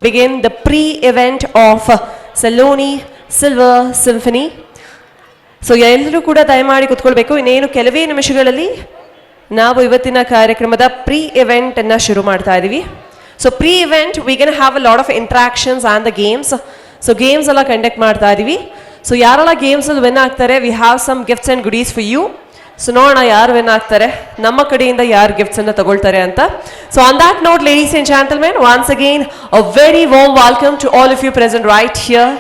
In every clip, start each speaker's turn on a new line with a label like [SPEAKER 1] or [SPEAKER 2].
[SPEAKER 1] begin the pre-event of Saloni Silver Symphony. So ಎಲ್ಲರೂ ಕೂಡ ದಯಮಾಡಿ ಕುತ್ಕೊಳ್ಬೇಕು. ಇನ್ನೇನು ಕೆಲವೇ ನಿಮಿಷಗಳಲ್ಲಿ ನಾವು ಇವತ್ತಿನ ಕಾರ್ಯಕ್ರಮದ ಪ್ರೀ ಇವೆಂಟ್ ಅನ್ನ ಶುರು ಮಾಡ್ತಾ ಇದೀವಿ. So pre event we can have a lot of interactions on the games. So games ಎಲ್ಲ ಕಂಡಕ್ಟ್ ಮಾಡ್ತಾ ಇದೀವಿ. ಸೊ ಯಾರೆಲ್ಲ ಗೇಮ್ಸ್ ಅಲ್ಲಿ ವಿನ್ ಆಗ್ತಾರೆ, we have some gifts and goodies for you. So ನೋಡೋಣ ಯಾರು ವಿನ್ ಆಗ್ತಾರೆ, ನಮ್ಮ ಕಡೆಯಿಂದ ಯಾರು ಗಿಫ್ಟ್ಸ್ ಅನ್ನ ತಗೊಳ್ತಾರೆ ಅಂತ. So on that note, ladies and gentlemen, once again a very warm welcome to all of you present right here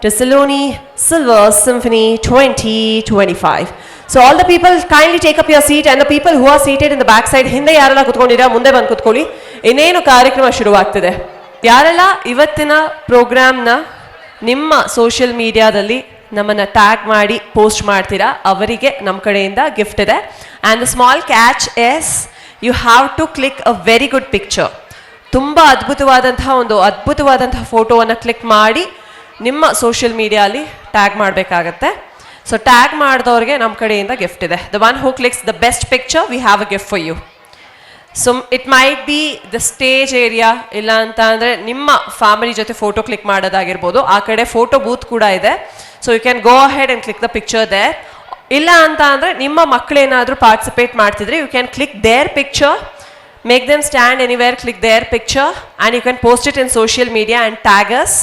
[SPEAKER 1] to Saloni Silver Symphony 2025. So all the people kindly take up your seat, and the people who are seated in the back side, ಹಿಂದೆ ಯಾರೆಲ್ಲ ಕುತ್ಕೊಂಡಿರಾ ಮುಂದೆ ಬಂದು ಕುತ್ಕೊಳ್ಳಿ. ಇನ್ನೇನು ಕಾರ್ಯಕ್ರಮ ಶುರುವಾಗ್ತಿದೆ. ಯಾರೆಲ್ಲ ಇವತ್ತಿನ ಪ್ರೋಗ್ರಾಮ್ನ ನಿಮ್ಮ ಸೋಷಿಯಲ್ ಮೀಡಿಯಾದಲ್ಲಿ ನಮ್ಮನ್ನು ಟ್ಯಾಗ್ ಮಾಡಿ ಪೋಸ್ಟ್ ಮಾಡ್ತೀರಾ ಅವರಿಗೆ ನಮ್ಮ ಕಡೆಯಿಂದ ಗಿಫ್ಟ್ ಇದೆ. And the small catch is you have to click a very good picture. ತುಂಬ ಅದ್ಭುತವಾದಂತಹ ಫೋಟೋವನ್ನು ಕ್ಲಿಕ್ ಮಾಡಿ ನಿಮ್ಮ ಸೋಷಿಯಲ್ ಮೀಡಿಯಾಲಿ ಟ್ಯಾಗ್ ಮಾಡಬೇಕಾಗತ್ತೆ. ಸೊ ಟ್ಯಾಗ್ ಮಾಡಿದವ್ರಿಗೆ ನಮ್ಮ ಕಡೆಯಿಂದ ಗಿಫ್ಟ್ ಇದೆ. The one who clicks the best picture, we have a gift for you. So it might be the stage area, ಇಲ್ಲ ಅಂತ ಅಂದರೆ ನಿಮ್ಮ ಫ್ಯಾಮಿಲಿ ಜೊತೆ ಫೋಟೋ ಕ್ಲಿಕ್ ಮಾಡೋದಾಗಿರ್ಬೋದು. ಆ ಕಡೆ ಫೋಟೋ ಬೂತ್ ಕೂಡ ಇದೆ. So you can go ahead and click the picture there. ಇಲ್ಲ ಅಂತ ಅಂದರೆ ನಿಮ್ಮ ಮಕ್ಕಳೇನಾದರೂ ಪಾರ್ಟಿಸಿಪೇಟ್ ಮಾಡ್ತಿದ್ರೆ, you can click their picture, make them stand anywhere, click their picture and you can post it in social media and tag us.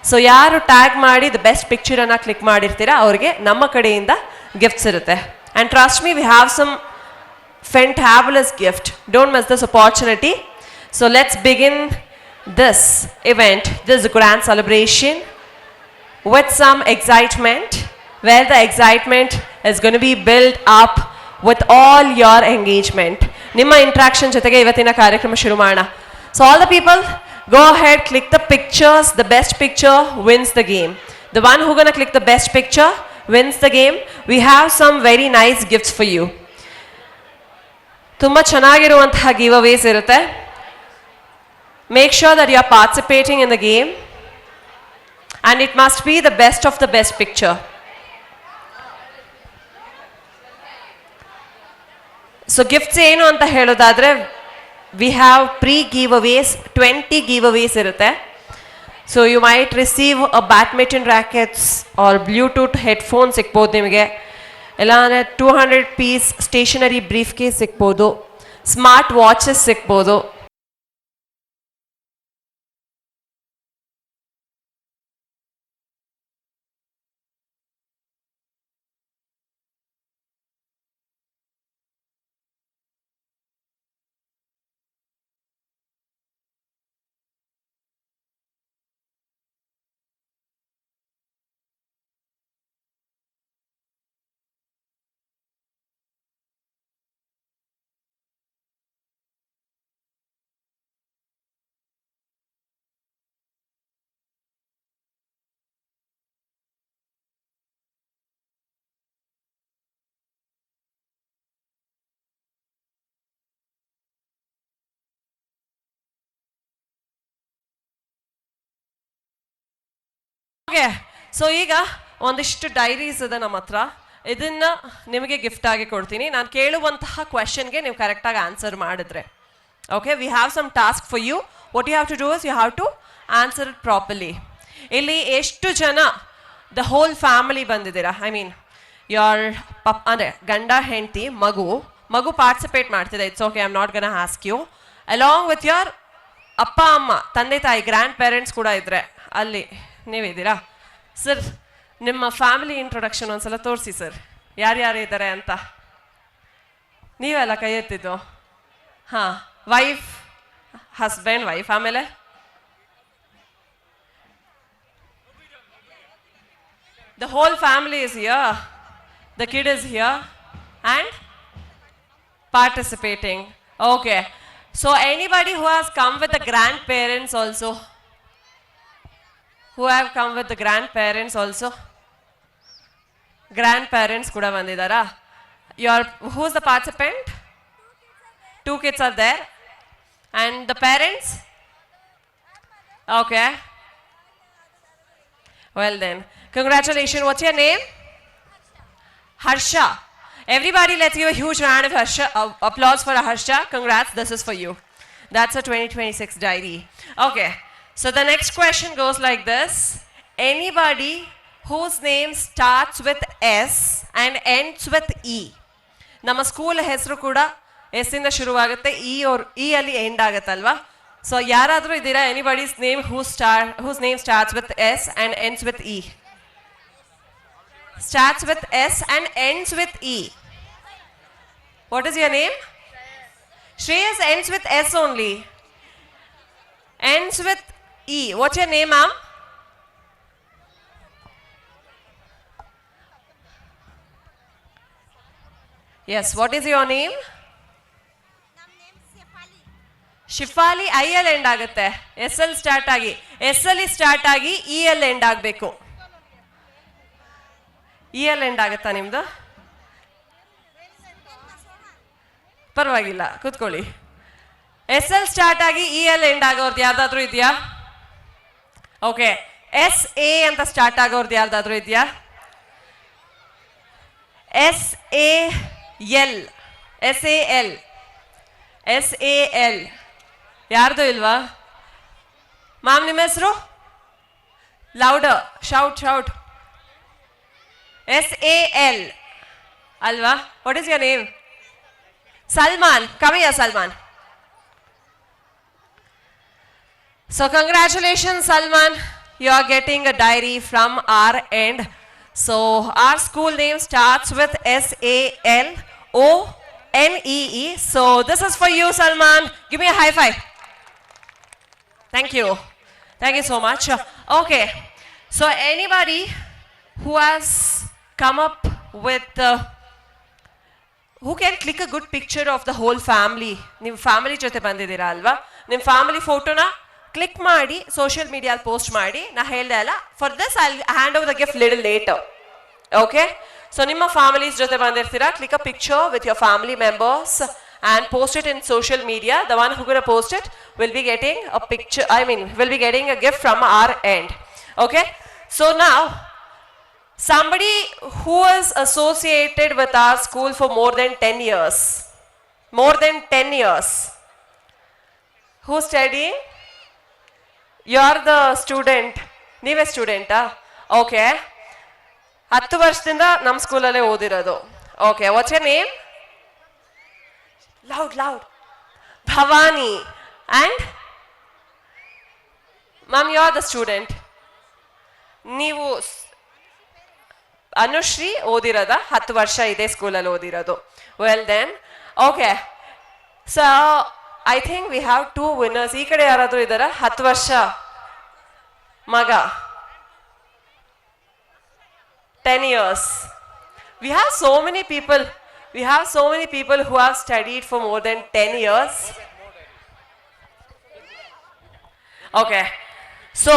[SPEAKER 1] So ಯಾರು tag ಮಾಡಿ the best ಪಿಕ್ಚರನ್ನು click ಮಾಡಿರ್ತೀರಾ ಅವ್ರಿಗೆ ನಮ್ಮ ಕಡೆಯಿಂದ ಗಿಫ್ಟ್ಸ್ ಇರುತ್ತೆ. And trust me, we have some fantabulous gift. Don't miss this opportunity. So let's begin this event, this grand celebration with some excitement, where the excitement is going to be built up with all your engagement. Nimma interaction jotege ivattina ಕಾರ್ಯಕ್ರಮ ಶುರು ಮಾಡೋಣ. So all the people go ahead, click the pictures. The best picture wins the game. The one who going to click the best picture wins the game. We have some very nice gifts for you. ತುಂಬ ಚೆನ್ನಾಗಿರುವಂತಹ giveaways ಇರುತ್ತೆ. Make sure that you are participating in the game and it must be the best of the best picture. So gifts ಏನು ಅಂತ ಹೇಳೋದಾದರೆ, we have pre giveaways 20 giveaways ಇರುತ್ತೆ. So you might receive a badminton rackets or Bluetooth headphone ಸಿಗ್ಬೋದು ನಿಮಗೆ. ಇಲ್ಲ ಅಂದರೆ 200 piece stationery briefcase ಸಿಗ್ಬೋದು, smart watches ಸಿಗ್ಬೋದು. ಓಕೆ, ಸೊ ಈಗ ಒಂದಿಷ್ಟು ಡೈರೀಸ್ ಇದೆ ನಮ್ಮ ಹತ್ರ. ಇದನ್ನು ನಿಮಗೆ ಗಿಫ್ಟ್ ಆಗಿ ಕೊಡ್ತೀನಿ. ನಾನು ಕೇಳುವಂತಹ ಕ್ವೆಶನ್ಗೆ ನೀವು ಕರೆಕ್ಟಾಗಿ ಆನ್ಸರ್ ಮಾಡಿದ್ರೆ. Okay, we have some task for you. What you have to do is you have to answer it properly. ಇಲ್ಲಿ ಎಷ್ಟು ಜನ ದ ಹೋಲ್ ಫ್ಯಾಮಿಲಿ ಬಂದಿದ್ದೀರಾ? ಐ ಮೀನ್ ಯೋರ್ ಅಂದರೆ ಗಂಡ, ಹೆಂಡತಿ, ಮಗು ಪಾರ್ಟಿಸಿಪೇಟ್ ಮಾಡ್ತಿದೆ. It's okay, I am not gonna ask you. Along with your ಅಪ್ಪ ಅಮ್ಮ, ತಂದೆ ತಾಯಿ, ಗ್ರ್ಯಾಂಡ್ ಪೇರೆಂಟ್ಸ್ ಕೂಡ ಇದ್ರೆ ಅಲ್ಲಿ ನೀವಿದ್ದೀರಾ. ಸರ್, ನಿಮ್ಮ ಫ್ಯಾಮಿಲಿ ಇಂಟ್ರೊಡಕ್ಷನ್ ಒಂದ್ಸಲ ತೋರಿಸಿ ಸರ್, ಯಾರ್ಯಾರು ಇದ್ದಾರೆ ಅಂತ. ನೀವೆಲ್ಲ ಕೈ ಎತ್ತಿದ್ದು? ಹಾಂ, ವೈಫ್, ಹಸ್ಬೆಂಡ್, ವೈಫ್, ಆಮೇಲೆ the whole family is here, the kid is here and participating. Okay, so anybody who has come with the grandparents also, who have come with the grandparents also, grandparents kuda bandidara. Who's the participant? 2 kids are there. And the parents? Okay, well then, congratulations. What's your name? Harsha. Everybody, let's give a huge round of applause for Harsha. Congrats, this is for you. That's a 2026 diary. Okay, So the next question goes like this. Anybody whose name starts with S and ends with E. ನಮ್ಮ school ಹೆಸರು ಕೂಡ S ಇಂದ ಶುರುವಾಗುತ್ತೆ, E ಅಲ್ಲಿ end ಆಗುತ್ತಲ್ವಾ? So ಯಾರಾದರೂ ಇದ್ದೀರಾ anybody's name whose name starts with S and ends with E? Starts with S and ends with E. What is your name? Shreyas ends with S only. Ends with E. What's your name, ma'am? Yes, what is your name? Shifali. I L end ಆಗುತ್ತೆ, S L start ಆಗಿ, S ಅಲ್ಲಿ start ಆಗಿ E L end ಆಗಬೇಕು. E L end ಆಗುತ್ತಾ ನಿಮ್ದು? ಪರವಾಗಿಲ್ಲ, ಕೂತ್ಕೊಳ್ಳಿ. S L start ಆಗಿ ಇ ಎಲ್ ಎಂಡ್ ಆಗೋರ್ದು ಯಾರ್ದಾದ್ರೂ ಇದೆಯಾ? ಓಕೆ. ಎಸ್ ಎ ಅಂತ ಸ್ಟಾರ್ಟ್ ಆಗೋರ್ದು ಯಾರ್ದಾದ್ರೂ ಇದೆಯಾ? S A L, S A L, S A L ಯಾರ್ದು ಇಲ್ವಾ? ಮ್ಯಾಮ್ ನಿಮ್ಮ ಹೆಸರು? Louder, shout shout. S A L ಅಲ್ವಾ? What is your name? Salman. Come here, Salman. So congratulations, Salman. You are getting a diary from our end. So our school name starts with SALONEE. So this is for you, Salman. Give me a high five. Thank you. Thank you so much. Okay. So anybody who has come up with who can click a good picture of the whole family? ನಿಮ್ಮ family ಜೊತೆ ಬಂದಿದ್ದೀರಾ ಅಲ್ವಾ? ನಿಮ್ಮ family ಫೋಟೋನ click ಮಾಡಿ social ಮೀಡಿಯಾದಲ್ಲಿ post ಮಾಡಿ. ನಾ ಹೇಳ್ದೆ ಅಲ್ಲ, for this I hand over the gift little later. Okay? So ನಿಮ್ಮ ಫ್ಯಾಮಿಲೀಸ್ ಜೊತೆ ಬಂದಿರ್ತೀರಾ, click a picture with your family members and post it in social media. The one who gonna post it will be getting a picture, will be getting a gift from our end. Okay? So now, somebody who is associated with our school for more than 10 years. More than 10 years. Who's studying? You're the student. ನೀವೇ ಸ್ಟೂಡೆಂಟಾ? Okay. 10 ವರ್ಷದಿಂದ ನಮ್ಮ ಸ್ಕೂಲಲ್ಲೇ ಓದಿರೋದು. Okay. What's your name? Loud, loud. Bhavani. And? Ma'am, you're the student. ನೀವು ಅನುಶ್ರೀ ಓದಿರೋದ? 10 ವರ್ಷ ಇದೇ ಸ್ಕೂಲಲ್ಲಿ ಓದಿರೋದು. Well then, okay. So I think we have 2 winners. ಈ ಕಡೆ ಯಾರಾದರೂ ಇದ್ದಾರಾ? 10 ವರ್ಷ ಮಗ. 10 years. We have so many people. We have so many people who have studied for more than 10 years. Okay. So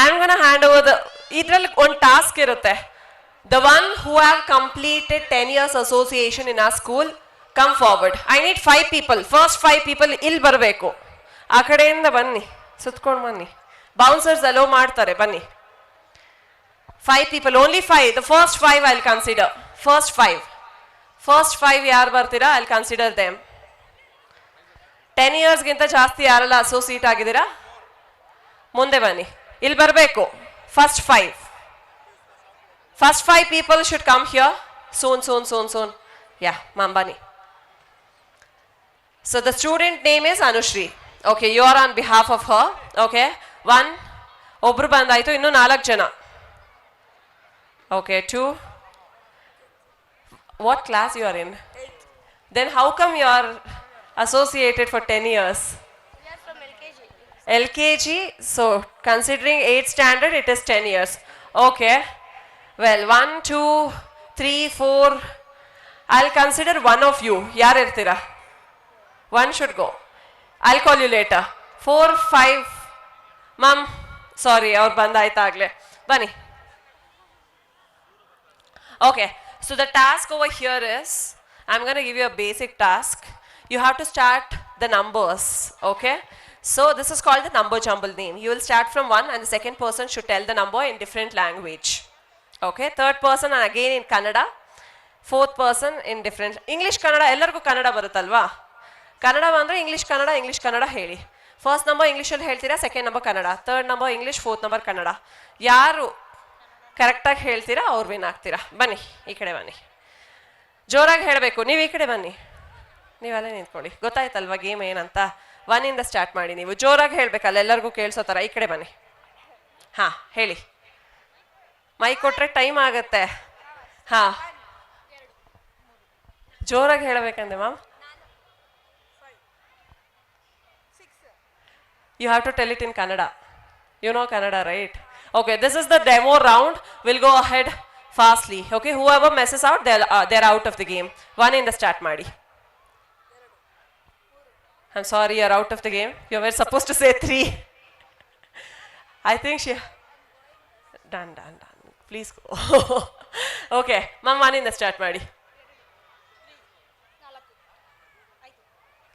[SPEAKER 1] I'm going to hand over the idral one task irutte. The one who have completed 10 years association in our school, come forward. I need 5 people. First 5 people ಇಲ್ಲಿ ಬರಬೇಕು. ಆ ಕಡೆಯಿಂದ ಬನ್ನಿ, ಸುತ್ಕೊಂಡು ಬನ್ನಿ. Bouncers hello ಮಾಡ್ತಾರೆ, ಬನ್ನಿ. 5 people, only 5. The first 5 I'll consider. First 5 ಯಾರು ಬರ್ತೀರಾ? I'll consider them. 10 years ಗಿಂತ ಜಾಸ್ತಿ ಯಾರೆಲ್ಲ ಅಸೋಸಿಯೇಟ್ ಆಗಿದ್ದೀರಾ? ಮುಂದೆ ಬನ್ನಿ, ಇಲ್ಲಿ ಬರಬೇಕು. First 5 people should come here. Soon. Yeah, ma'am, bani. So the student name is Anushri. Okay, you are on behalf of her. Okay, 1 ಒಬ್ರು ಬಂದಾಯ್ತು, ಇನ್ನು 4 ಜನ. Okay, 2. What class you are in? 8th. Then how come you are associated for 10 years?
[SPEAKER 2] We are from LKG.
[SPEAKER 1] LKG, so considering 8th standard, it is 10 years. Okay. Well, 1, 2, 3, 4. I'll consider one of you. Yaar irtira? One should go. I'll call you later. 4, 5. Ma'am, sorry, aur band aita agle. Bani. Okay. So the task over here is, I'm going to give you a basic task. You have to start the numbers. Okay. So this is called the number jumble name. You will start from 1 and the second person should tell the number in different language. Okay. Third person and again in Kannada. Fourth person in different English Kannada. Ellargu Kannada barutalva. Kannada bandre English Kannada ಹೇಳಿ. First number ಇಂಗ್ಲೀಷಲ್ಲಿ ಹೇಳ್ತೀರಾ, second number Kannada, third number English, fourth number Kannada. ಯಾರು ಕರೆಕ್ಟಾಗಿ ಹೇಳ್ತೀರಾ ಅವ್ರು win ಆಗ್ತೀರಾ. ಬನ್ನಿ ಈ ಕಡೆ ಬನ್ನಿ, ಜೋರಾಗಿ ಹೇಳಬೇಕು. ನೀವು ಈ ಕಡೆ ಬನ್ನಿ, ನೀವಲ್ಲೇ ನಿಂತ್ಕೊಳ್ಳಿ. ಗೊತ್ತಾಯ್ತಲ್ವಾ ಗೇಮ್ ಏನಂತ? 1 ಇಂದ ಸ್ಟಾರ್ಟ್ ಮಾಡಿ. ನೀವು ಜೋರಾಗಿ ಹೇಳ್ಬೇಕಲ್ಲ, ಎಲ್ಲರಿಗೂ ಕೇಳಿಸೋ ಥರ. ಈ ಕಡೆ ಬನ್ನಿ. ಹಾಂ ಹೇಳಿ, ಮೈಕ್ ಕೊಟ್ಟರೆ ಟೈಮ್ ಆಗುತ್ತೆ. ಹಾಂ ಜೋರಾಗಿ ಹೇಳಬೇಕಂದೆ ma'am. You have to tell it in Kannada. You know Kannada, right? Okay, this is the demo round. We'll go ahead fastly. Okay, whoever messes out, they're out of the game. 1 in the start ಮಾಡಿ. I'm sorry, you're out of the game. You were supposed to say 3. I think she... Done. Please go. Okay, ma'am, 1 in the start ಮಾಡಿ.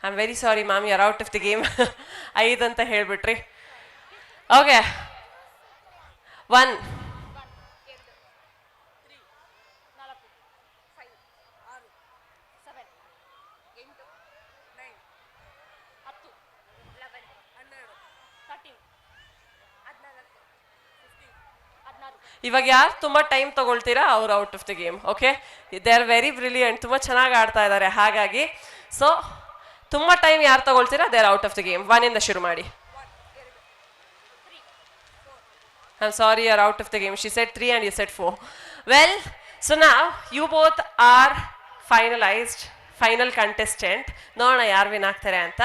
[SPEAKER 1] I'm very sorry, ma'am, you're out of the game. 5 ಅಂತ ಹೇಳ್ಬಿಟ್ರಿ. Okay. 1. 11. ಇವಾಗ ಯಾರು ತುಂಬ time ತಗೊಳ್ತೀರಾ ಅವ್ರು out of the game. Okay, they are very brilliant, ತುಂಬ ಚೆನ್ನಾಗಿ ಆಡ್ತಾ ಇದ್ದಾರೆ. ಹಾಗಾಗಿ ಸೊ ತುಂಬ ಟೈಮ್ ಯಾರು ತಗೊಳ್ತೀರಾ they are out of the game. 1 ಇಂದ ಶುರು ಮಾಡಿ. I'm sorry, you're out of the game. She said 3 and you said 4. Well, so now you both are finalized, final contestant. ನೋಡೋಣ ಯಾರು ವಿನ್ ಆಗ್ತಾರೆ ಅಂತ.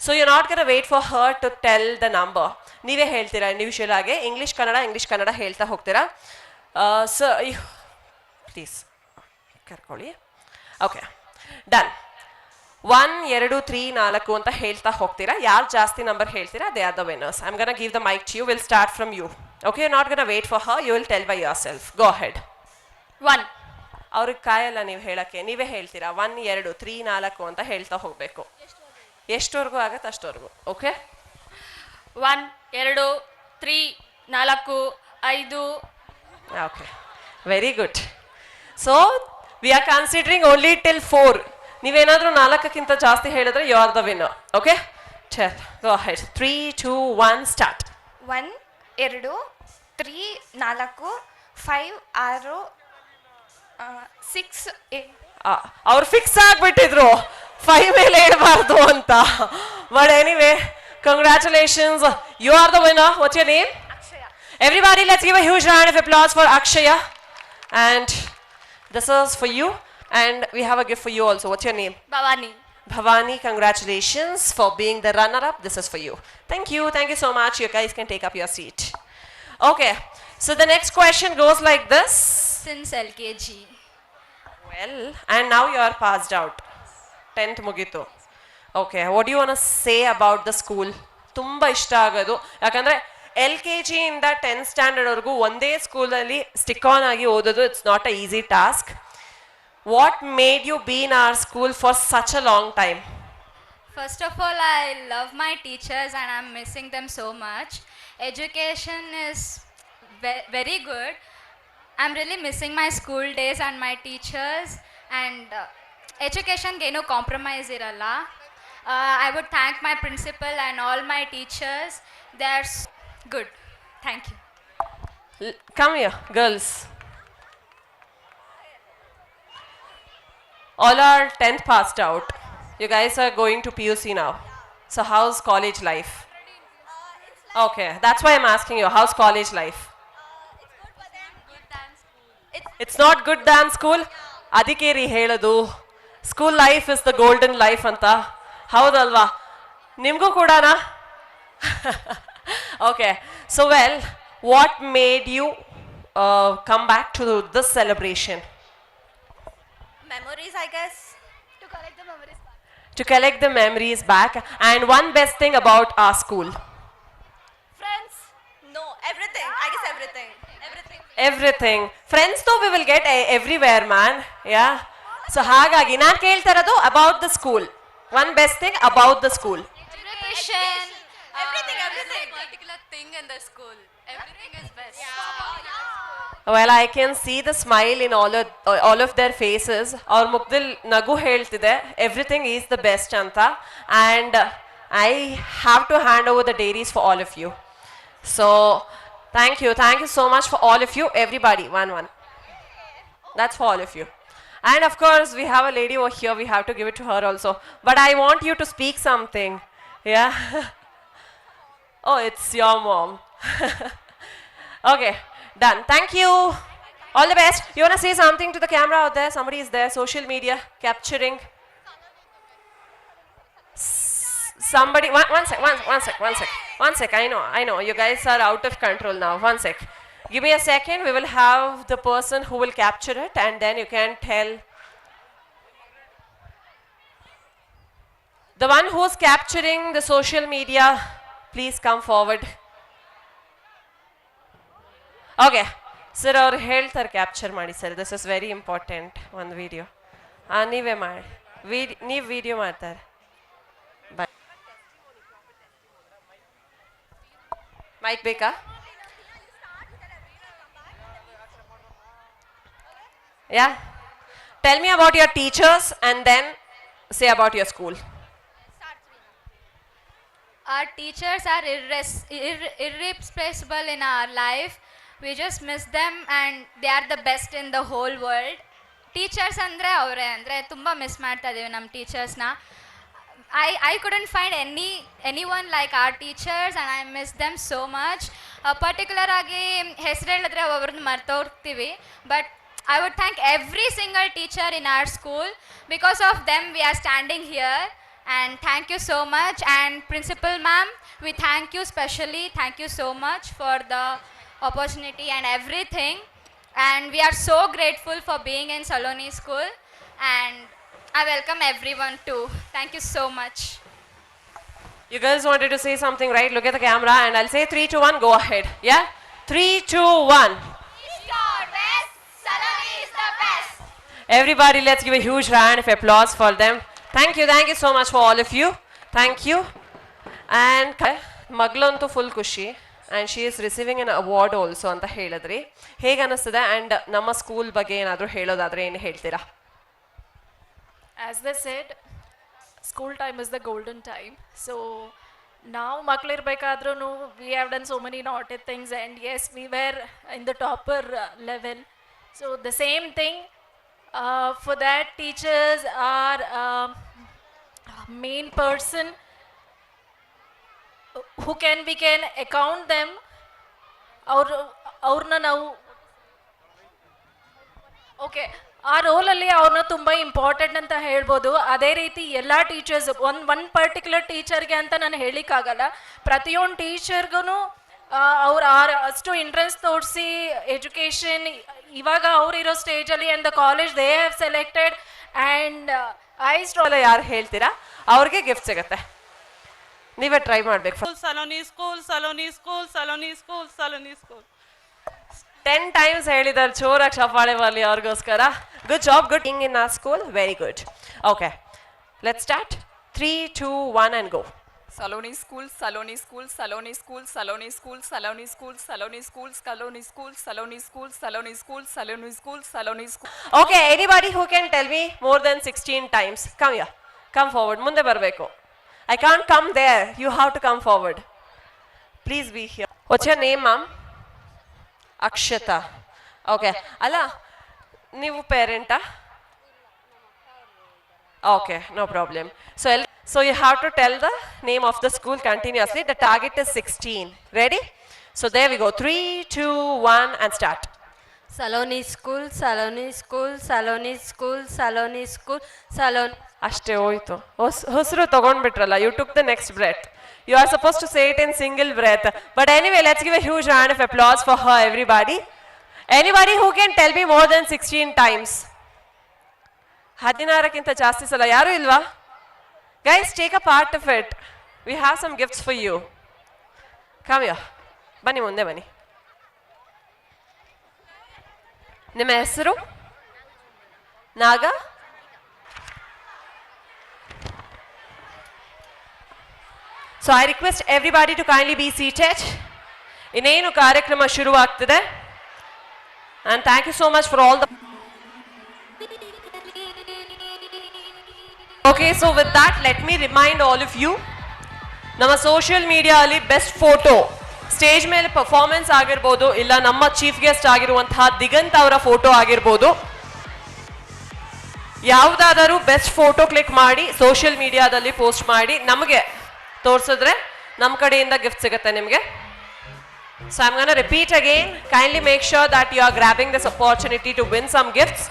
[SPEAKER 1] So you not gonna wait for her to tell the number. ನೀವೇ ಹೇಳ್ತೀರಾ individual ಆಗಿ, English Kannada ಹೇಳ್ತಾ ಹೋಗ್ತೀರಾ. So please ಕರ್ಕೊಳ್ಳಿ. Okay, done. 1, 2, 3, 4 ಅಂತ ಹೇಳ್ತಾ ಹೋಗ್ತೀರಾ. ಯಾರು ಜಾಸ್ತಿ ನಂಬರ್ ಹೇಳ್ತೀರಾ they are the winners. I am gonna give the mic to you. Will start from you. Okay, you're not going to wait for her. You will tell by yourself. Go ahead.
[SPEAKER 2] 1.
[SPEAKER 1] ಅವ್ರಿಗೆ ಕಾಯಲ್ಲ ನೀವು ಹೇಳಕ್ಕೆ, ನೀವೇ ಹೇಳ್ತೀರಾ. 1, 2, 3, 4 ಅಂತ ಹೇಳ್ತಾ ಹೋಗಬೇಕು. ಎಷ್ಟವರೆಗೂ ಆಗತ್ತೆ ಅಷ್ಟವರೆಗೂ. Okay,
[SPEAKER 2] 1, 2, 3, 4, 5.
[SPEAKER 1] Okay, very good. So we are considering only till 4. ನೀವೇನಾದರೂ 4ಕ್ಕಿಂತ ಜಾಸ್ತಿ ಹೇಳಿದ್ರೆ you are the winner. Okay, ಚಲ್ ಗೋ ಅಹೆಡ್. 3, 2, 1 ಸ್ಟಾರ್ಟ್.
[SPEAKER 3] 1, 2, 3, 4, 5, 6, 6, 8.
[SPEAKER 1] ಅವ್ರು ಫಿಕ್ಸ್ ಆಗ್ಬಿಟ್ಟಿದ್ರು 5 ಮೇಲೆ ಇಡಬಾರ್ದು ಅಂತ. But anyway, congratulations, you are the winner. What's your name?
[SPEAKER 3] Akshaya.
[SPEAKER 1] Everybody, let's give a huge round of applause for Akshaya. And this is for you. And we have a gift for you also. What's your name?
[SPEAKER 2] Bhavani.
[SPEAKER 1] Bhavani, congratulations for being the runner-up. This is for you. Thank you so much. You guys can take up your seat. Okay, so the next question goes like this.
[SPEAKER 2] Since LKG.
[SPEAKER 1] Well, and now you are passed out. 10th ಮುಗೀತು. Okay, what do you want to say about the school? ತುಂಬ ಇಷ್ಟ ಆಗೋದು ಯಾಕಂದರೆ LKG ಇಂದ 10th standard ವರೆಗೂ ಒಂದೇ ಸ್ಕೂಲಲ್ಲಿ stick on ಆಗಿ ಓದೋದು it's not a easy task. What made you be in our school for such a long time?
[SPEAKER 4] First of all, I love my teachers and I'm missing them so much. Education is very good. I'm really missing my school days and my teachers, and education ge no compromise iralla. I would thank my principal and all my teachers. They are good. Thank you.
[SPEAKER 1] Come here, girls. All are 10th passed out. You guys are going to PUC now. So how's college life? Okay, that's why I'm asking you. How's college life? It's not good than school? ಅದಕ್ಕೆ ರೀ ಹೇಳೋದು school life is the golden life ಅಂತ. ಹೌದಲ್ವಾ? ನಿಮಗೂ ಕೂಡನಾ? Okay, so well, what made you come back to this celebration?
[SPEAKER 3] Memories, I guess. To collect the memories back.
[SPEAKER 1] To collect the memories back. And one best thing about our school?
[SPEAKER 3] Friends? No, everything. I guess everything.
[SPEAKER 1] Everything. Friends though we will get everywhere, man. Yeah. So ಹಾಗಾಗಿ ನಾನು ಕೇಳ್ತಾ ಇರೋದು about the school. One best thing about the school.
[SPEAKER 4] Education.
[SPEAKER 3] Everything.
[SPEAKER 4] Particular thing in the school. Everything is best.
[SPEAKER 1] Well, I can see the smile in all of their faces. ಅವ್ರ ಮುಖದಲ್ಲಿ ನಗು ಹೇಳ್ತಿದೆ everything is the best ಅಂತ. I have to hand over the dairies for all of you. So thank you so much for all of you, everybody. One. That's for all of you. And of course, we have a lady over here. We have to give it to her also. But I want you to speak something. Yeah. Oh, it's your mom. Okay, done. Thank you. All the best. You want to say something to the camera out there? Somebody is there. Social media capturing. Somebody. One sec. I know. You guys are out of control now. One sec. Give me a second. We will have the person who will capture it, and then you can tell. The one who's capturing the social media, please come forward. Okay. Sir, ಅವ್ರು ಹೇಳ್ತಾರೆ capture ಮಾಡಿ sir. This is very important ಒಂದು video. ನೀವೇ ಮಾಡಿ ನೀವು video ಮಾಡ್ತಾರೆ. ಬಾಯ್. Mic ಬೇಕಾ? Yeah. Tell me about your teachers and then say about your school.
[SPEAKER 4] Our teachers are irreplaceable in our life. We just miss them and they are the best in the whole world. Teachers ಅಂದರೆ ಅವರೇ ಅಂದರೆ ತುಂಬ miss ಮಾಡ್ತಾ ಇದ್ದೀವಿ ನಮ್ಮ ಟೀಚರ್ಸ್ನ. I couldn't find anyone like our teachers and I miss them so much. Particular ಆಗಿ ಹೆಸರು ಹೇಳಿದ್ರೆ ಒಬ್ಬರನ್ನ ಮರ್ತೋಗ್ತೀವಿ. But I would thank every single teacher in our school. Because of them we are standing here. And thank you so much. And Principal Ma'am, we thank you specially. Thank you so much for the opportunity and everything. And we are so grateful for being in Saloni School. And I welcome everyone too. Thank you so much.
[SPEAKER 1] You girls wanted to say something, right? Look at the camera and I'll say 3, 2, 1, go ahead. Yeah? 3, 2, 1.
[SPEAKER 2] Saloni is the best.
[SPEAKER 1] Everybody, let's give a huge round of applause for them. Thank you so much for all of you. Thank you. And Maglantu full kushi. And she is receiving an award also ಅಂತ ಹೇಳಿದ್ರಿ. ಹೇಗೆ ಅನಿಸ್ತದೆ? and ನಮ್ಮ school ಬಗ್ಗೆ ಏನಾದರೂ ಹೇಳೋದಾದ್ರೆ ಏನು ಹೇಳ್ತೀರಾ?
[SPEAKER 5] As they said, school time is the golden time. So now ಮಕ್ಕಳಿರ್ಬೇಕಾದ್ರೂ we have done so many naughty things and yes, we were in the topper level. So the same thing, for that teachers are main person who we can account them. ಅವ್ರನ್ನ ನಾವು okay ಆ ರೋಲಲ್ಲಿ ಅವ್ರನ್ನ ತುಂಬ important ಅಂತ ಹೇಳ್ಬೋದು. ಅದೇ ರೀತಿ ಎಲ್ಲ ಟೀಚರ್ಸ್ ಒನ್ ಪರ್ಟಿಕ್ಯುಲರ್ ಟೀಚರ್ಗೆ ಅಂತ ನಾನು ಹೇಳಿಕ್ಕಾಗಲ್ಲ. ಪ್ರತಿಯೊಂದು ಟೀಚರ್ಗೂ ಅವ್ರು ಅಷ್ಟು ಇಂಟ್ರೆಸ್ಟ್ ತೋರಿಸಿ ಎಜುಕೇಷನ್ ಇವಾಗ ಅವ್ರಿರೋ ಸ್ಟೇಜಲ್ಲಿ and the college they have selected and I
[SPEAKER 1] stall ಯಾರು ಹೇಳ್ತೀರಾ ಅವ್ರಿಗೆ ಗಿಫ್ಟ್ ಸಿಗುತ್ತೆ. ನೀವೇ ಟ್ರೈ ಮಾಡಬೇಕು.
[SPEAKER 6] Saloni school, Saloni school, Saloni school, Saloni school.
[SPEAKER 1] 10 times ಹೇಳಿದಾರೆ. ಚೋರಾಗಿ ಚಪ್ಪಾಳೆ ಬರಲಿ ಅವ್ರಿಗೋಸ್ಕರ. Good job, good thing in a school, very good. Okay, let's start. 3, 2, 1 and go.
[SPEAKER 7] Saloni school, Saloni school, Saloni school, Saloni school, Saloni school, Saloni school, Saloni school, Saloni school, Saloni school, Saloni school, Saloni school.
[SPEAKER 1] Okay, anybody who can tell me more than 16 times, come here, come forward. ಮುಂದೆ ಬರಬೇಕು. I can't come there. You have to come forward. Please be here. What's your name, ma'am? Akshata. Okay. ಅಲ್ಲ ನೀವು ಪೇರೆಂಟಾ? Okay, no problem. So you have to tell the name of the school continuously. The target is 16. Ready? So there we go. 3, 2, 1 and start.
[SPEAKER 8] Saloni school, Saloni school, Saloni school, Saloni school, Saloni.
[SPEAKER 1] ಅಷ್ಟೇ ಹೋಯ್ತು. ಹೆಸರು ತಗೊಂಡ್ಬಿಟ್ರಲ್ಲ. You took the next breath. You are supposed to say it in single breath. But anyway, let's give a huge round of applause for her, everybody. Anybody who can tell me more than 16 times? 16ಕ್ಕಿಂತ ಜಾಸ್ತಿ ಸಲ ಯಾರು ಇಲ್ವಾ? Guys, take a part of it. We have some gifts for you. Come here. ಬನ್ನಿ, ಮುಂದೆ ಬನ್ನಿ. ನಿಮ್ಮ ಹೆಸರು? ನಾಗ? So I request everybody to kindly be seated. ಇನ್ನೇನು ಕಾರ್ಯಕ್ರಮ ಶುರುವಾಗ್ತಿದೆ. And thank you so much for all the... Okay, so with that, let me remind all of you ನಮ್ಮ social media ಅಲ್ಲಿ ಬೆಸ್ಟ್ ಫೋಟೋ ಸ್ಟೇಜ್ ಮೇಲೆ performance ಆಗಿರ್ಬೋದು, ಇಲ್ಲ ನಮ್ಮ chief guest ಆಗಿರುವಂತಹ ದಿಗಂತ್ ಅವರ ಫೋಟೋ ಆಗಿರ್ಬೋದು, ಯಾವುದಾದರೂ ಬೆಸ್ಟ್ ಫೋಟೋ ಕ್ಲಿಕ್ ಮಾಡಿ ಸೋಷಿಯಲ್ ಮೀಡಿಯಾದಲ್ಲಿ ಪೋಸ್ಟ್ ಮಾಡಿ ನಮಗೆ ತೋರಿಸಿದ್ರೆ ನಮ್ಮ ಕಡೆಯಿಂದ ಗಿಫ್ಟ್ ಸಿಗುತ್ತೆ ನಿಮಗೆ. So I'm going to repeat again. Kindly make sure that you are grabbing this opportunity to win some gifts.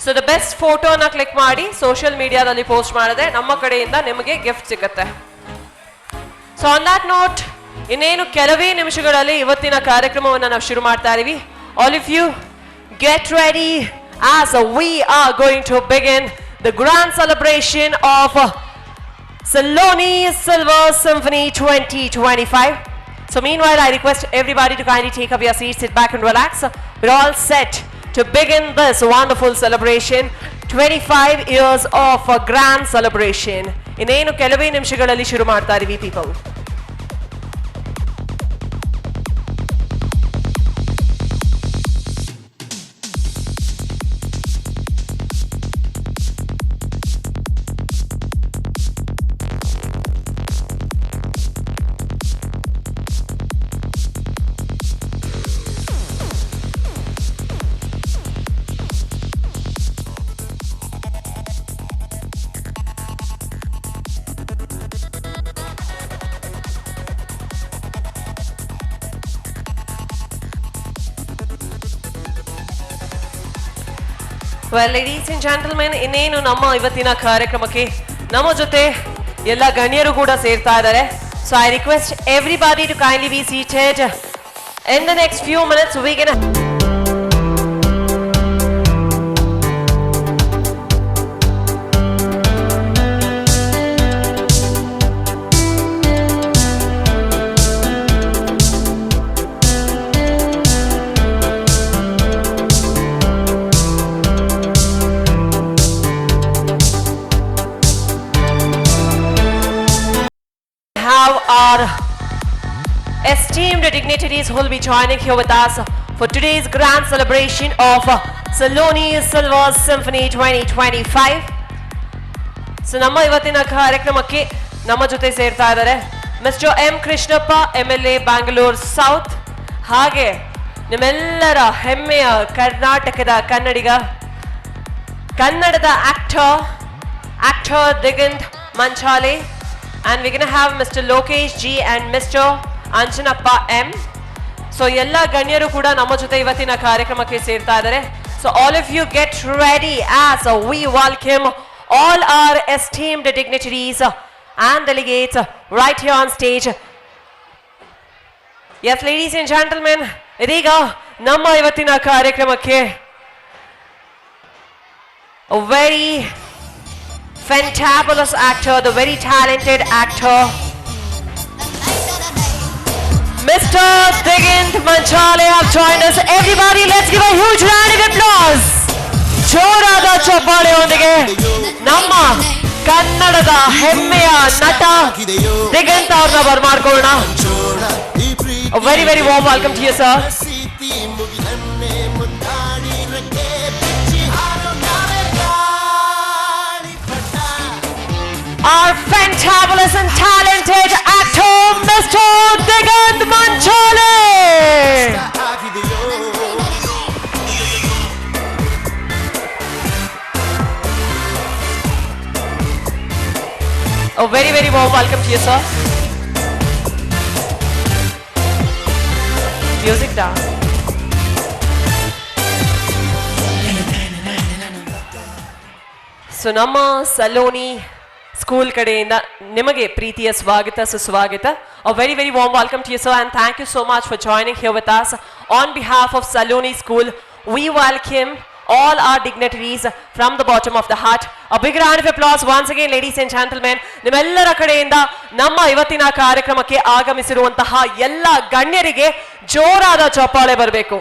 [SPEAKER 1] So the best photo na click ಮಾಡಿ ಸೋಷಿಯಲ್ ಮೀಡಿಯಾದಲ್ಲಿ ಪೋಸ್ಟ್ ಮಾಡಿದ್ರೆ ನಮ್ಮ ಕಡೆಯಿಂದ ನಿಮಗೆ ಗಿಫ್ಟ್ ಸಿಗುತ್ತೆ. ಸೊ ಆನ್ ದಟ್ ನೋಟ್, ಇನ್ನೇನು ಕೆಲವೇ ನಿಮಿಷಗಳಲ್ಲಿ ಇವತ್ತಿನ ಕಾರ್ಯಕ್ರಮವನ್ನು ನಾವು ಶುರು ಮಾಡ್ತಾ ಇದೀವಿ. All of you get ready as we are going to begin the grand celebration of Saloni Silver Symphony 2025. So meanwhile, I request everybody to kindly take up your seats, sit back and relax. We're all set to begin this wonderful celebration. 25 years of a grand celebration. ಇನ್ನೇನು ಕೆಲವೇ ನಿಮಿಷಗಳಲ್ಲಿ ಶುರು ಮಾಡ್ತಾ ಇದೀವಿ people. Well, ladies and gentlemen, ಇನ್ನೇನು ನಮ್ಮ ಇವತ್ತಿನ ಕಾರ್ಯಕ್ರಮಕ್ಕೆ ನಮ್ಮ ಜೊತೆ ಎಲ್ಲ ಗಣ್ಯರು ಕೂಡ ಸೇರ್ತಾ ಇದ್ದಾರೆ. So I request everybody to kindly be seated. In the next few minutes, we're gonna have our esteemed dignitaries who will be joining here with us for today's grand celebration of Saloni Silver Symphony 2025. So ನಮ್ಮ ಇವತ್ತಿನ ಕಾರ್ಯಕ್ರಮಕ್ಕೆ ನಮ್ಮ ಜೊತೆ ಸೇರ್ತಾ ಇದ್ದಾರೆ mister M Krishnappa MLA Bangalore south, ಹಾಗೆ ನಿಮ್ಮೆಲ್ಲರ ಹೆಮ್ಮೆಯ ಕರ್ನಾಟಕದ ಕನ್ನಡದ actor Diganth Manchale. And we're going to have Mr. Lokesh G and Mr. Anjanappa M. So ಎಲ್ಲ ಗಣ್ಯರು ಕೂಡ ನಮ್ಮ ಜೊತೆ ಇವತ್ತಿನ ಕಾರ್ಯಕ್ರಮಕ್ಕೆ ಸೇರ್ತಾ ಇದ್ದಾರೆ. So all of you get ready as we welcome all our esteemed dignitaries and delegates right here on stage. Yes, ladies and gentlemen, ಇದೀಗ ನಮ್ಮ ಇವತ್ತಿನ ಕಾರ್ಯಕ್ರಮಕ್ಕೆ a very fantabulous actor, the very talented actor, Mr. Digant Manchale have joined us. Everybody, let's give a huge round of applause. ಜೋರಾದ ಚಪ್ಪಾಳೆಯೊಂದಿಗೆ ನಮ್ಮ ಕನ್ನಡದ ಹೆಮ್ಮೆಯ ನಟ ದಿಗಂತ್ ಅವ್ರನ್ನ ಬರ್ಮಾಡ್ಕೊಳ್ಳೋಣ. A very very warm welcome to you, sir. Our fantabulous and talented actor, Mr. Digant Manchale. A very very warm welcome to you, sir. Music down. So ನಮ್ಮ Saloni school ಕಡೆಯಿಂದ ನಿಮಗೆ ಪ್ರೀತಿಯ ಸ್ವಾಗತ ಸುಸ್ವಾಗತ. A very very warm welcome to you, sir, and thank you so much for joining here with us. On behalf of Saloni School, we welcome all our dignitaries from the bottom of the heart. A big round of applause once again, ladies and gentlemen. ನಿಮ್ಮೆಲ್ಲರ ಕಡೆಯಿಂದ ನಮ್ಮ ಇವತ್ತಿನ ಕಾರ್ಯಕ್ರಮಕ್ಕೆ ಆಗಮಿಸಿರುವಂತಹ ಎಲ್ಲ ಗಣ್ಯರಿಗೆ ಜೋರಾದ ಚಪ್ಪಾಳೆ ಬರಬೇಕು.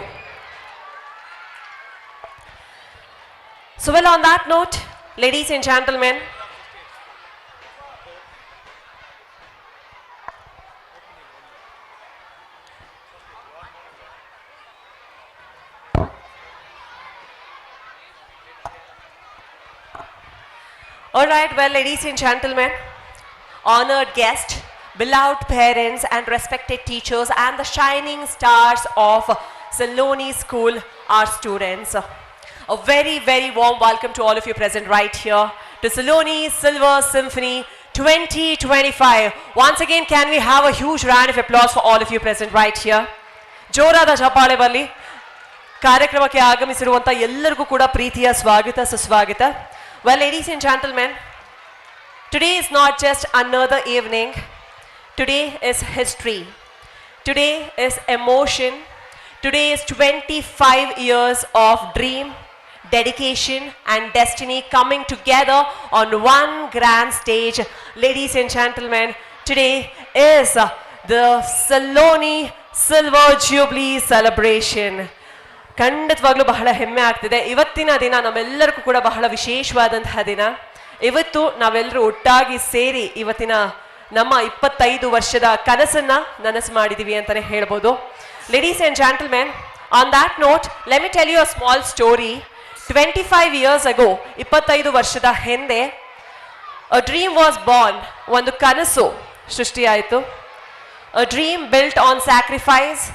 [SPEAKER 1] So well, on that note, ladies and gentlemen, all right, well, ladies and gentlemen, honored guest, beloved parents and respected teachers and the shining stars of Saloni School, our students. A very, very warm welcome to all of you present right here to Saloni Silver Symphony 2025. Once again, can we have a huge round of applause for all of you present right here? ಜೋರಾದ ಚಪ್ಪಾಳೆ ಬರಲಿ. ಕಾರ್ಯಕ್ರಮಕ್ಕೆ ಆಗಮಿಸಿರುವಂಥ ಎಲ್ಲರಿಗೂ ಕೂಡ ಪ್ರೀತಿಯ ಸ್ವಾಗತ ಸುಸ್ವಾಗತ. Well, ladies and gentlemen, today is not just another evening. Today is history. Today is emotion. Today is 25 years of dream, dedication and destiny coming together on one grand stage. Ladies and gentlemen, today is the Saloni Silver Jubilee celebration. ಖಂಡಿತವಾಗ್ಲೂ ಬಹಳ ಹೆಮ್ಮೆ ಆಗ್ತಿದೆ. ಇವತ್ತಿನ ದಿನ ನಮ್ಮೆಲ್ಲರಿಗೂ ಕೂಡ ಬಹಳ ವಿಶೇಷವಾದಂತಹ ದಿನ. ಇವತ್ತು ನಾವೆಲ್ಲರೂ ಒಟ್ಟಾಗಿ ಸೇರಿ ಇವತ್ತಿನ ನಮ್ಮ 25 ವರ್ಷದ ಕನಸನ್ನ ನನಸು ಮಾಡಿದೀವಿ ಅಂತಾನೆ ಹೇಳ್ಬೋದು. Ladies and gentlemen, on that note let me tell you a small story. 25 years ago, 25 ವರ್ಷದ ಹಿಂದೆ ಅ ಡ್ರೀಮ್ ವಾಸ್ ಬಾರ್ನ್. ಒಂದು ಕನಸು ಸೃಷ್ಟಿಯಾಯಿತು. A dream built on sacrifice,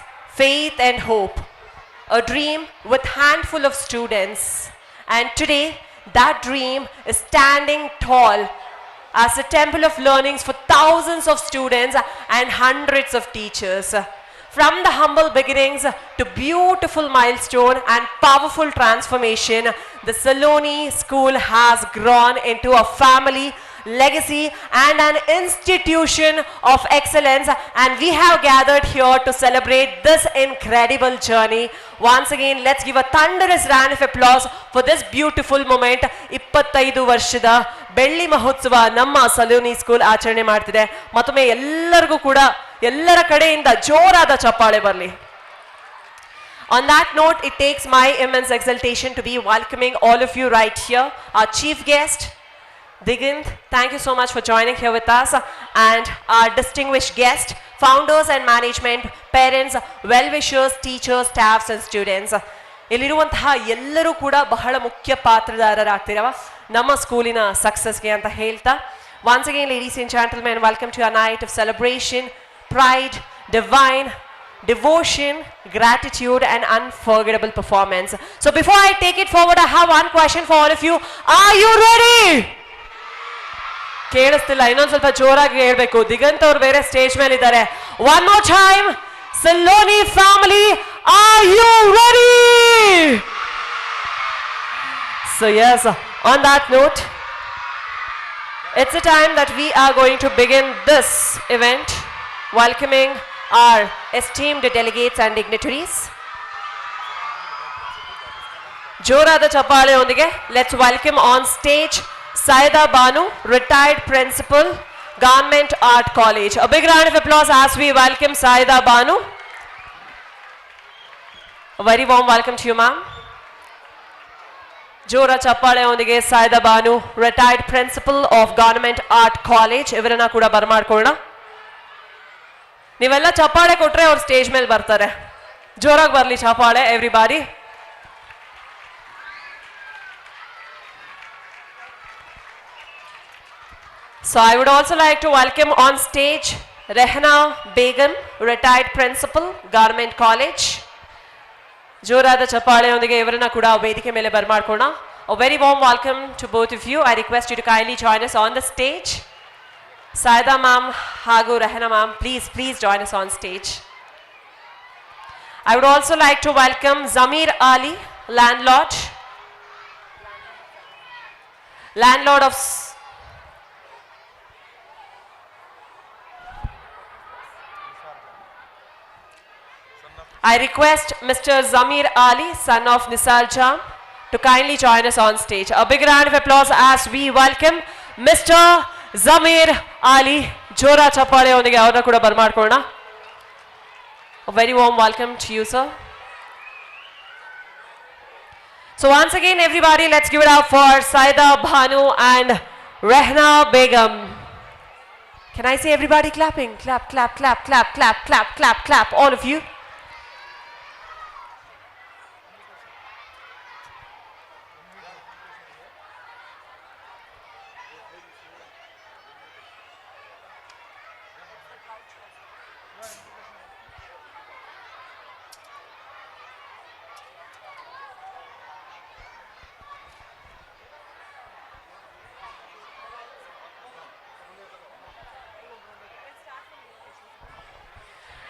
[SPEAKER 1] faith and hope. A dream with handful of students, and today that dream is standing tall as a temple of learnings for thousands of students and hundreds of teachers. From the humble beginnings to beautiful milestone and powerful transformation, the Saloni School has grown into a family, legacy and an institution of excellence, and we have gathered here to celebrate this incredible journey. Once again, let's give a thunderous round of applause for this beautiful moment. 25 ವರ್ಷದ ಬೆಳ್ಳಿ ಮಹೋತ್ಸವ ನಮ್ಮ Saloni school ಆಚರಣೆ ಮಾಡ್ತಿದೆ. ಮತ್ತೊಮ್ಮೆ ಎಲ್ಲರಿಗೂ ಕೂಡ ಎಲ್ಲರ ಕಡೆಯಿಂದ ಜೋರಾದ ಚಪ್ಪಾಳೆ ಬರಲಿ. On that note, it takes my immense exultation to be welcoming all of you right here. Our chief guest, Digant, thank you so much for joining here with us, and our distinguished guest, founders and management, parents, well-wishers, teachers, staffs and students. ಇಲ್ಲಿರುವಂತಹ ಎಲ್ಲರೂ ಕೂಡ ಬಹಳ ಮುಖ್ಯ ಪಾತ್ರಧಾರರಾಗ್ತಿರವ ನಮ್ಮ ಸ್ಕೂಲಿನ ಸಕ್ಸಸ್ಗೆ ಅಂತ ಹೇಳ್ತಾ, once again, ladies and gentlemen, welcome to our night of celebration, pride, divine devotion, gratitude and unforgettable performance. So before I take it forward, I have one question for all of you. Are you ready? ಕೇಳಿಸ್ತಿಲ್ಲ, ಇನ್ನೊಂದು ಸ್ವಲ್ಪ ಜೋರಾಗಿ ಹೇಳ್ಬೇಕು. ದಿಗಂತ್ ಅವ್ರು ಬೇರೆ stage ಮೇಲೆ ಇದ್ದಾರೆ. One more time, Saloni family, are you ready? So yes, on that note, it's a time that we are going to begin this event, welcoming our esteemed delegates and dignitaries. ಜೋರಾದ ಚಪ್ಪಾಳೆಯೊಂದಿಗೆ let's welcome on stage Saida Banu, retired principal, Government Art College. A big round of applause as we welcome Saida Banu. A very warm welcome to you, ma'am. ಜೋರ ಚಪ್ಪಾಳೆಯೊಂದಿಗೆ Saida Banu, retired principal of Government Art College. ಇವರನ್ನ ಕೂಡ ಬರಮಾಡ್ಕೊಳ್ಳೋಣ. ನೀವೆಲ್ಲ ಚಪ್ಪಾಳೆ ಕೊಟ್ರೆ ಅವ್ರು stage ಮೇಲೆ ಬರ್ತಾರೆ. ಜೋರಾಗಿ ಬರಲಿ ಚಪ್ಪಾಳೆ everybody. So I would also like to welcome on stage Rehna Begum, retired principal, Government College. ಜೋರಾದ ಚಪ್ಪಾಳೆಯೊಂದಿಗೆ ಇವರನ್ನ ಕೂಡ ವೇದಿಕೆ ಮೇಲೆ ಬರಮಾಡ್ಕೊಳ್ಳೋಣ. A very warm welcome to both of you. I request you to kindly join us on the stage. Saida ma'am ಹಾಗೂ Rehna ma'am, please join us on stage. I would also like to welcome Zamir Ali, landlord of I request Mr. Zamir Ali, son of Nisar Jam, to kindly join us on stage. A big round of applause as we welcome Mr. Zamir Ali. Jora chappale ondige avarna kuda barmaadಕೊಳ್ಳೋಣ. A very warm welcome to you, sir. So once again, everybody, let's give it up for Saida Banu and Rehna Begum. Can I see everybody clapping? Clap, clap, clap, clap, clap, clap, clap, clap, all of you.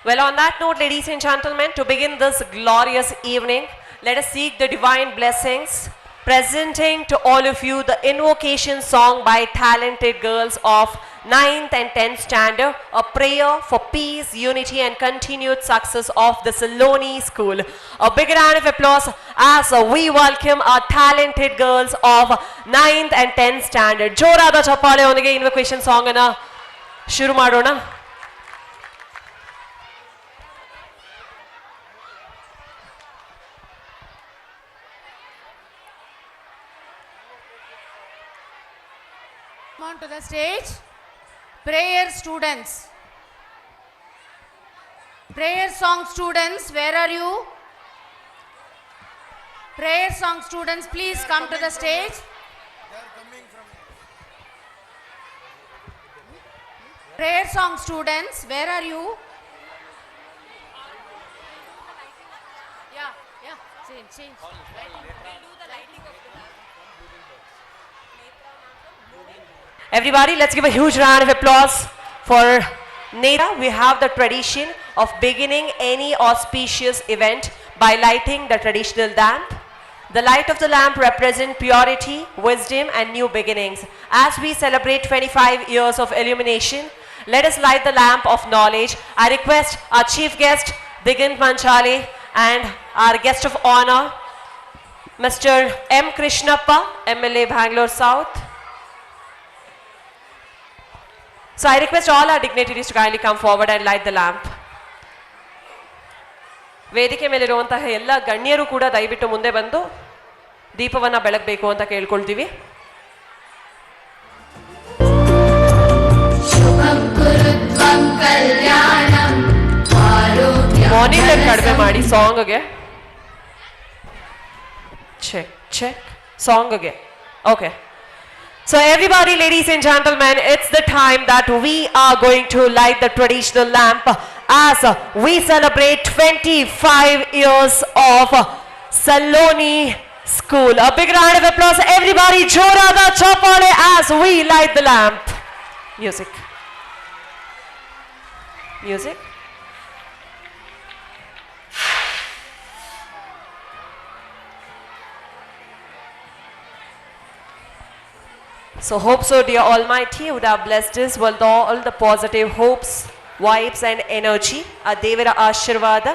[SPEAKER 1] Well, on that note, ladies and gentlemen, to begin this glorious evening, let us seek the divine blessings, presenting to all of you the invocation song by talented girls of 9th and 10th standard, a prayer for peace, unity and continued success of the Saloni School. A big round of applause as we welcome our talented girls of 9th and 10th standard. ಜೋರಾದ ಚಪ್ಪಾಳೆಯೊಂದಿಗೆ invocation song ಅನ್ನು ಶುರು ಮಾಡೋಣ.
[SPEAKER 9] Come on to the stage. Prayer students. Prayer song students, where are you? Prayer song students, please come to the stage. Prayer song students, where are you? Yeah. Change.
[SPEAKER 1] Everybody, let's give a huge round of applause for Neda. We have the tradition of beginning any auspicious event by lighting the traditional lamp. The light of the lamp represents purity, wisdom and new beginnings. As we celebrate 25 years of illumination, let us light the lamp of knowledge. I request our chief guest, Digant Manchale, and our guest of honor, Mr. M. Krishnappa, MLA Bangalore South. So I request all our dignitaries to kindly come forward and light the lamp. ವೇದಿಕೆ ಮೇಲಿರುವಂತಹ ಎಲ್ಲ ಗಣ್ಯರು ಕೂಡ ದಯವಿಟ್ಟು ಮುಂದೆ ಬಂದು ದೀಪವನ್ನು ಬೆಳಗಬೇಕು ಅಂತ ಕೇಳ್ಕೊಳ್ತೀವಿ. Monitor ಕಡಿಮೆ ಮಾಡಿ ಸಾಂಗ್ಗೆ. ಚೆಕ್ ಸಾಂಗ್ಗೆ. Okay. So everybody, ladies and gentlemen, it's the time that we are going to light the traditional lamp as we celebrate 25 years of Saloni School. A big round of applause, everybody, jorada chapale as we light the lamp. Music. So hope so, dear Almighty, would have blessed us with all the positive hopes, vibes and energy. ಆ ದೇವರ ಆಶೀರ್ವಾದ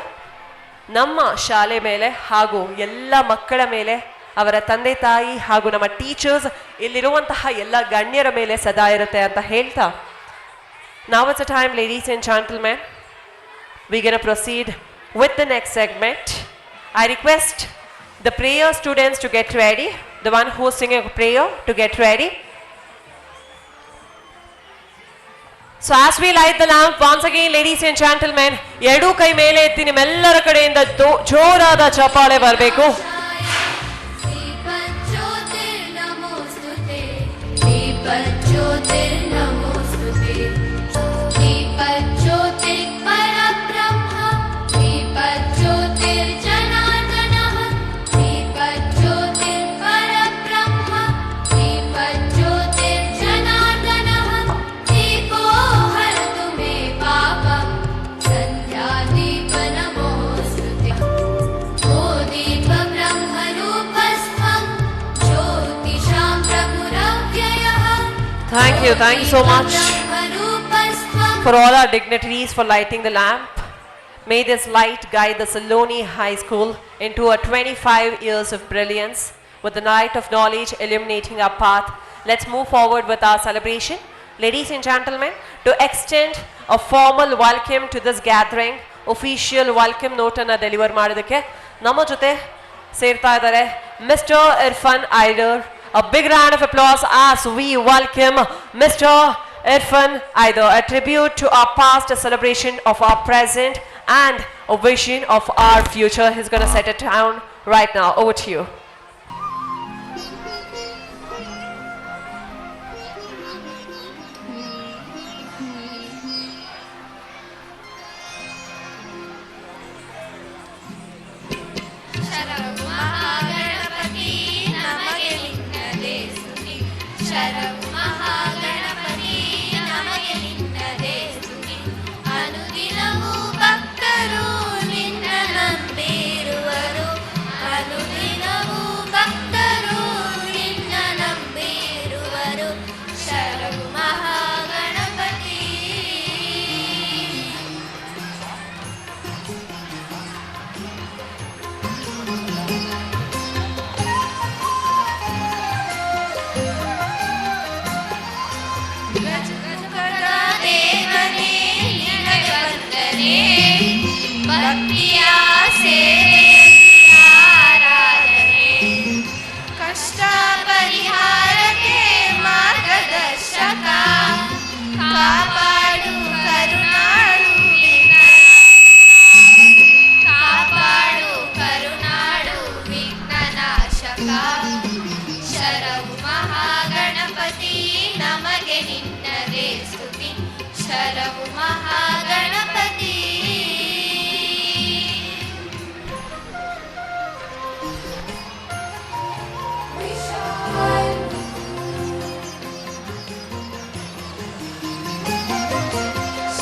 [SPEAKER 1] ನಮ್ಮ ಶಾಲೆ ಮೇಲೆ ಹಾಗೂ ಎಲ್ಲ ಮಕ್ಕಳ ಮೇಲೆ, ಅವರ ತಂದೆ ತಾಯಿ ಹಾಗೂ ನಮ್ಮ ಟೀಚರ್ಸ್, ಇಲ್ಲಿರುವಂತಹ ಎಲ್ಲ ಗಣ್ಯರ ಮೇಲೆ ಸದಾ ಇರುತ್ತೆ ಅಂತ ಹೇಳ್ತಾ, now it's a time, ladies and gentlemen, we're going to proceed with the next segment. I request the prayer students to get ready, the one who's singing a prayer to get ready. So as we light the lamp, once again, ladies and gentlemen, ಎರಡು ಕೈ ಮೇಲೆ ಎತ್ತಿ ನಿಮ್ಮೆಲ್ಲರ ಕಡೆಯಿಂದ ಜೋರಾದ ಚಪ್ಪಾಳೆ ಬರಬೇಕು. Thank you so much for all our dignitaries for lighting the lamp. May this light guide the Saloni High School into a 25 years of brilliance with the light of knowledge illuminating our path. Let's move forward with our celebration. Ladies and gentlemen, to extend a formal welcome to this gathering, official welcome note ಅನ್ನು deliver ಮಾಡೋದಕ್ಕೆ ನಮ್ಮ ಜೊತೆ ಸೇರ್ತಾ ಇದ್ದಾರೆ Mr. Irfan Aider. A big round of applause as we welcome Mr. Irfan Aider, a tribute to our past, a celebration of our present and a vision of our future. He's going to set it down right now. Over to you.
[SPEAKER 4] ಶರಣು ಮಹಾಗಣಪತಿ ನಮಗೆ ನಿನ್ನದೇ ಸ್ತುತಿ ಅನುದಿನವೂ ಭಕ್ತರು ನಿನ್ನ ನಂಬಿರುವರು ಅನುದಿನವೂ ಭಕ್ತರು ನಿನ್ನ ನಂಬಿರುವರು ಶರಣು ಮಹಾಗಣಪತಿ ದೇವನೇ ನಿನಗೆ ವಂದನೆ ಭಕ್ತಿಯ ಸೇವೆ ಆರಾಧನೆ ಕಷ್ಟ ಪರಿಹಾರಕ್ಕೆ ಮಾರ್ಗದರ್ಶಕ ಕಾಪಾಡು ಕರುಣಾಳು ಕಾಪಾಡು ಕರುಣಾಳು ವಿಘ್ನನಾಶಕ ಶರಣು ಮಹಾಗಣಪತಿ ನಮಗೆ ನಿನ್ನದೇ ಸ್ತುತಿ ಶರಣು ಮಹಾಗಣಪತಿ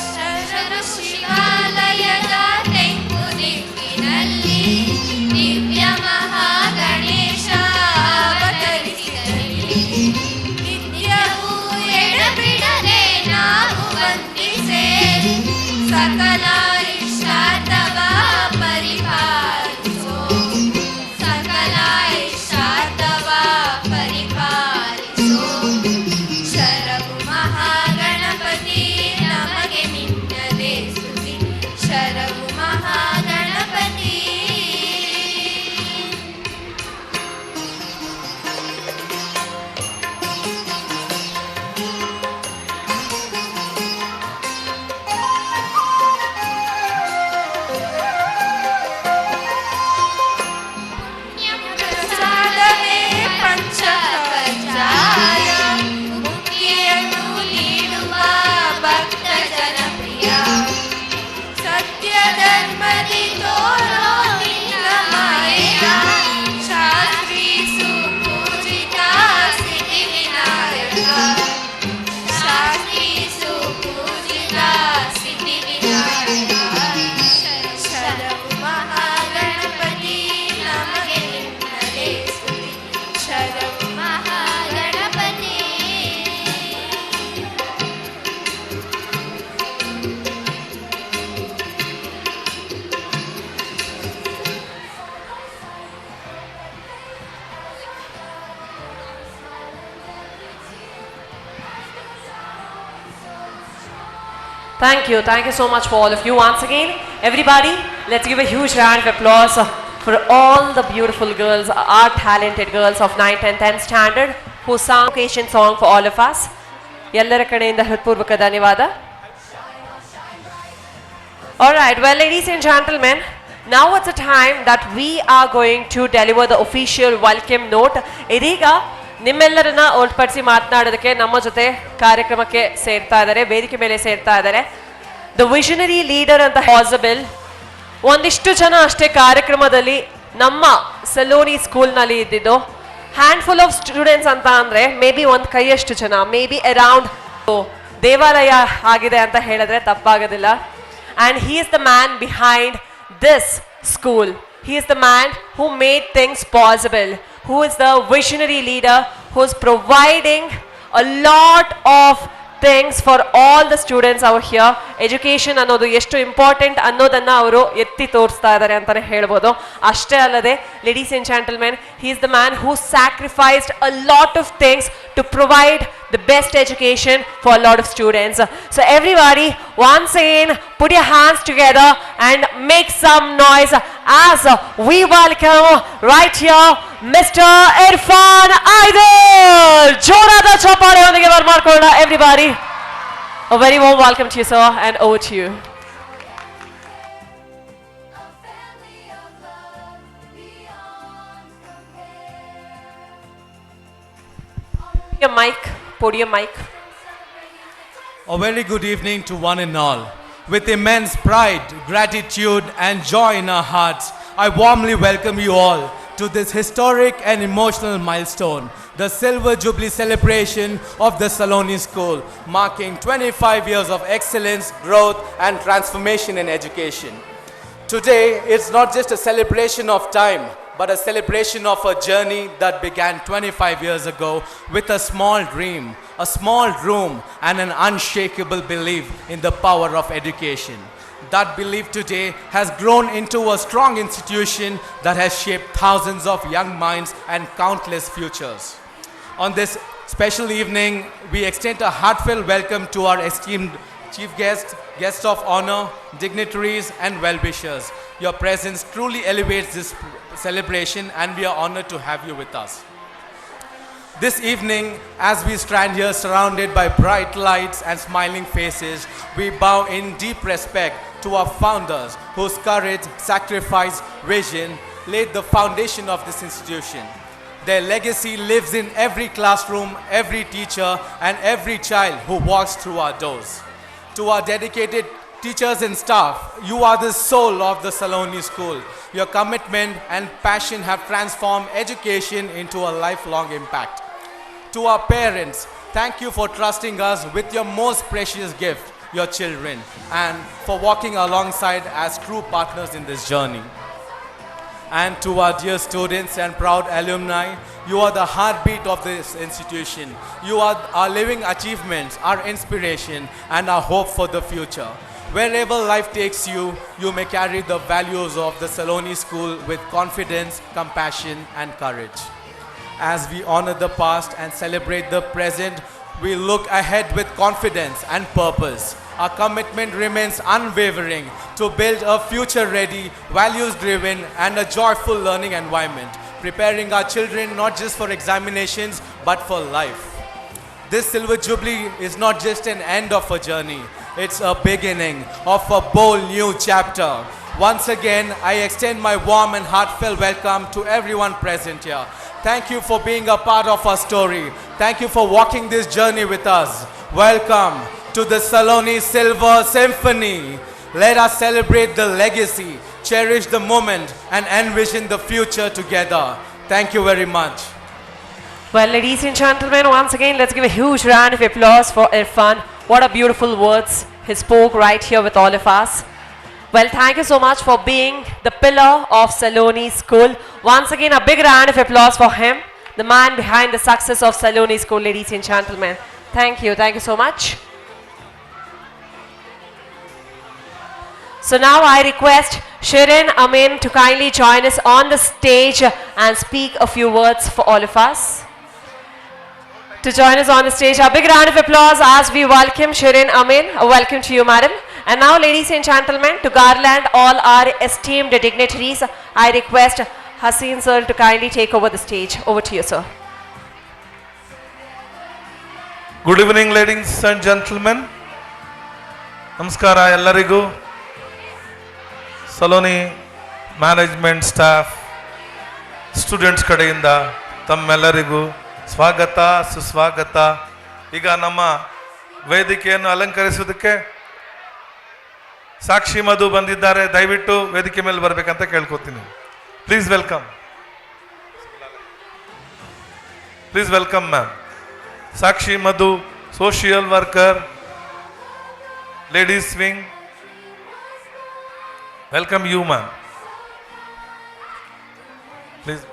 [SPEAKER 4] ಶರಣ ಶಿವಾಲಯದ ತೆಂಕು ದಿಕ್ಕಿನಲ್ಲಿ ದಿವ್ಯ ಮಹಾಗಣೇಶ ಅವತರಿಸಿದಲ್ಲಿ ನಿತ್ಯವೂ ಎಡಬಿಡದೆ ನಾವು ವಂದಿಸೆ ಸಕಲ ಇಷ್ಟಾರ್ಥವ ಪರಿಪಾಲಿಸೋ ಸಕಲ ಇಷ್ಟಾರ್ಥವ ಪರಿಪಾಲಿಸೋ ಶರಣು ಮಹಾಗಣಪತಿ ನಮಗೆ ನಿನ್ನದೇ ಸ್ತುತಿ ಶರಣು ಮಹಾಗಣಪತಿ ಪ್ರಸಾದವೇ ಪಂಚಕಜ್ಜಾಯ ಮುಕ್ತಿಯನ್ನು ನೀಡುವ ಭಕ್ತ ಜನಪ್ರಿಯ ಸತ್ಯ ಧರ್ಮದಿ ತೋರೋ ನಿನ್ನ ಮಾಯೆಯ ಶಾಸ್ತ್ರೀ ಸುಪೂಜಿತ ಸಿದ್ಧಿ ವಿನಾಯಕ ಶಾಸ್ತ್ರೀ ಸುಪೂಜಿತ ಸಿದ್ಧಿ ವಿನಾಯಕ ಶರಣು ಮಹಾಗಣಪತಿ ನಮಗೆ ನಿನ್ನದೇ ಸ್ತುತಿ ಶರಣು Mahaganapati
[SPEAKER 1] Thank you so much for all of you. Once again, everybody, let's give a huge round of applause for all the beautiful girls, our talented girls of 9th and 10th standard who sang occasion song for all of us. ಎಲ್ಲರ ಕಡೆಯಿಂದ ಹೃತ್ಪೂರ್ವಕ ಧನ್ಯವಾದ. Alright, well ladies and gentlemen, now it's a time that we are going to deliver the official welcome note. ಇದೀಗ ನಿಮ್ಮೆಲ್ಲರನ್ನ ಹೊರತುಪಡಿಸಿ ಮಾತನಾಡೋದಕ್ಕೆ ನಮ್ಮ ಜೊತೆ ಕಾರ್ಯಕ್ರಮಕ್ಕೆ ಸೇರ್ತಾ ಇದ್ದಾರೆ, ವೇದಿಕೆ ಮೇಲೆ ಸೇರ್ತಾ ಇದ್ದಾರೆ ದ ವಿಷನರಿ ಲೀಡರ್ ಅಂತ ಪಾಸಿಬಲ್. ಒಂದಿಷ್ಟು ಜನ ಅಷ್ಟೇ ಕಾರ್ಯಕ್ರಮದಲ್ಲಿ ನಮ್ಮ ಸಲೋನಿ ಸ್ಕೂಲ್ನಲ್ಲಿ ಇದ್ದಿದ್ದು. ಹ್ಯಾಂಡ್ಫುಲ್ ಆಫ್ ಸ್ಟೂಡೆಂಟ್ಸ್ ಅಂತ ಅಂದರೆ ಮೇ ಬಿ ಒಂದು ಕೈಯಷ್ಟು ಜನ, ಮೇ ಬಿ ಅರೌಂಡ್ ದೇವಾಲಯ ಆಗಿದೆ ಅಂತ ಹೇಳಿದ್ರೆ ತಪ್ಪಾಗೋದಿಲ್ಲ. And he is the man behind this school. He is the man who made things possible, who is the visionary leader, who is providing a lot of things for all the students over here. Education ಅನ್ನೋದು ಎಷ್ಟು important ಅನ್ನೋದನ್ನ ಅವರು ಎತ್ತಿ ತೋರಿಸ್ತಾ ಇದ್ದಾರೆ ಅಂತಾನೆ ಹೇಳ್ಬೋದು. ಅಷ್ಟೇ ಅಲ್ಲದೆ ladies and gentlemen, he is the man who sacrificed a lot of things to provide the best education for a lot of students. So everybody, once again, put your hands together and make some noise as we welcome right here Mr. Irfan Aidar. ಜೋರಾದ ಚಪ್ಪಾಳೆಯೊಂದಿಗೆ ಬರ್ಮಾಡ್ಕೊಳ್ಳೋಣ everybody. A very warm welcome to you, sir, and over to you. Your mic, podium mic.
[SPEAKER 10] A very good evening to one and all. With immense pride, gratitude and joy in our hearts, I warmly welcome you all to this historic and emotional milestone the Silver Jubilee celebration of the Saloni School, marking 25 years of excellence, growth, and transformation in education. Today, it's not just a celebration of time, but a celebration of a journey that began 25 years ago with a small dream, a small room, and an unshakable belief in the power of education. That belief today has grown into a strong institution that has shaped thousands of young minds and countless futures. On this special evening, we extend a heartfelt welcome to our esteemed chief guests, guests of honor, dignitaries, and well-wishers. Your presence truly elevates this celebration, and we are honored to have you with us. This evening, as we stand here surrounded by bright lights and smiling faces, we bow in deep respect to our founders whose courage, sacrifice, vision laid the foundation of this institution. Their legacy lives in every classroom, every teacher, and every child who walks through our doors. To our dedicated teachers and staff, you are the soul of the Saloni School. Your commitment and passion have transformed education into a lifelong impact. To our parents, thank you for trusting us with your most precious gift, your children, and for walking alongside as true partners in this journey. And to our dear students and proud alumni, you are the heartbeat of this institution. You are our living achievements, our inspiration, and our hope for the future. Wherever life takes you, you may carry the values of the Saloni School with confidence, compassion, and courage. As we honor the past and celebrate the present, we look ahead with confidence and purpose. Our commitment remains unwavering to build a future-ready, values-driven, and a joyful learning environment, preparing our children not just for examinations, but for life. This Silver Jubilee is not just an end of a journey, it's a beginning of a bold new chapter. Once again, I extend my warm and heartfelt welcome to everyone present here. Thank you for being a part of our story. Thank you for walking this journey with us. Welcome to the Saloni Silver Symphony. Let us celebrate the legacy, cherish the moment, and envision the future together. Thank you very much.
[SPEAKER 1] Well, ladies and gentlemen, once again, let's give a huge round of applause for Irfan. What a beautiful words he spoke right here with all of us. Well, thank you so much for being the pillar of Saloni School. Once again, a big round of applause for him, the man behind the success of Saloni School, ladies and gentlemen. Thank you so much. So now I request Shirin Amin to kindly join us on the stage and speak a few words for all of us. To join us on the stage, a big round of applause as we welcome Shirin Amin. Welcome to you, madam. And now, ladies and gentlemen, to garland all our esteemed dignitaries, I request Haseen sir to kindly take over the stage. Over to you, sir.
[SPEAKER 11] Good evening, ladies and gentlemen. Namaskara ellarigu. Saloni management staff, students kadeyinda ತಮ್ಮೆಲ್ಲರಿಗೂ ಸ್ವಾಗತ ಸುಸ್ವಾಗತ. ಈಗ ನಮ್ಮ ವೇದಿಕೆಯನ್ನು ಅಲಂಕರಿಸುವುದಕ್ಕೆ ಸಾಕ್ಷಿ ಮಧು ಬಂದಿದ್ದಾರೆ. ದಯವಿಟ್ಟು ವೇದಿಕೆ ಮೇಲೆ ಬರಬೇಕಂತ ಕೇಳ್ಕೊತೀನಿ. Please welcome. Please welcome ma'am. Sakshi Madhu, social worker, ladies wing. Welcome you ma'am. Please.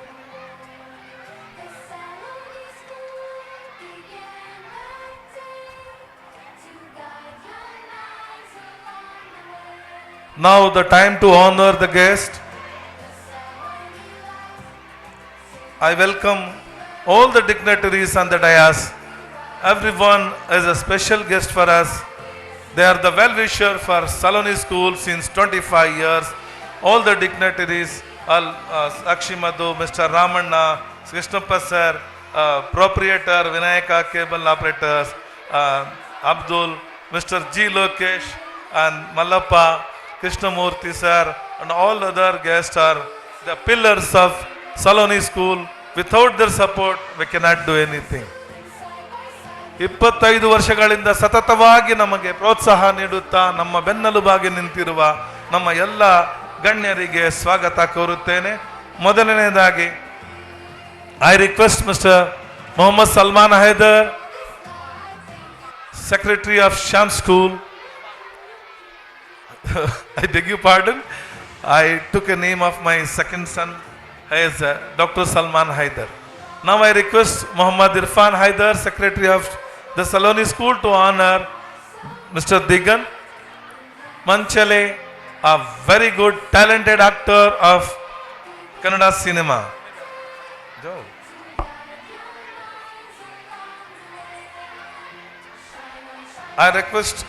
[SPEAKER 11] Now the time to honor the guest. I welcome all the dignitaries on the dais. Everyone is a special guest for us. They are the well-wisher for Saloni School since 25 years. All the dignitaries, Sakshi Madhu, Mr. Ramanna, Krishnappa sir, proprietor Vinayaka Cable Operators, Abdul, Mr. G. Lokesh, and Mallappa, Krishnamurthy sir, and all other guests are the pillars of Saloni School. Without their support, we cannot do anything. 25 ವರ್ಷಗಳಿಂದ ಸತತವಾಗಿ ನಮಗೆ ಪ್ರೋತ್ಸಾಹ ನೀಡುತ್ತಾ ನಮ್ಮ ಬೆನ್ನೆಲುಬಾಗಿ ನಿಂತಿರುವ ನಮ್ಮ ಎಲ್ಲ ಗಣ್ಯರಿಗೆ ಸ್ವಾಗತ ಕೋರುತ್ತೇನೆ. ಮೊದಲನೇದಾಗಿ I request mister Muhammad Salman Haider, Secretary of Sham School. I beg your pardon. I took a name of my second son as Dr. Salman Haider. Now I request Muhammad Irfan Haider, Secretary of the Saloni School, to honor Mr. Digan Manchale, a very good, talented actor of Kannada cinema. I request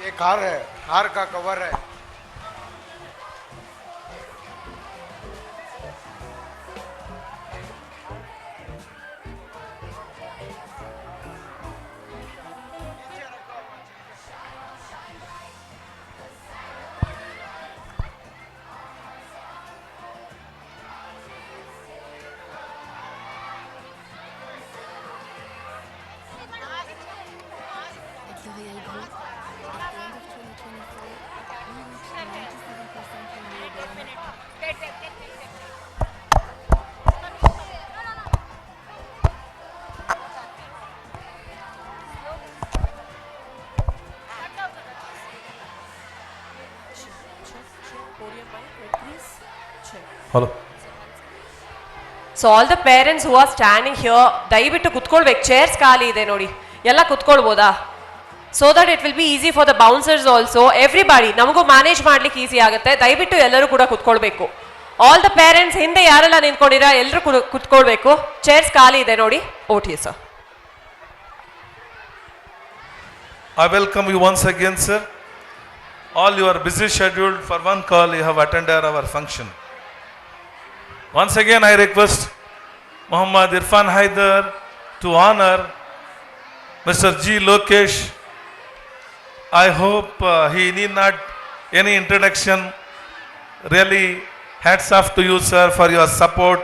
[SPEAKER 12] ये car है, car का cover है।
[SPEAKER 11] Hello.
[SPEAKER 1] So all the parents who are standing here, ದಯವಿಟ್ಟು ಕುತ್ಕೊಳ್ಬೇಕು. Chairs ಖಾಲಿ ಇದೆ ನೋಡಿ, ಎಲ್ಲ ಕುತ್ಕೊಳ್ಬೋದಾ? So that it will be easy for the bouncers also. Everybody, ನಮಗೂ ಮ್ಯಾನೇಜ್ ಮಾಡ್ಲಿಕ್ಕೆ ಈಸಿ ಆಗುತ್ತೆ. ದಯವಿಟ್ಟು ಎಲ್ಲರೂ ಕೂಡ ಕುತ್ಕೊಳ್ಬೇಕು. ಆಲ್ ದ ಪೇರೆಂಟ್ಸ್ ಹಿಂದೆ ಯಾರೆಲ್ಲ ನಿಂತ್ಕೊಂಡಿರಾ ಎಲ್ಲರೂ ಕುತ್ಕೊಳ್ಬೇಕು. ಚೇರ್ಸ್ ಖಾಲಿ ಇದೆ ನೋಡಿ. ಓಟಿ sir.
[SPEAKER 11] I welcome you once again, sir. All you are busy scheduled for one call, you have attended our function. Once again, I request Muhammad Irfan Haider to honor Mr. G. Lokesh. I hope he need not any introduction. Really, hats off to you, sir, for your support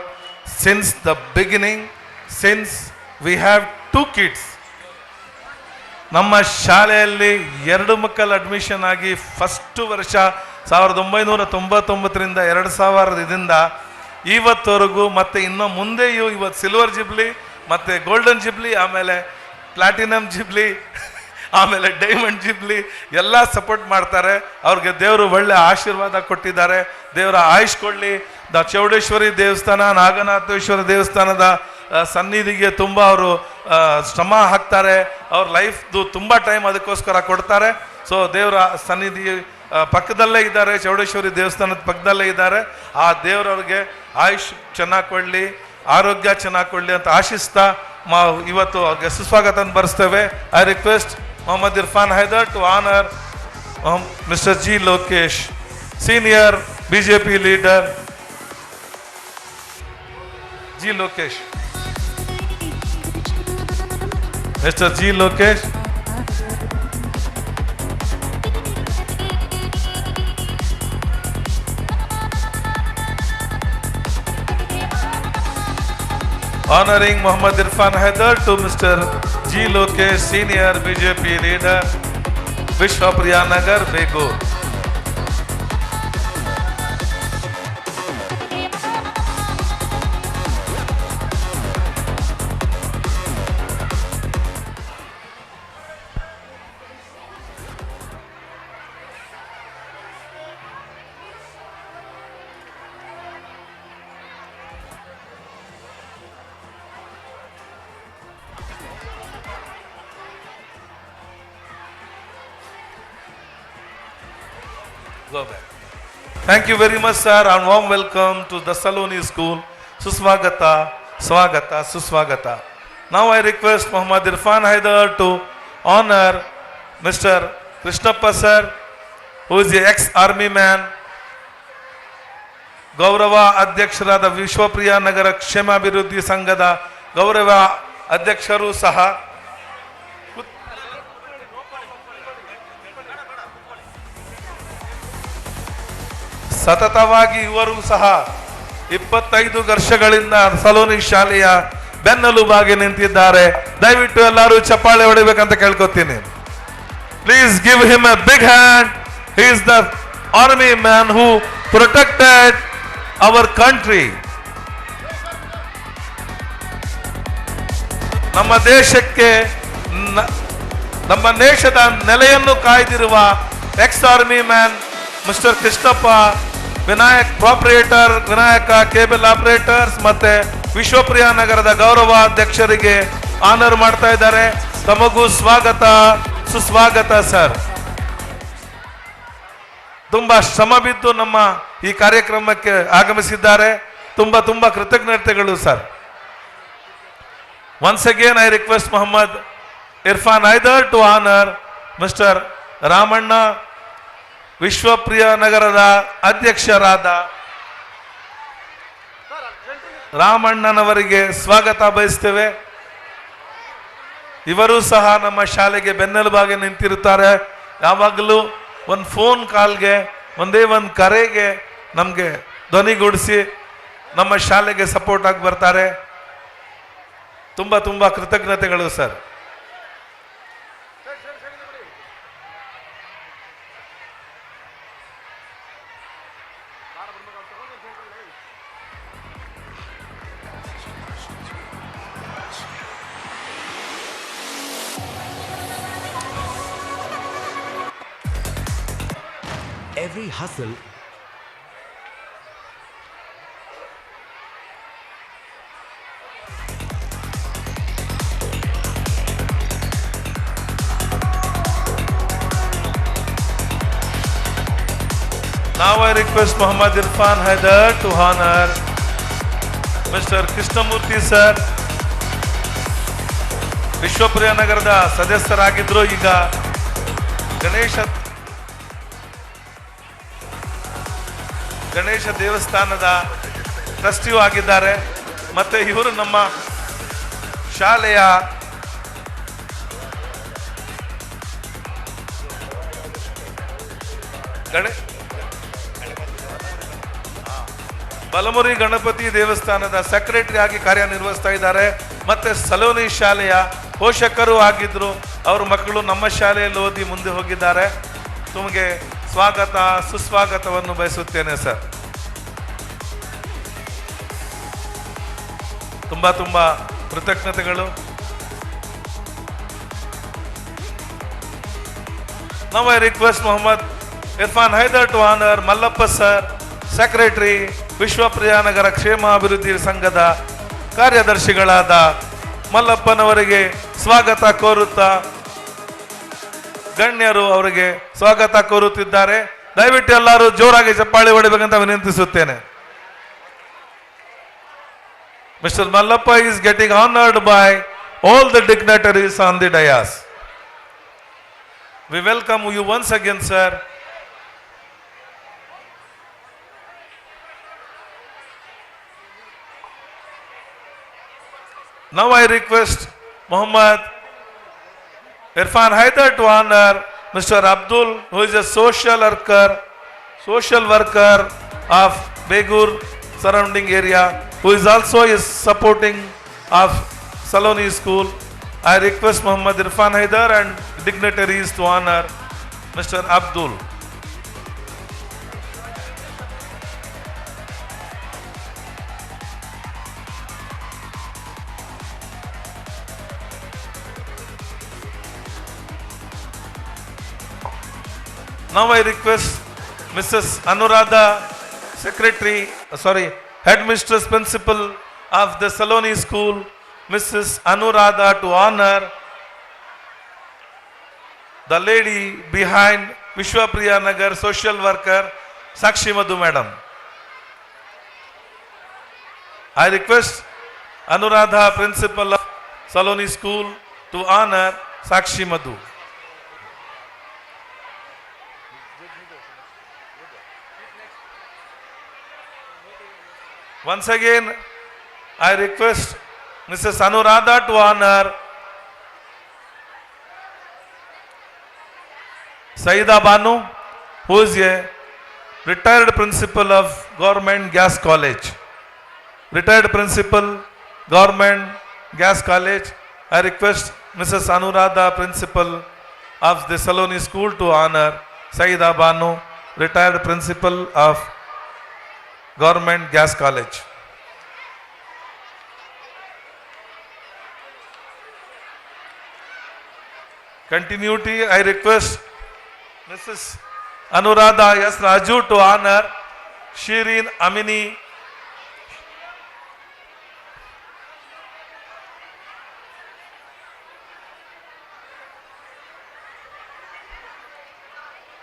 [SPEAKER 11] since the beginning, since we have 2 kids. ನಮ್ಮ ಶಾಲೆಯಲ್ಲಿ 2 ಮಕ್ಕಳು admission ಆಗಿ first ವರ್ಷ 1999ರಿಂದ 2000ದಿಂದ ಇವತ್ತವರೆಗೂ, ಮತ್ತು ಇನ್ನು ಮುಂದೆಯೂ ಇವತ್ತು silver Ghibli ಮತ್ತು ಗೋಲ್ಡನ್ ಜಿಬ್ಲಿ, ಆಮೇಲೆ ಪ್ಲಾಟಿನಮ್ ಜಿಬ್ಲಿ, ಆಮೇಲೆ ಡೈಮಂಡ್ ಜಿಬ್ಲಿ ಎಲ್ಲ ಸಪೋರ್ಟ್ ಮಾಡ್ತಾರೆ. ಅವ್ರಿಗೆ ದೇವರು ಒಳ್ಳೆ ಆಶೀರ್ವಾದ ಕೊಟ್ಟಿದ್ದಾರೆ. ದೇವರ ಆಯುಷ್ ಕೊಡಲಿ. ಚೌಡೇಶ್ವರಿ ದೇವಸ್ಥಾನ, ನಾಗನಾಥೇಶ್ವರ ದೇವಸ್ಥಾನದ ಸನ್ನಿಧಿಗೆ ತುಂಬ ಅವರು ಶ್ರಮ ಹಾಕ್ತಾರೆ. ಅವ್ರ ಲೈಫ್ದು ತುಂಬ ಟೈಮ್ ಅದಕ್ಕೋಸ್ಕರ ಕೊಡ್ತಾರೆ. ಸೊ ದೇವರ ಸನ್ನಿಧಿ ಪಕ್ಕದಲ್ಲೇ ಇದ್ದಾರೆ, ಚೌಡೇಶ್ವರಿ ದೇವಸ್ಥಾನದ ಪಕ್ಕದಲ್ಲೇ ಇದ್ದಾರೆ. ಆ ದೇವರವ್ರಿಗೆ ಆಯುಷ್ ಚೆನ್ನಾಗಿ ಕೊಡಲಿ, ಆರೋಗ್ಯ ಚೆನ್ನಾಗಿ ಕೊಡಲಿ ಅಂತ ಆಶಿಸ್ತಾ ಇವತ್ತು ಅವ್ರಿಗೆ ಸುಸ್ವಾಗತ ಬರೆಸ್ತೇವೆ. I request Mohammed Irfan Haider to honour mister G Lokesh, senior BJP leader. G Lokesh, Mr. G. Lokesh. Honoring Muhammad Irfan Haider to Mr. G. Lokesh, Senior BJP Leader, Vishwapriya Nagar, Begur. Go back. Thank you very much, sir, and warm welcome to the Saloni School. Suswagata, Swagata, Suswagata. Now I request Muhammad Irfan Haider to honor Mr. Krishnappa sir, who is the ex-army man, ಗೌರವ ಅಧ್ಯಕ್ಷರಾದ ವಿಶ್ವಪ್ರಿಯ ನಗರ ಕ್ಷೇಮಾಭಿವೃದ್ಧಿ ಸಂಘದ ಗೌರವ ಅಧ್ಯಕ್ಷರು ಸಹ, ಸತತವಾಗಿ ಇವರು ಸಹ 25 ವರ್ಷಗಳಿಂದ ಸಲೋನಿ ಶಾಲೆಯ ಬೆನ್ನೆಲುಬಾಗಿ ನಿಂತಿದ್ದಾರೆ. ದಯವಿಟ್ಟು ಎಲ್ಲರೂ ಚಪ್ಪಾಳೆ ಹೊಡಿಬೇಕಂತ ಕೇಳ್ಕೊತೀನಿ. Please give him a big hand. He is the army man who protected our country. ನಮ್ಮ ದೇಶಕ್ಕೆ ನಮ್ಮ ದೇಶದ ನೆಲೆಯನ್ನು ಕಾಯ್ದಿರುವ ex army man mister Krishnappa, Vinayak proprietor, Vinayaka cable operators ಮತ್ತೆ ವಿಶ್ವಪ್ರಿಯ ನಗರದ ಗೌರವ ಅಧ್ಯಕ್ಷರಿಗೆ ಆನರ್ ಮಾಡ್ತಾ ಇದ್ದಾರೆ. ತಮಗೂ ಸ್ವಾಗತ, ಸುಸ್ವಾಗತ ಸರ್. ತುಂಬಾ ಶ್ರಮ ಬಿದ್ದು ನಮ್ಮ ಈ ಕಾರ್ಯಕ್ರಮಕ್ಕೆ ಆಗಮಿಸಿದ್ದಾರೆ. ತುಂಬಾ ಕೃತಜ್ಞತೆಗಳು sir. Once again I request Mohammed Irfan Haider to honour mister Ramanna, Vishwapriya ನಗರದ ಅಧ್ಯಕ್ಷರಾದ ರಾಮಣ್ಣನವರಿಗೆ ಸ್ವಾಗತ ಬಯಸ್ತೇವೆ. ಇವರು ಸಹ ನಮ್ಮ ಶಾಲೆಗೆ ಬೆನ್ನೆಲುಬಾಗಿ ನಿಂತಿರುತ್ತಾರೆ. ಯಾವಾಗಲೂ ಒಂದು ಫೋನ್ ಕಾಲ್ಗೆ, ಒಂದೇ ಒಂದು ಕರೆಗೆ ನಮಗೆ ಧ್ವನಿಗೂಡಿಸಿ ನಮ್ಮ ಶಾಲೆಗೆ ಸಪೋರ್ಟ್ ಆಗಿ ಬರ್ತಾರೆ. ತುಂಬಾ ಕೃತಜ್ಞತೆಗಳು sir.
[SPEAKER 13] Every hustle
[SPEAKER 11] Now I request Muhammad Irfan Haider to honor Mr. Krishnamurthy sir. Vishwapriya ನಗರದ ಸದಸ್ಯರಾಗಿದ್ರು, ಈಗ ಗಣೇಶ ದೇವಸ್ಥಾನದ ಟ್ರಸ್ಟಿಯೂ ಆಗಿದ್ದಾರೆ. ಮತ್ತೆ ಇವರು ನಮ್ಮ ಶಾಲೆಯ ಬಲಮುರಿ ಗಣಪತಿ ದೇವಸ್ಥಾನದ ಸೆಕ್ರೆಟರಿ ಆಗಿ ಕಾರ್ಯನಿರ್ವಹಿಸ್ತಾ ಇದ್ದಾರೆ. ಮತ್ತೆ ಸಲೋನಿ ಶಾಲೆಯ ಪೋಷಕರು ಆಗಿದ್ರು. ಅವ್ರ ಮಕ್ಕಳು ನಮ್ಮ ಶಾಲೆಯಲ್ಲಿ ಓದಿ ಮುಂದೆ ಹೋಗಿದ್ದಾರೆ. ತಮಗೆ ಸ್ವಾಗತ, ಸುಸ್ವಾಗತವನ್ನು ಬಯಸುತ್ತೇನೆ ಸರ್. ತುಂಬಾ ಕೃತಜ್ಞತೆಗಳು. Now I request Muhammad Irfan Haider to honor Mallappa sir, secretary, Vishwapriya Nagar ಕ್ಷೇಮಾಭಿವೃದ್ಧಿ ಸಂಘದ ಕಾರ್ಯದರ್ಶಿಗಳಾದ ಮಲ್ಲಪ್ಪನವರಿಗೆ ಸ್ವಾಗತ ಕೋರುತ್ತಾ ಗಣ್ಯರು ಅವರಿಗೆ ಸ್ವಾಗತ ಕೋರುತ್ತಿದ್ದಾರೆ. ದಯವಿಟ್ಟು ಎಲ್ಲರೂ ಜೋರಾಗಿ ಚಪ್ಪಾಳಿ ಹೊಡಿಬೇಕಂತ ವಿನಂತಿಸುತ್ತೇನೆ. Mr. Mallappa is getting honored by all the dignitaries on the dais. We welcome you once again, sir. Now I request Muhammad Irfan Haider to honor Mr. Abdul, who is a social worker of Begur surrounding area, who is also supporting of Saloni School. I request Muhammad Irfan Haider and dignitaries to honor Mr. Abdul. Now I request Mrs. Anuradha, Headmistress Principal of the Saloni School, Mrs. Anuradha, to honor the lady behind Vishwapriya Nagar, social worker Sakshi Madhu Madam. I request Anuradha, Principal of Saloni School, to honor Sakshi Madhu. Once again, I request Mrs. Anuradha to honor Saida Banu, who is a retired principal of Government Gas College. Retired principal, Government Gas College. I request Mrs. Anuradha, principal of the Saloni School, to honor Saida Banu, retired principal of Government Gas College. Continuity, I request Mrs. Anuradha S. Raju to honor Shirin Amini.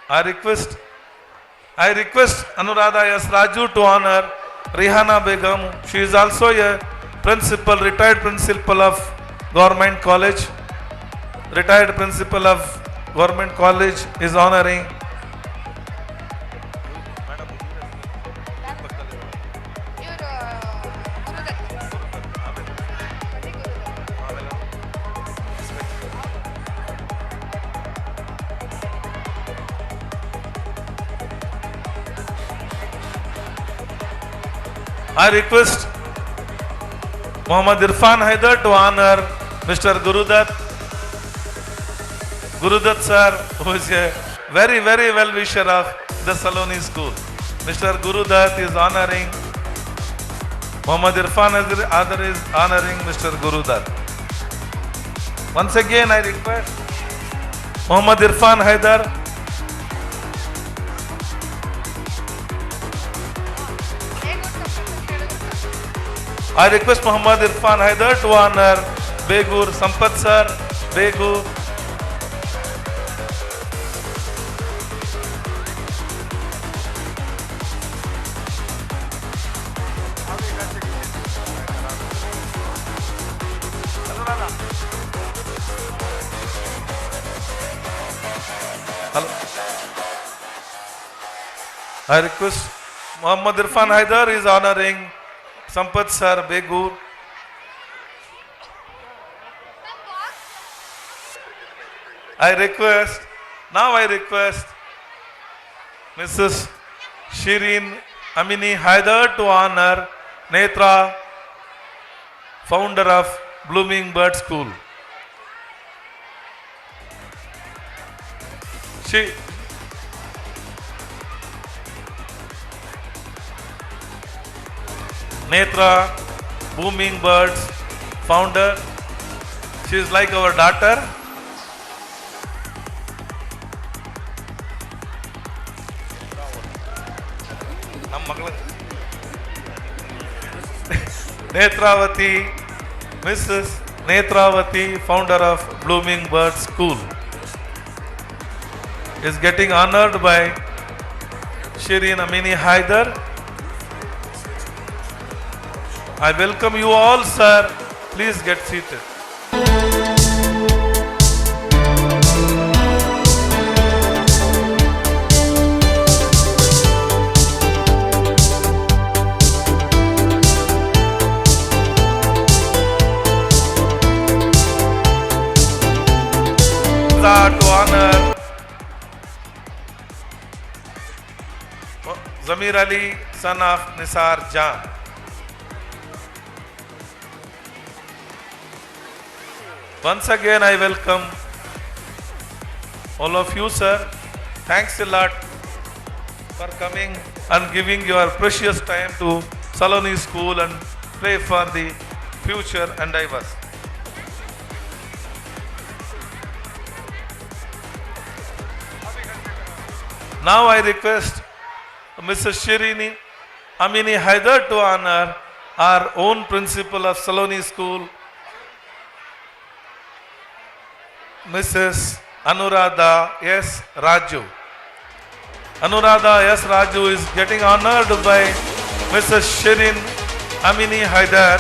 [SPEAKER 11] I request Anuradha S. Raju to honor Rihana Begum. She is also a principal, retired principal of Government College. Retired principal of Government College is honoring I request Muhammad Irfan Haider to honor Mr. Gurudat sir, who is a very, very well wisher of the Saloni School. Mr. Gurudat is honoring Muhammad Irfan Haider is honoring Mr. Gurudat. Once again, I request Muhammad Irfan Haider to honor Begur Sampat sir, Begur. Hello. I request Muhammad Irfan Haider is honoring Sampat sir, Begur. I request Mrs. Shirin Amini Haider to honor Netra, founder of Blooming Bird School. Netra, Blooming Birds founder. She is like our daughter. Netravati, Mrs. Netravati, founder of Blooming Bird School, is getting honored by Shirin Amini Haider. I welcome you all, sir. Please get seated. To honor Zamir Ali, son of Nisar Jan. Once again, I welcome all of you, sir. Thanks a lot for coming and giving your precious time to Saloni School and pray for the future endeavors. Now I request Mrs. Shirini Amini Haider to honor our own principal of Saloni School, Mrs. Anuradha S. Raju. Anuradha S. Raju is getting honored by Mrs. Shirin Amini Haider.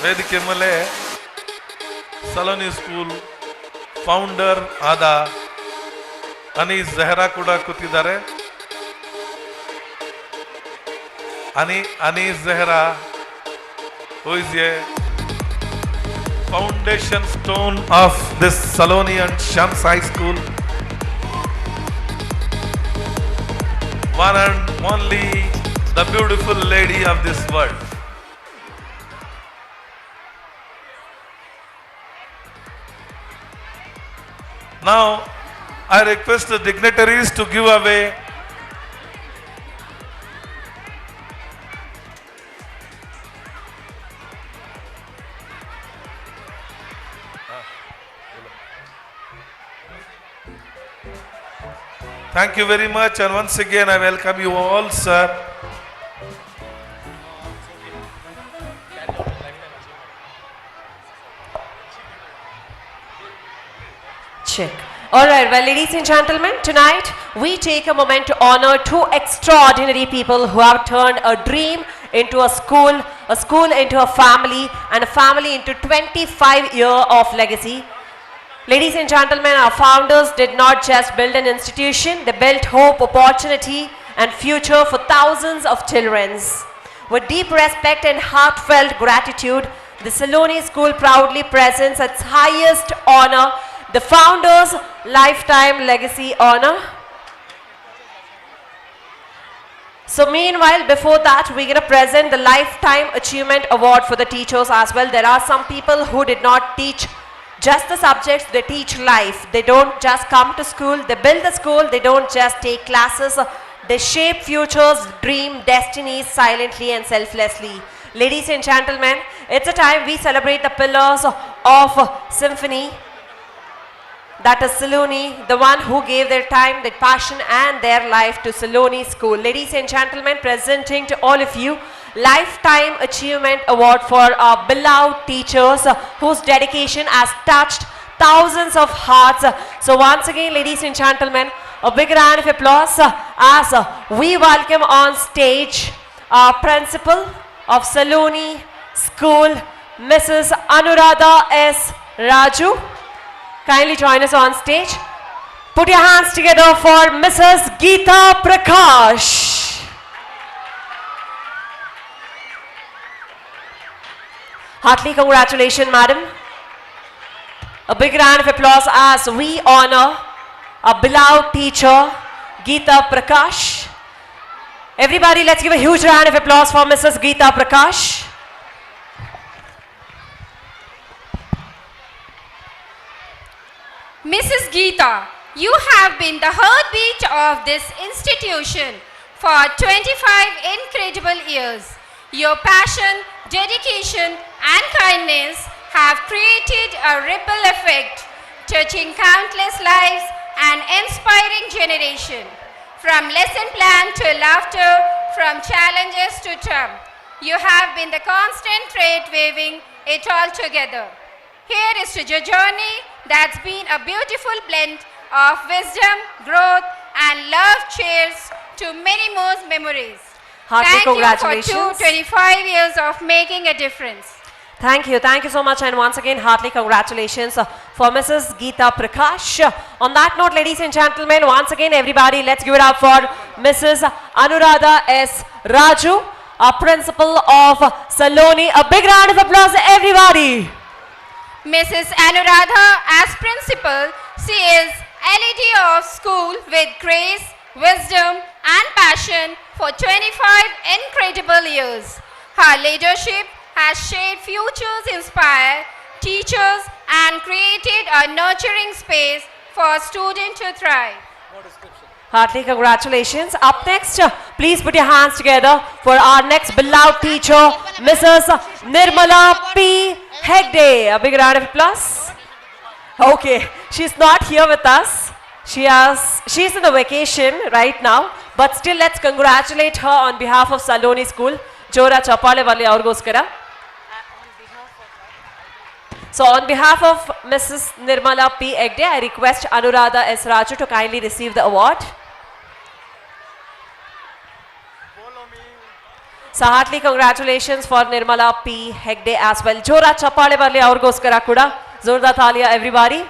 [SPEAKER 11] ವೇದಿಕೆ ಮೇಲೆ Saloni school founder ಆದ ಅನೀಸ್ ಜಹರಾ ಕೂಡ ಕೂತಿದ್ದಾರೆ. Anees ಜಹರಾ who is a foundation stone of this Saloni and Shams High School. One and only the beautiful lady of this world. Now, I request the dignitaries to give away Thank you very much, and once again I welcome you all, sir.
[SPEAKER 1] Check. All right, well, ladies and gentlemen, tonight we take a moment to honor two extraordinary people who have turned a dream into a school into a family, and a family into 25 years of legacy. Ladies and gentlemen, our founders did not just build an institution, they built hope, opportunity, and future for thousands of children. With deep respect and heartfelt gratitude, the Saloni School proudly presents its highest honor, the founders' lifetime legacy honor. So meanwhile, before that, we're going to present the Lifetime Achievement Award for the teachers as well. There are some people who did not teach just the subjects, they teach life. They don't just come to school, they build the school, they don't just take classes, they shape futures, dream destinies silently and selflessly. Ladies and gentlemen, it's a time we celebrate the pillars of symphony. That is Saloni, the one who gave their time, their passion and their life to Saloni School. Ladies and gentlemen, presenting to all of you Lifetime Achievement Award for our beloved teachers whose dedication has touched thousands of hearts. So once again, ladies and gentlemen, a big round of applause as we welcome on stage our principal of Saloni School, Mrs. Anuradha S. Raju. Kindly join us on stage. Put your hands together for Mrs. Geeta Prakash. Heartily congratulations, madam. A big round of applause as we honor our beloved teacher, Geeta Prakash. Everybody, let's give a huge round of applause for Mrs. Geeta Prakash.
[SPEAKER 4] Mrs. Geeta, you have been the heartbeat of this institution for 25 incredible years. Your passion, dedication, and kindness have created a ripple effect, touching countless lives and inspiring generation. From lesson plan to laughter, from challenges to triumph, you have been the constant thread weaving it all together. Here is to your journey that's been a beautiful blend of wisdom, growth, and love. Cheers to many more memories.
[SPEAKER 1] Heartily
[SPEAKER 4] Thank
[SPEAKER 1] congratulations.
[SPEAKER 4] you for 25 years of making a difference.
[SPEAKER 1] Thank you so much, and once again, heartily congratulations for Mrs. Geeta Prakash. On that note, ladies and gentlemen, once again, everybody, let's give it up for Mrs. Anuradha S. Raju, our principal of Saloni. A big round of applause, everybody.
[SPEAKER 4] Mrs. Anuradha, as principal, she is LED of school with grace, wisdom, and passion for 25 incredible years. Her leadership has shaped futures, inspired teachers, and created a nurturing space for students to thrive.
[SPEAKER 1] Heartily congratulations. Up next, please put your hands together for our next beloved teacher, Mrs. Nirmala P. Hegde. A big round of applause. Okay, she's not here with us. She's in the vacation right now, but still let's congratulate her on behalf of Saloni School. Jora Chapale Valli aurgoskara. So on behalf of Mrs. Nirmala P. Hegde, I request Anuradha S. Raju to kindly receive the award. So heartily congratulations for Nirmala P. Hegde as well. Jora Chapale barli aurgoskara kuda. Zorda Thalia everybody.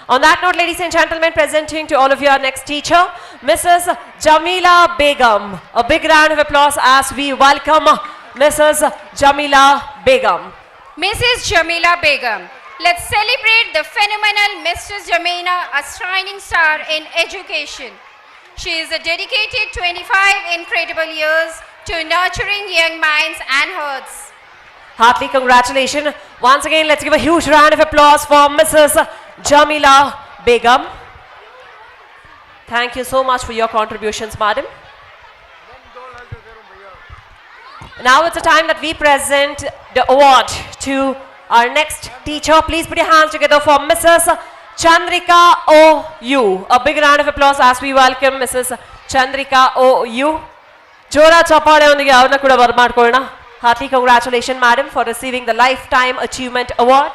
[SPEAKER 1] On that note, ladies and gentlemen, presenting to all of you our next teacher, Mrs. Jamila Begum. A big round of applause as we welcome Mrs. Jamila Begum.
[SPEAKER 9] Mrs. Jamila Begum. Let's celebrate the phenomenal Mrs. Jamila, a shining star in education. She is a dedicated 25 incredible years to nurturing young minds and hearts.
[SPEAKER 1] Heartily congratulations. Once again, let's give a huge round of applause for Mrs. Jamila Begum. Thank you so much for your contributions, madam. Now it's the time that we present the award to our next teacher. Please put your hands together for Mrs. Chandrika O.U. A big round of applause as we welcome Mrs. Chandrika O.U. Jora Chapale ondike avarna kuda barmaadkolna. Heartily congratulations, madam, for receiving the Lifetime Achievement Award.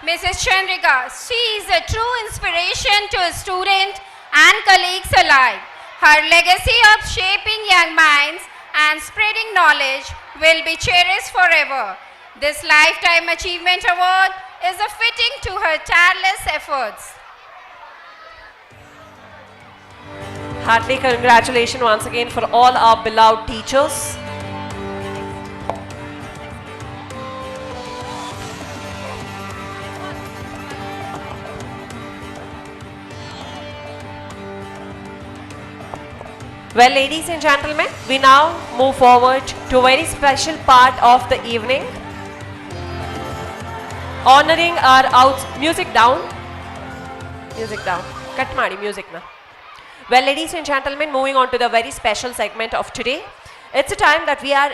[SPEAKER 9] Mrs. Chandrika, she is a true inspiration to a student and colleagues alike. Her legacy of shaping young minds and spreading knowledge will be cherished forever. This Lifetime Achievement Award is a fitting to her tireless efforts.
[SPEAKER 1] Heartily congratulations once again for all our beloved teachers. Well, ladies and gentlemen, we now move forward to a very special part of the evening. Honoring our music down. Music down. Cut maadi music na. Well, ladies and gentlemen, moving on to the very special segment of today. It's a time that we are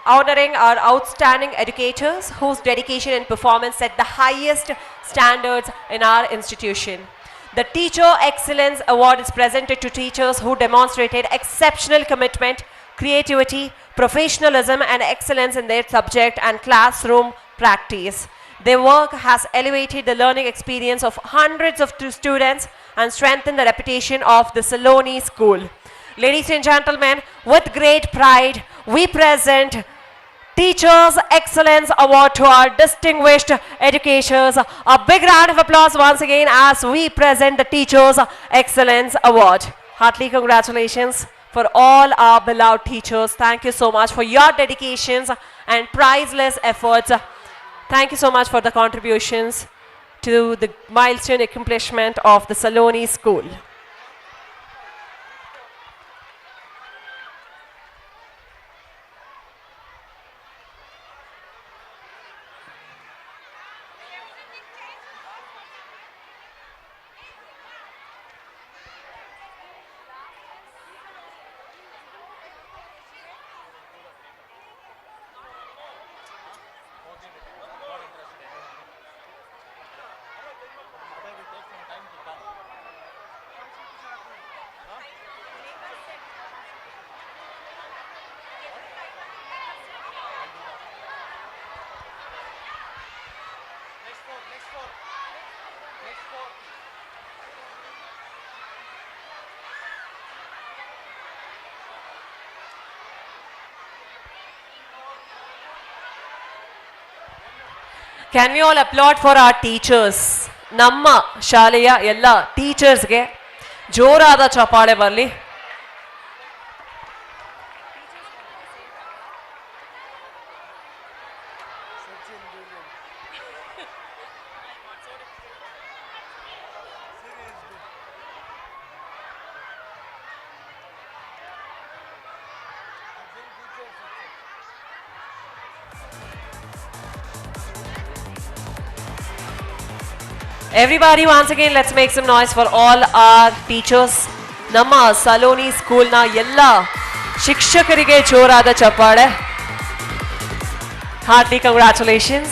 [SPEAKER 1] honoring our outstanding educators whose dedication and performance set the highest standards in our institution. The Teacher Excellence Award is presented to teachers who demonstrated exceptional commitment, creativity, professionalism, and excellence in their subject and classroom practice. Their work has elevated the learning experience of hundreds of students and strengthened the reputation of the Saloni School. Ladies and gentlemen, with great pride, we present Teachers Excellence Award to our distinguished educators. A big round of applause once again as we present the Teachers Excellence Award. Heartily congratulations for all our beloved teachers. Thank you so much for your dedications and priceless efforts. Thank you so much for the contributions to the milestone accomplishment of the Saloni School. Can we all applaud for our teachers? ನಮ್ಮ ಶಾಲೆಯ ಎಲ್ಲ ಟೀಚರ್ಸ್ಗೆ ಜೋರಾದ ಚಪ್ಪಾಳೆ ಬರಲಿ. Everybody, once again, let's make some noise for all our teachers. ನಮ್ಮ ಸಲೋನಿ ಸ್ಕೂಲ್ನ ಎಲ್ಲ ಶಿಕ್ಷಕರಿಗೆ ಜೋರಾದ ಚಪ್ಪಾಳೆ. Heartily congratulations.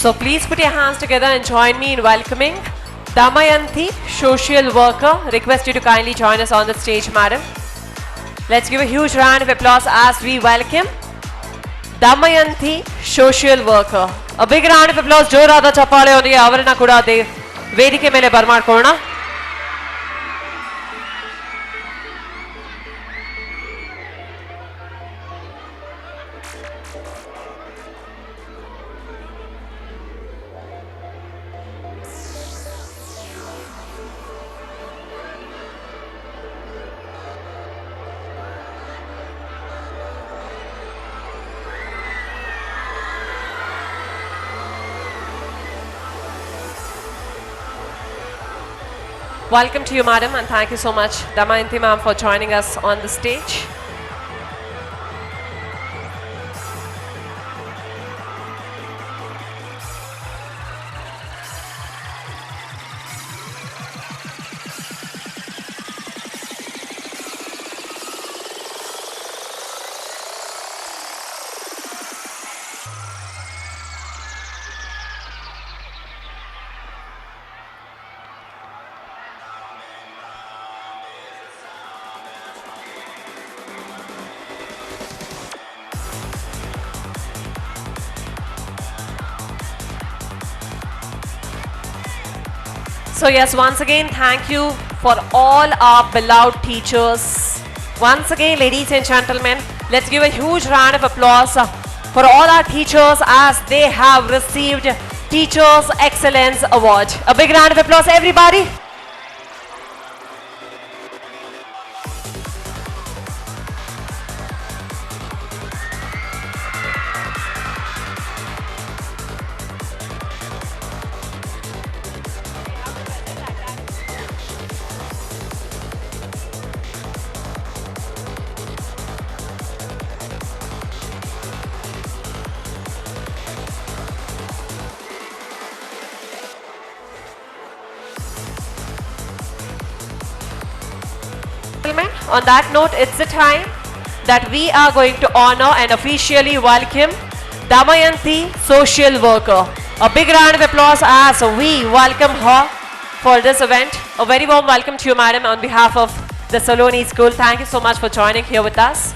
[SPEAKER 1] So please put your hands together and join me in welcoming Damayanti, social worker. Request you to kindly join us on the stage, madam. Let's give a huge round of applause as we welcome Damayanti, social worker. A big round of applause. ಜೋರಾದ ಚಪ್ಪಾಳೆಯೊಂದಿಗೆ ಅವರನ್ನ ಕೂಡ ವೇದಿಕೆ ಮೇಲೆ ಬರಮಾಡ್ಕೊಳ್ಳೋಣ. Welcome to you, madam, and thank you so much, Damayanti ma'am, for joining us on the stage. So yes, once again, thank you for all our beloved teachers. Once again, ladies and gentlemen, let's give a huge round of applause for all our teachers as they have received Teachers Excellence Award. A big round of applause, everybody. On that note, it's the time that we are going to honor and officially welcome Damayanti, social worker. A big round of applause as we welcome her for this event. A very warm welcome to you, madam, on behalf of the Saloni School. Thank you so much for joining here with us.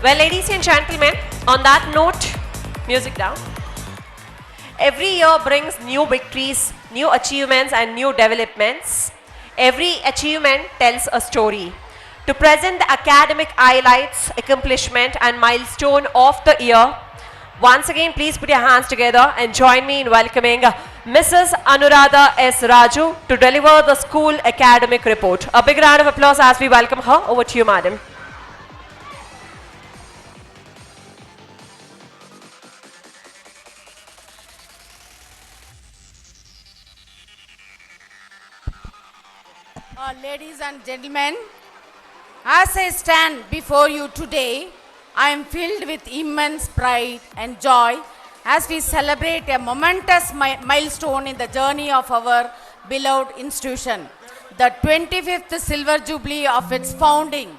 [SPEAKER 1] Well, ladies and gentlemen, on that note, music down. Every year brings new victories, new achievements and new developments. Every achievement tells a story. To present the academic highlights, accomplishment and milestone of the year, once again, please put your hands together and join me in welcoming Mrs. Anuradha S. Raju to deliver the school academic report. A big round of applause as we welcome her. Over to you, madam.
[SPEAKER 14] Ladies and gentlemen, as I stand before you today, I am filled with immense pride and joy as we celebrate a momentous milestone in the journey of our beloved institution, the 25th Silver Jubilee of its founding.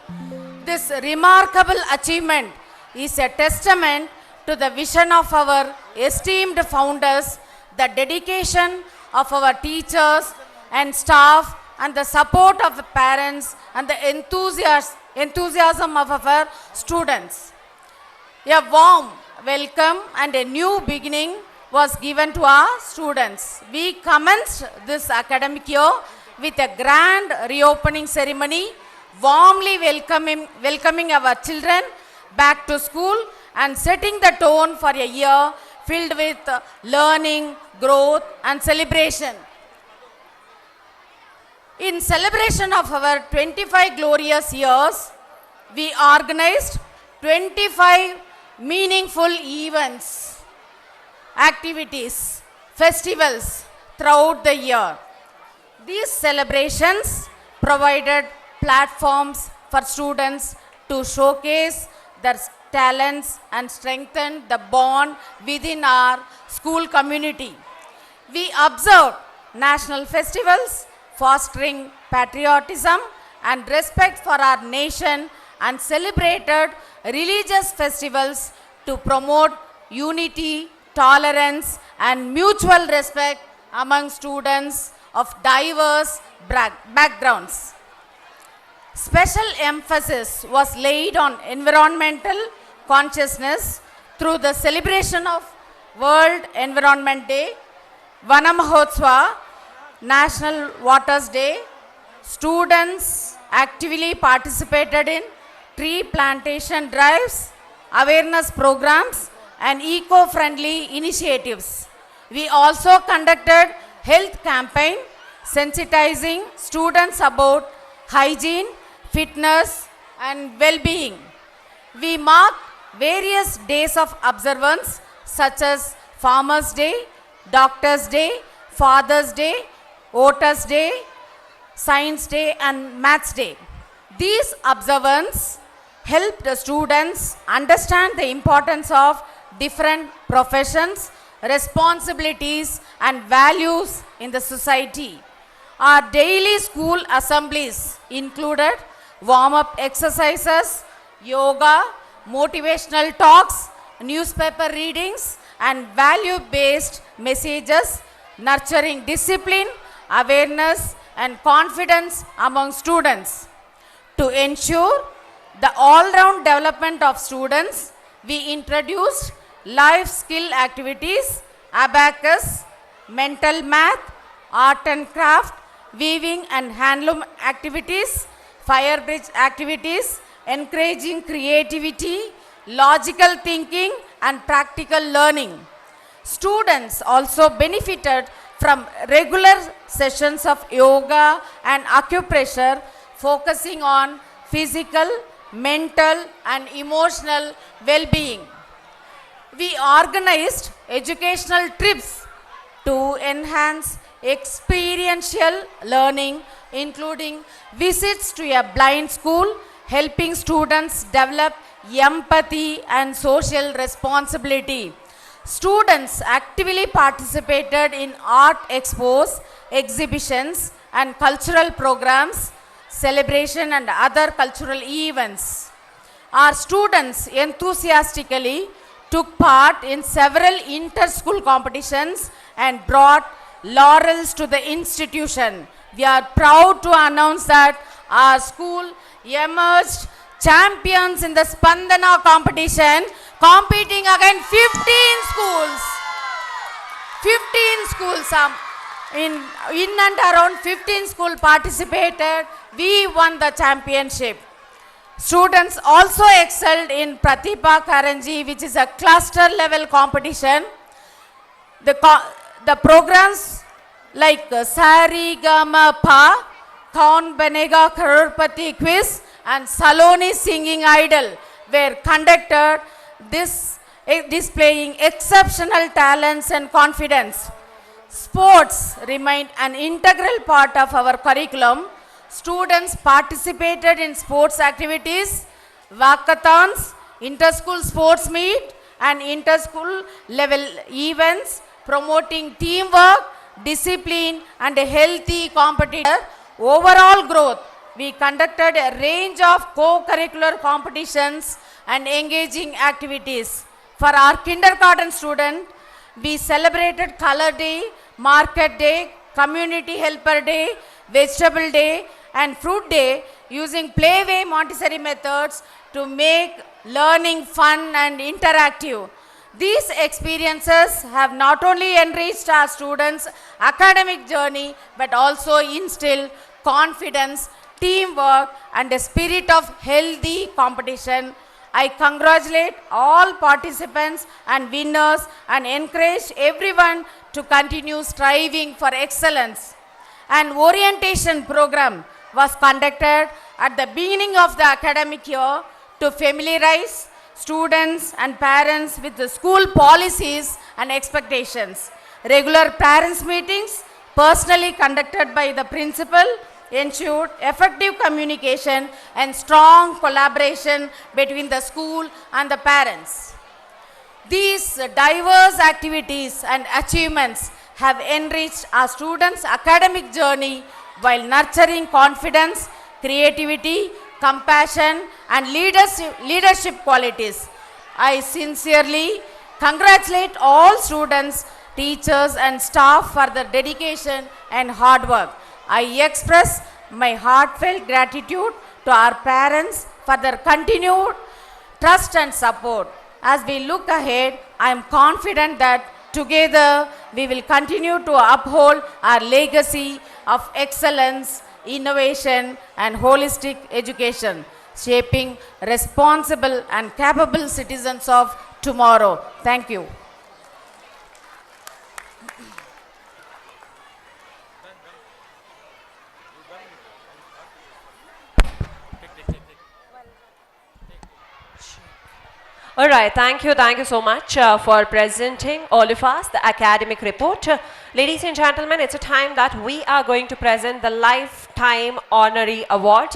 [SPEAKER 14] This remarkable achievement is a testament to the vision of our esteemed founders, the dedication of our teachers and staff, and the support of the parents and the enthusiasm of our students. A warm welcome and a new beginning was given to our students. We commenced this academic year with a grand reopening ceremony, warmly welcoming our children back to school and setting the tone for a year filled with learning, growth and celebration. In celebration of our 25 glorious years, we organized 25 meaningful events, activities, festivals, throughout the year. These celebrations provided platforms for students to showcase their talents and strengthen the bond within our school community. We observed national festivals fostering patriotism and respect for our nation and celebrated religious festivals to promote unity, tolerance and mutual respect among students of diverse backgrounds. Special emphasis was laid on environmental consciousness through the celebration of World Environment Day, Vana Mahotsava, National Waters Day. Students actively participated in tree plantation drives, awareness programs and eco-friendly initiatives. We also conducted health campaign sensitizing students about hygiene, fitness and well-being. We marked various days of observance such as Farmers' Day, Doctors' Day, Father's Day, Voters' Day, Science Day and Maths Day. These observances help the students understand the importance of different professions, responsibilities and values in the society. Our daily school assemblies included warm-up exercises, yoga, motivational talks, newspaper readings and value-based messages nurturing discipline, awareness and confidence among students. To ensure the all-round development of students, we introduced life skill activities, abacus, mental math, art and craft, weaving and handloom activities, fire bridge activities, encouraging creativity, logical thinking and practical learning. Students also benefited from regular sessions of yoga and acupressure focusing on physical, mental and emotional well-being. We organized educational trips to enhance experiential learning, including visits to a blind school, helping students develop empathy and social responsibility. Students actively participated in art expos, exhibitions and cultural programs, celebration and other cultural events. Our students enthusiastically took part in several inter-school competitions and brought laurels to the institution. We are proud to announce that our school emerged champions in the Spandana competition, competing against 15 schools. 15 schools, in and around 15 schools participated. We won the championship. Students also excelled in Pratibha Karanji, which is a cluster level competition. The programs like Sari Gama Pa, Kaun Banega Crorepati quiz and Saloni singing idol were conducted, displaying exceptional talents and confidence. Sports remained an integral part of our curriculum. Students participated in sports activities, walkathons, inter-school sports meet and inter-school level events, promoting teamwork, discipline and a healthy competitor overall growth. We conducted a range of co-curricular competitions and engaging activities. For our kindergarten student, we celebrated Color Day, Market Day, Community Helper Day, Vegetable Day and Fruit Day using Playway Montessori methods to make learning fun and interactive. These experiences have not only enriched our students' academic journey but also instilled confidence, teamwork and a spirit of healthy competition. I congratulate all participants and winners and encourage everyone to continue striving for excellence. An orientation program was conducted at the beginning of the academic year to familiarize students and parents with the school policies and expectations. Regular parents meetings personally conducted by the principal, ensured effective communication and strong collaboration between the school and the parents. These diverse activities and achievements have enriched our students' academic journey while nurturing confidence, creativity, compassion, and leadership qualities. I sincerely congratulate all students, teachers, and staff for their dedication and hard work. I express my heartfelt gratitude to our parents for their continued trust and support. As we look ahead, I am confident that together we will continue to uphold our legacy of excellence, innovation, and holistic education, shaping responsible and capable citizens of tomorrow. Thank you.
[SPEAKER 1] All right, thank you so much for presenting all of us the academic report. Ladies and gentlemen, it's a time that we are going to present the Lifetime Honorary Award.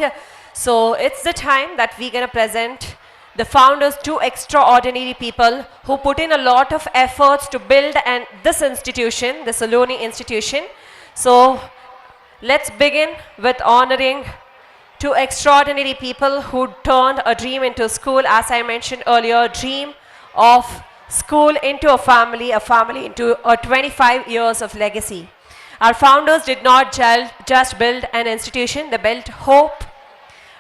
[SPEAKER 1] So it's the time that we're going to present the founders, two extraordinary people who put in a lot of efforts to build this institution, the Saloni Institution. So let's begin with honoring two extraordinary people who turned a dream into school. As I mentioned earlier, dream of school into a family into a 25 years of legacy. Our founders did not just build an institution, they built hope,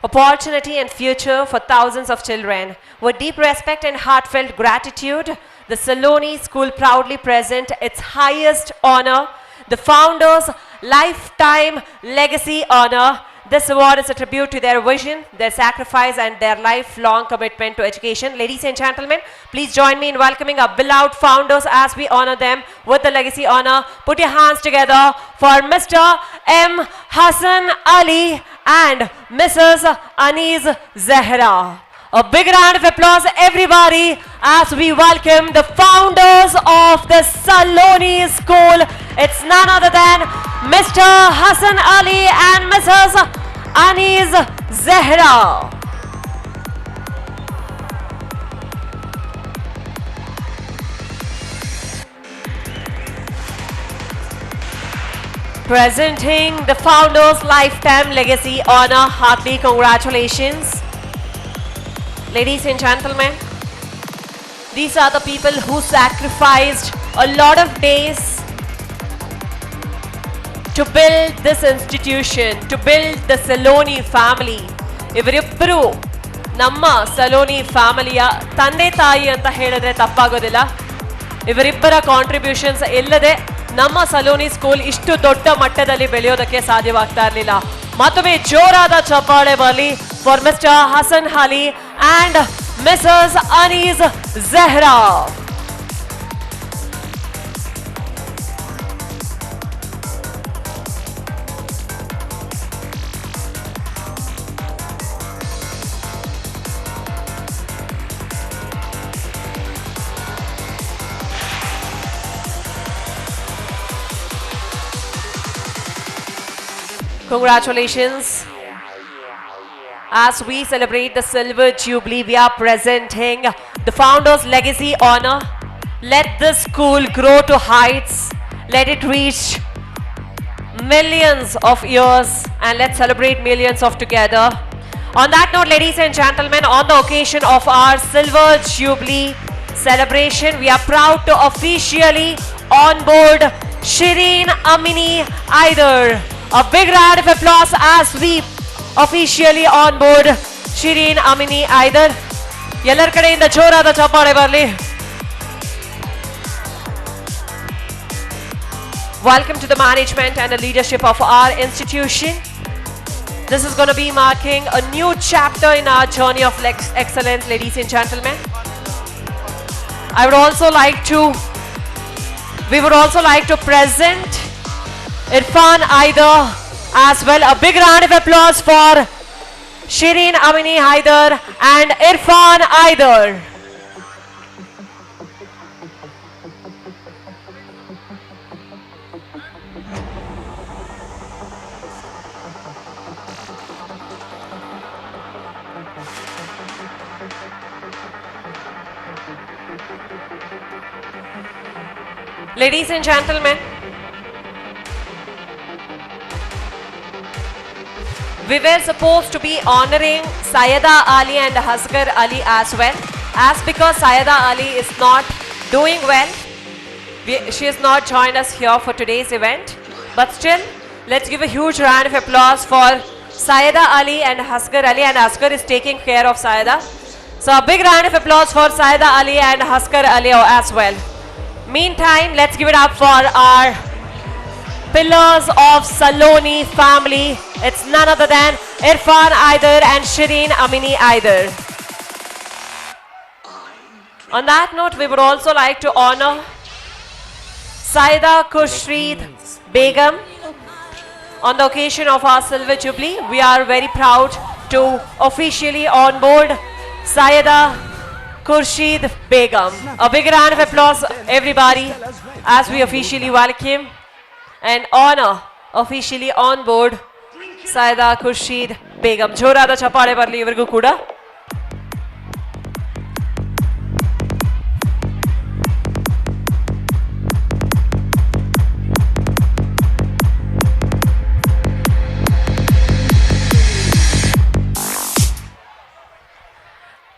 [SPEAKER 1] opportunity and future for thousands of children. With deep respect and heartfelt gratitude, the Saloni School proudly present its highest honor, the founders' Lifetime Legacy Honor. This award is a tribute to their vision, their sacrifice, and their lifelong commitment to education. Ladies and gentlemen, please join me in welcoming our beloved founders as we honor them with the legacy honor. Put your hands together for Mr. M. Hassan Ali and Mrs. Aniz Zehra. A big round of applause, everybody, as we welcome the founders of the Saloni School. It's none other than Mr. Hassan Ali and Mrs. Aniz Zehra. Presenting the founders' Lifetime Legacy Honor. Heartily congratulations. Ladies and gentlemen, these are the people who sacrificed a lot of days to build this institution, to build the Saloni family. ಇವರಿಬ್ಬರು ನಮ್ಮ ಸಲೋನಿ ಫ್ಯಾಮಿಲಿಯ ತಂದೆ ತಾಯಿ ಅಂತ ಹೇಳಿದ್ರೆ ತಪ್ಪಾಗೋದಿಲ್ಲ. ಇವರಿಬ್ಬರ contributions ಇಲ್ಲದೆ ನಮ್ಮ Saloni school ಇಷ್ಟು ದೊಡ್ಡ ಮಟ್ಟದಲ್ಲಿ ಬೆಳೆಯೋದಕ್ಕೆ ಸಾಧ್ಯವಾಗ್ತಾ ಇರಲಿಲ್ಲ. ಮತ್ತೊಮ್ಮೆ ಜೋರಾದ ಚಪ್ಪಾಳೆ ಬರಲಿ for mister Hasan Ali and Mrs. Aniz Zehra. Congratulations. As we celebrate the Silver Jubilee, we are presenting the Founders Legacy Honor. Let this school grow to heights. Let it reach millions of years, and let's celebrate millions of together. On that note, ladies and gentlemen, on the occasion of our Silver Jubilee celebration, we are proud to officially onboard Shireen Amini Aider. A big round of applause as we officially onboard Shireen Amini Aider. ಎಲ್ಲರ ಕಡೆಯಿಂದ ಜೋರಾದ ಚಪ್ಪಾಳೆ ಬರಲಿ. Welcome to the management and the leadership of our institution. This is going to be marking a new chapter in our journey of excellence, ladies and gentlemen. We would also like to present Irfan Aider as well. A big round of applause for Shireen Amini Aider and Irfan Aider. Ladies and gentlemen, we were supposed to be honoring Sayeda Ali and Asghar Ali as well. As because Sayeda Ali is not doing well, she has not joined us here for today's event. But still, let's give a huge round of applause for Sayeda Ali and Asghar Ali, and Asghar is taking care of Sayeda. So a big round of applause for Sayeda Ali and Asghar Ali as well. Meantime, let's give it up for our pillars of Saloni family. It's none other than Irfan Aider and Shireen Amini Aider. On that note, we would also like to honor Saida Khurshid Begum on the occasion of our Silver Jubilee. We are very proud to officially onboard Saida Khurshid Begum. A big round of applause, everybody, as we officially welcome and honor officially on board Saida Khurshid Begum. Jorada chapade barli ivarigu kuda.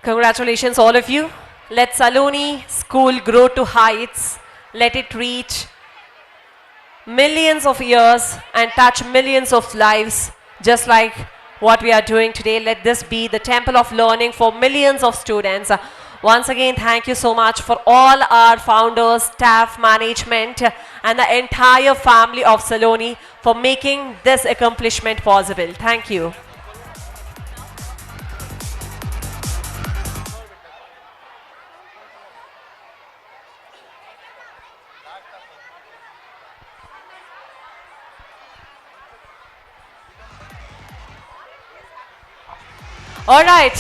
[SPEAKER 1] Congratulations all of you. Let Saloni School grow to heights. Let it reach millions of years and touch millions of lives, just like what we are doing today. Let this be the temple of learning for millions of students. Once again, thank you so much for all our founders, staff, management, and the entire family of Saloni for making this accomplishment possible. Thank you. All right.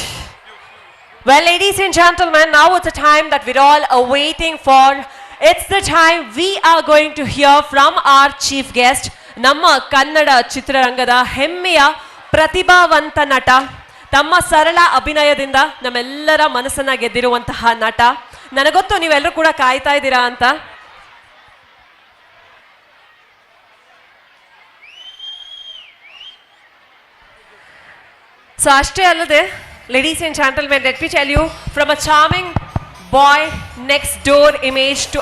[SPEAKER 1] Well, ladies and gentlemen, now it's a time that we're all awaiting for. It's the time we are going to hear from our chief guest, Namma Kannada Chitrarangada Hemmeya Pratibhavanta Nata. ತಮ್ಮ ಸರಳ ಅಭಿನಯದಿಂದ ನಮ್ಮೆಲ್ಲರ ಮನಸ್ಸನ್ನ ಗೆದ್ದಿರುವಂತಹ ನಟ. ನನಗೊತ್ತು ನೀವೆಲ್ಲರೂ ಕೂಡ ಕಾಯ್ತಾ ಇದ್ದೀರಾ ಅಂತ. So ಅಷ್ಟೇ ಅಲ್ಲದೆ, ladies and gentlemen, let me tell you, from a charming boy next door image to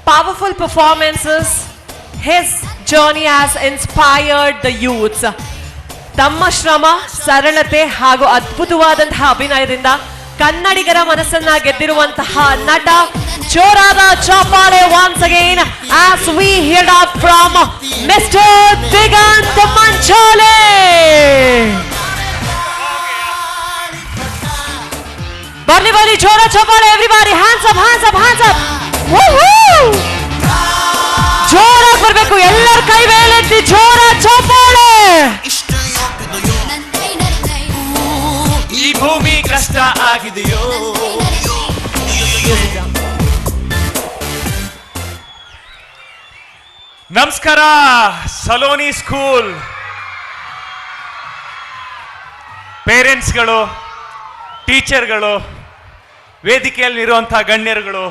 [SPEAKER 1] powerful performances, his journey has inspired the youths. ತಮ್ಮ ಶ್ರಮ, ಸರಳತೆ ಹಾಗೂ ಅದ್ಭುತವಾದಂತಹ ಅಭಿನಯದಿಂದ ಕನ್ನಡಿಗರ ಮನಸ್ಸನ್ನ ಗೆದ್ದಿರುವಂತಹ ನಟ. ಜೋರಾದ ಚಪ್ಪಾಳೆ once again as we hear up from Mr. Digant Manchole. ಬರ್ಲಿ ಬರ್ಲಿ, ಜೋರ ಚಪ್ಪಾಳೆ everybody, hands up, hands up, hands up. ಜೋರಾಗಿ ಬರ್ಬೇಕು, ಎಲ್ಲರ ಕೈ ಮೇಲೆತ್ತಿ ಜೋರ ಚಪ್ಪಾಳೆ.
[SPEAKER 15] ಈ ಭೂಮಿ ಕಷ್ಟ ಆಗಿದೆಯೋ. ನಮಸ್ಕಾರ ಸಲೋನಿ ಸ್ಕೂಲ್ ಪೇರೆಂಟ್ಸ್ಗಳು, ಟೀಚರ್ಗಳು, ವೇದಿಕೆಯಲ್ಲಿರುವಂಥ ಗಣ್ಯರುಗಳು,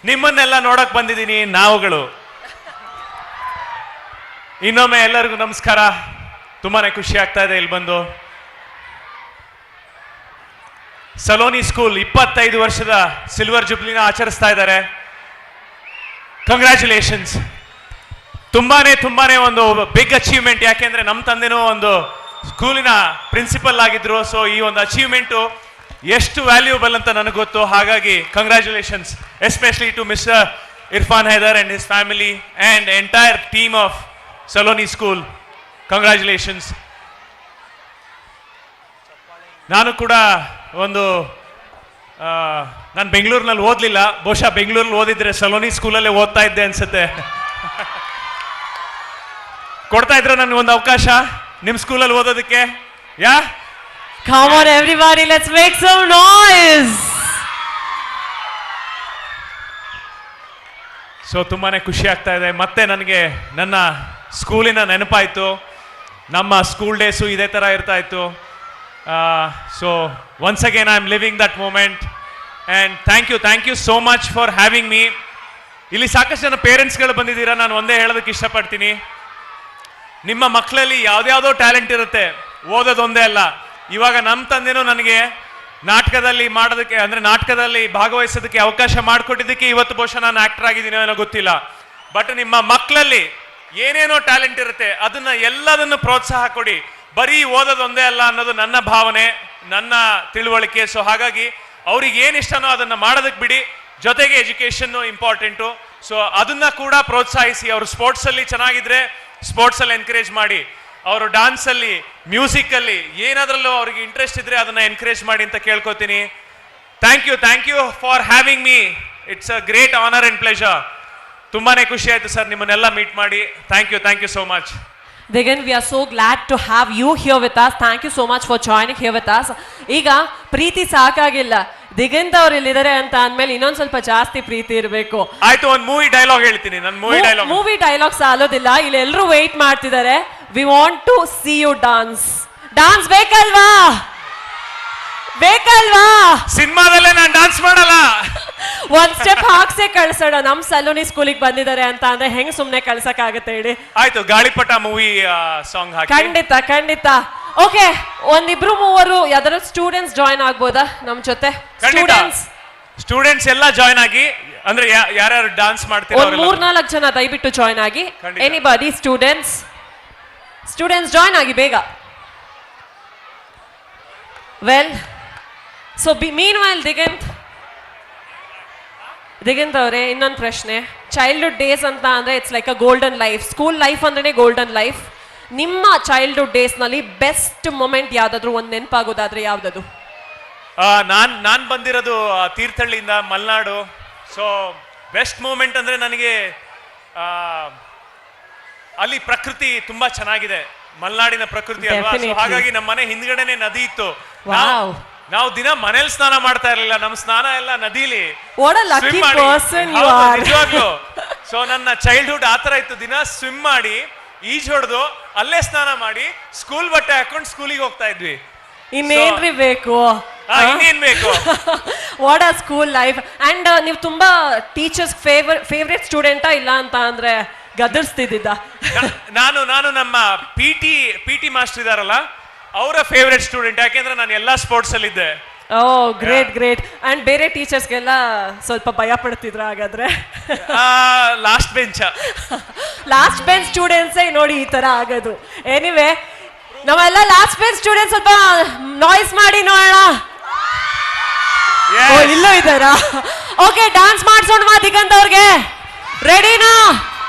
[SPEAKER 15] ನಿಮ್ಮನ್ನೆಲ್ಲ ನೋಡಕ್ ಬಂದಿದ್ದೀನಿ ನಾವುಗಳು. ಇನ್ನೊಮ್ಮೆ ಎಲ್ಲರಿಗೂ ನಮಸ್ಕಾರ. ತುಂಬಾನೇ ಖುಷಿ ಆಗ್ತಾ ಇದೆ ಇಲ್ಲಿ ಬಂದು. ಸಲೋನಿ ಸ್ಕೂಲ್ 25 ವರ್ಷದ ಸಿಲ್ವರ್ ಜುಬ್ಲಿನ ಆಚರಿಸ್ತಾ ಇದ್ದಾರೆ. ಕಂಗ್ರ್ಯಾಚುಲೇಷನ್ಸ್. ತುಂಬಾನೇ ಒಂದು ಬಿಗ್ ಅಚೀವ್ಮೆಂಟ್. ಯಾಕೆಂದ್ರೆ ನಮ್ಮ ತಂದೆನೂ ಒಂದು ಸ್ಕೂಲಿನ ಪ್ರಿನ್ಸಿಪಲ್ ಆಗಿದ್ರು. ಸೊ ಈ ಒಂದು ಅಚೀವ್ಮೆಂಟು ಎಷ್ಟು ವ್ಯಾಲ್ಯೂಬಲ್ ಅಂತ ನನಗೆ ಗೊತ್ತು. ಹಾಗಾಗಿ congratulations especially to mister Irfan Haider and his family and entire team of Saloni school. Congratulations. ನಾನು ಕೂಡ ನಾನು ಬೆಂಗಳೂರಿನಲ್ಲಿ ಓದಲಿಲ್ಲ. ಬಹುಶಃ ಬೆಂಗಳೂರಲ್ಲಿ ಓದಿದ್ರೆ ಸಲೋನಿ ಸ್ಕೂಲಲ್ಲೇ ಓದ್ತಾ ಇದ್ದೆ ಅನ್ಸುತ್ತೆ. ಕೊಡ್ತಾ ಇದ್ರೆ ನನಗೆ ಒಂದು ಅವಕಾಶ ನಿಮ್ಮ ಸ್ಕೂಲಲ್ಲಿ ಓದೋದಕ್ಕೆ. ಯಾ,
[SPEAKER 1] come on everybody, let's make some noise.
[SPEAKER 11] So ತುಂಬಾನೇ ಖುಷಿ ಆಗ್ತಾ ಇದೆ. ಮತ್ತೆ ನನಗೆ ನನ್ನ ಸ್ಕೂಲಿನ ನೆನಪಾಯಿತು. ನಮ್ಮ ಸ್ಕೂಲ್ ಡೇಸು ಇದೇ ಥರ ಇರ್ತಾ ಇತ್ತು. So once again I am living that moment and thank you so much for having me.
[SPEAKER 15] ಇಲ್ಲಿ ಸಾಕಷ್ಟು ಜನ ಪೇರೆಂಟ್ಸ್ಗಳು ಬಂದಿದ್ದೀರಾ. ನಾನು ಒಂದೇ ಹೇಳೋದಕ್ಕೆ ಇಷ್ಟಪಡ್ತೀನಿ, ನಿಮ್ಮ ಮಕ್ಕಳಲ್ಲಿ ಯಾವ್ದ್ಯಾವ್ದೋ ಟ್ಯಾಲೆಂಟ್ ಇರುತ್ತೆ, ಓದೋದೊಂದೇ ಅಲ್ಲ. ಇವಾಗ ನಮ್ಮ ತಂದೆನೂ ನನಗೆ ನಾಟಕದಲ್ಲಿ ಮಾಡೋದಕ್ಕೆ, ಅಂದ್ರೆ ನಾಟಕದಲ್ಲಿ ಭಾಗವಹಿಸೋದಕ್ಕೆ ಅವಕಾಶ ಮಾಡಿಕೊಟ್ಟಿದ್ದಕ್ಕೆ ಇವತ್ತು ಬಹುಶಃ ನಾನು ಆಕ್ಟರ್ ಆಗಿದ್ದೀನೋ ಏನೋ ಗೊತ್ತಿಲ್ಲ. ಬಟ್ ನಿಮ್ಮ ಮಕ್ಕಳಲ್ಲಿ ಏನೇನೋ ಟ್ಯಾಲೆಂಟ್ ಇರುತ್ತೆ, ಅದನ್ನ ಎಲ್ಲದನ್ನು ಪ್ರೋತ್ಸಾಹ ಕೊಡಿ. ಬರೀ ಓದೋದೊಂದೇ ಅಲ್ಲ ಅನ್ನೋದು ನನ್ನ ಭಾವನೆ, ನನ್ನ ತಿಳುವಳಿಕೆ. ಸೊ ಹಾಗಾಗಿ ಅವ್ರಿಗೆ ಏನು ಇಷ್ಟನೋ ಅದನ್ನ ಮಾಡೋದಕ್ಕೆ ಬಿಡಿ, ಜೊತೆಗೆ ಎಜುಕೇಷನ್ನು ಇಂಪಾರ್ಟೆಂಟು. ಸೊ ಅದನ್ನ ಕೂಡ ಪ್ರೋತ್ಸಾಹಿಸಿ. ಅವರು ಸ್ಪೋರ್ಟ್ಸಲ್ಲಿ ಚೆನ್ನಾಗಿದ್ರೆ ಸ್ಪೋರ್ಟ್ಸಲ್ಲಿ ಎನ್ಕರೇಜ್ ಮಾಡಿ, ಅವರು ಡ್ಯಾನ್ಸಲ್ಲಿ, ಮ್ಯೂಸಿಕಲ್ಲಿ ಏನಾದ್ರಲ್ಲೂ ಅವ್ರಿಗೆ ಇಂಟ್ರೆಸ್ಟ್ ಇದ್ರೆ ಅದನ್ನ ಎನ್ಕರೇಜ್ ಮಾಡಿ ಅಂತ ಕೇಳ್ಕೊತೀನಿ. Thank you for having me. It's a great honour and pleasure. ತುಂಬಾನೇ ಖುಷಿ ಆಯ್ತು ಸರ್ ನಿಮ್ಮನ್ನೆಲ್ಲ ಮೀಟ್ ಮಾಡಿ. Thank you so much.
[SPEAKER 1] Digant, we are so glad to have you here with us. Thank you so much for joining here with us. ಈಗ ಪ್ರೀತಿ ಸಾಕಾಗಿಲ್ಲ, ದಿಗಂತ್ ಅವ್ರು ಇಲ್ಲಿದ್ದಾರೆ ಅಂತ ಅಂದ್ಮೇಲೆ ಇನ್ನೊಂದ್ ಸ್ವಲ್ಪ ಜಾಸ್ತಿ ಪ್ರೀತಿ ಇರಬೇಕು.
[SPEAKER 15] ಆಯ್ತು, ಒಂದು ಮೂವಿ ಡೈಲಾಗ್ ಹೇಳ್ತೀನಿ. ನನ್ನ ಮೂವಿ
[SPEAKER 1] ಡೈಲಾಗ್ ಸಾಲೋದಿಲ್ಲ, ಇಲ್ಲಿ ಎಲ್ಲರೂ ವೇಟ್ ಮಾಡ್ತಿದ್ದಾರೆ. We want to see you dance. ಬೇಕಲ್ವಾ?
[SPEAKER 15] ಸಿನಿಮಾದಲ್ಲೇ ನಾನು ಡಾನ್ಸ್ ಮಾಡಲ್ಲ.
[SPEAKER 1] ಒಂದ್ ಸ್ಟೆಪ್ ಹಾಕ್ಸೇ ಕಳ್ಸೋಣ. ನಮ್ ಸಲೂನಿ ಸ್ಕೂಲಿಗೆ ಬಂದಿದ್ದಾರೆ ಅಂತ ಅಂದ್ರೆ ಹೆಂಗ್ ಸುಮ್ನೆ ಕಳ್ಸಕ್ ಆಗತ್ತೆ ಹೇಳಿ?
[SPEAKER 15] ಆಯ್ತು, ಗಾಳಿಪಟ ಮೂವಿ ಸಾಂಗ್ ಹಾಕಿ.
[SPEAKER 1] ಖಂಡಿತ. ಓಕೆ, ಒಂದಿಬ್ರು ಮೂವರು ಯಾವ್ದಾದ್ರು ಸ್ಟೂಡೆಂಟ್ಸ್ ಜಾಯ್ನ್ ಆಗ್ಬೋದಾ ನಮ್ ಜೊತೆ?
[SPEAKER 15] ಸ್ಟೂಡೆಂಟ್ಸ್ ಎಲ್ಲ ಜಾಯ್ನ್ ಆಗಿ, ಅಂದ್ರೆ ಯಾರ್ಯಾರು ಡಾನ್ಸ್ ಮಾಡ್ತೀರಾ
[SPEAKER 1] ಒಂದ್ 3-4 ಜನ ದಯವಿಟ್ಟು ಜಾಯ್ನ್ ಆಗಿ. ಎನಿಬಡಿ ಸ್ಟೂಡೆಂಟ್ಸ್ ಜಾಯ್ನ್ ಆಗಿ ಬೇಗ. ವೆಲ್, ಸೊ ಮೀನ್ವೈಲ್ ದಿಗಂತ್ ಅವರೇ, ಇನ್ನೊಂದು ಪ್ರಶ್ನೆ. ಚೈಲ್ಡ್ಹುಡ್ ಡೇಸ್ ಅಂತ ಅಂದ್ರೆ it's like a golden life. School life ಅಂದ್ರೆ ಗೋಲ್ಡನ್ ಲೈಫ್. ನಿಮ್ಮ ಚೈಲ್ಡ್ಹುಡ್ ಡೇಸ್ ನಲ್ಲಿ ಬೆಸ್ಟ್ ಮೊಮೆಂಟ್ ಯಾವ್ದಾದ್ರು ಒಂದ್ ನೆನಪಾಗೋದಾದ್ರೆ ಯಾವ್ದದು?
[SPEAKER 15] ನಾನ್ ಬಂದಿರೋದು ತೀರ್ಥಹಳ್ಳಿಯಿಂದ, ಮಲ್ನಾಡು. ಸೊ ಬೆಸ್ಟ್ ಮೂಮೆಂಟ್ ಅಂದ್ರೆ ನನಗೆ ಅಲ್ಲಿ ಪ್ರಕೃತಿ ತುಂಬಾ ಚೆನ್ನಾಗಿದೆ, ಮಲ್ನಾಡಿನ ಪ್ರಕೃತಿ ಅಲ್ವಾ. ಹಾಗಾಗಿ ನಮ್ಮ ಮನೆ ಹಿಂದ್ಗಡೆನೆ ನದಿ ಇತ್ತು. ನಾವು ದಿನ ಮನೇಲಿ ಸ್ನಾನ ಮಾಡ್ತಾ ಇರ್ಲಿಲ್ಲ, ನಮ್ ಸ್ನಾನ ಎಲ್ಲ ನದಿಲಿ ನಿಜವಾಗ್ಲು. ಸೊ ನನ್ನ ಚೈಲ್ಡ್ಹುಡ್ ಆತರ ಇತ್ತು, ದಿನ ಸ್ವಿಮ್ ಮಾಡಿ, ಈಜ್ ಹೊಡೆದು, ಅಲ್ಲೇ ಸ್ನಾನ ಮಾಡಿ, ಸ್ಕೂಲ್ ಬಟ್ಟೆ ಹಾಕೊಂಡು ಸ್ಕೂಲಿಗೆ ಹೋಗ್ತಾ ಇದ್ವಿ.
[SPEAKER 1] ಇನ್ನೇನ್ರಿ ಬೇಕು?
[SPEAKER 15] ಇನ್ನೇನ್ ಬೇಕು?
[SPEAKER 1] ವಾಟ್ ಆ ಸ್ಕೂಲ್ ಲೈಫ್. ಅಂಡ್ ನೀವು ತುಂಬಾ ಟೀಚರ್ಸ್ ಫೇವ್ರೆಟ್ ಸ್ಟೂಡೆಂಟಾ ಇಲ್ಲ ಅಂತ ಅಂದ್ರೆ ಗದರ್ಸ್ತಿದ್ದ?
[SPEAKER 15] ನಾನು ನಮ್ಮ ಪಿ ಟಿ ಮಾಸ್ಟರ್ ಇದಾರಲ್ಲ, ಅವರ ಫೇವ್ರೆಟ್ ಸ್ಟೂಡೆಂಟ್. ಯಾಕೆಂದ್ರೆ ನಾನು ಎಲ್ಲಾ ಸ್ಪೋರ್ಟ್ಸ್ ಅಲ್ಲಿ ಇದ್ದೆ.
[SPEAKER 1] ಗ್ರೇಟ್. ಅಂಡ್ ಬೇರೆ ಟೀಚರ್ಸ್ಗೆಲ್ಲ ಸ್ವಲ್ಪ ಭಯ ಪಡ್ತಿದ್ರ ಹಾಗಾದ್ರೆ?
[SPEAKER 15] ಲಾಸ್ಟ್ ಬೆಂಚ್
[SPEAKER 1] ಸ್ಟೂಡೆಂಟ್ಸ್ ನೋಡಿ ಈ ತರ ಆಗೋದು. ಎನಿವೆ, ನಾವೆಲ್ಲ ಲಾಸ್ಟ್ ಬೆಂಚ್ ಸ್ಟೂಡೆಂಟ್ಸ್ ಸ್ವಲ್ಪ ನಾಯ್ಸ್ ಮಾಡಿ ನೋಡೋಣ. ಇಲ್ಲೂ ಇದ್ದಾರಾ? ಓಕೆ, ಡಾನ್ಸ್ ಮಾಡ್ಸೋಣ ದಿಗಂತ್ ಅವ್ರಿಗೆ. ರೆಡಿನಾ?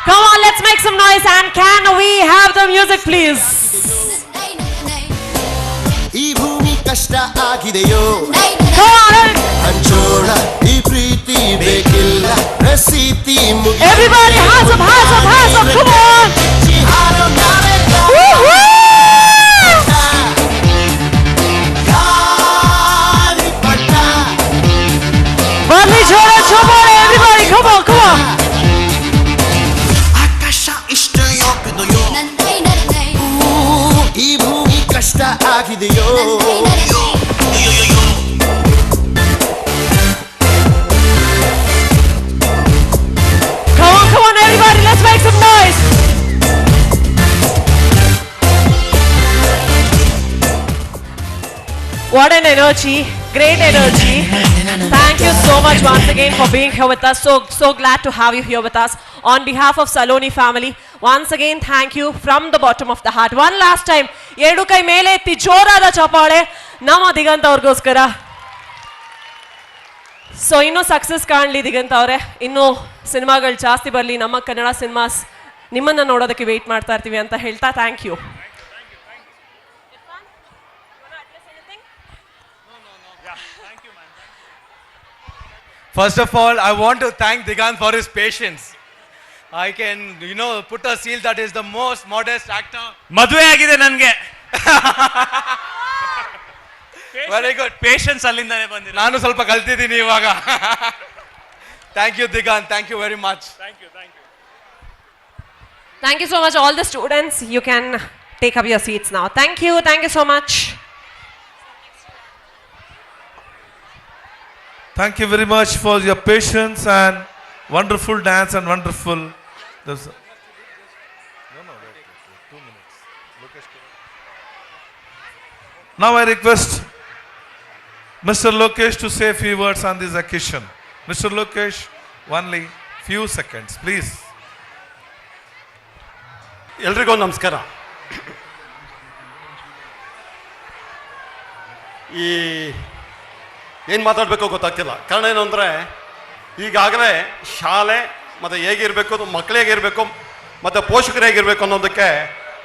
[SPEAKER 1] Come on, let's make some noise, and can we have the music please?
[SPEAKER 16] ಈ ಭೂಮಿ ಕಷ್ಟ ಆಗಿದೆಯೋ,
[SPEAKER 17] ಹಂಚೋಣ ಈ ಪ್ರೀತಿ ಬೇಕಿಲ್ಲ ರಸೀತಿ.
[SPEAKER 1] Everybody hands up, come on. Barley Jora Chobore, everybody come on.
[SPEAKER 16] ಆಕಾಶ ಇಷ್ಟ ಯೋಪಿದೆಯೋ, ಈ ಭೂಮಿ ಕಷ್ಟ ಆಗಿದೆಯೋ.
[SPEAKER 1] Come on everybody, let's make some noise. What an energy, great energy. Thank you so much once again for being here with us. So glad to have you here with us. On behalf of Saloni family, once again thank you from the bottom of the heart. One last time, ಎರಡು ಕೈ ಮೇಲೆ ಎತ್ತಿ ಜೋರಾದ ಚಪ್ಪಾಳೆ ನಮ್ಮ ದಿಗಂತ್ ಅವ್ರಿಗೋಸ್ಕರ. So ಇನ್ನೂ success ಕಾಣಲಿ Diganth ಅವರೇ, ಇನ್ನೂ ಸಿನಿಮಾಗಳು ಜಾಸ್ತಿ ಬರಲಿ. ನಮ್ಮ ಕನ್ನಡ ಸಿನಿಮಾಸ್ ನಿಮ್ಮನ್ನು ನೋಡೋದಕ್ಕೆ ವೆಯ್ಟ್ ಮಾಡ್ತಾ ಇರ್ತೀವಿ ಅಂತ ಹೇಳ್ತಾ thank you.
[SPEAKER 10] First of all, I want to thank Digant for his patience. I can, put a seal that is the most modest actor.
[SPEAKER 15] ಮದುವೆ ಆಗಿದೆ ನನಗೆ.
[SPEAKER 10] Very good.
[SPEAKER 15] Patience ಅಲ್ಲಿಂದಾನೆ ಬಂದಿದೆ.
[SPEAKER 10] ನಾನು ಸ್ವಲ್ಪ ಕಲ್ತಿದ್ದೀನಿ ಇವಾಗ. Thank you Digant, thank you very much.
[SPEAKER 15] Thank you.
[SPEAKER 1] Thank you so much all the students. You can take up your seats now. Thank you so much.
[SPEAKER 11] Thank you very much for your patience, and wonderful dance and wonderful. There's, now I request Mr. Lokesh to say a few words on this occasion. Mr. Lokesh, only few seconds, please.
[SPEAKER 18] ಎಲ್ರಿಗೂ ನಮಸ್ಕಾರ. ಏನು ಮಾತಾಡಬೇಕೋ ಗೊತ್ತಾಗ್ತಿಲ್ಲ. ಕಾರಣ ಏನು ಅಂದರೆ ಈಗಾಗಲೇ ಶಾಲೆ ಮತ್ತು ಹೇಗಿರಬೇಕು, ಮಕ್ಕಳು ಹೇಗಿರಬೇಕು ಮತ್ತು ಪೋಷಕರು ಹೇಗಿರಬೇಕು ಅನ್ನೋದಕ್ಕೆ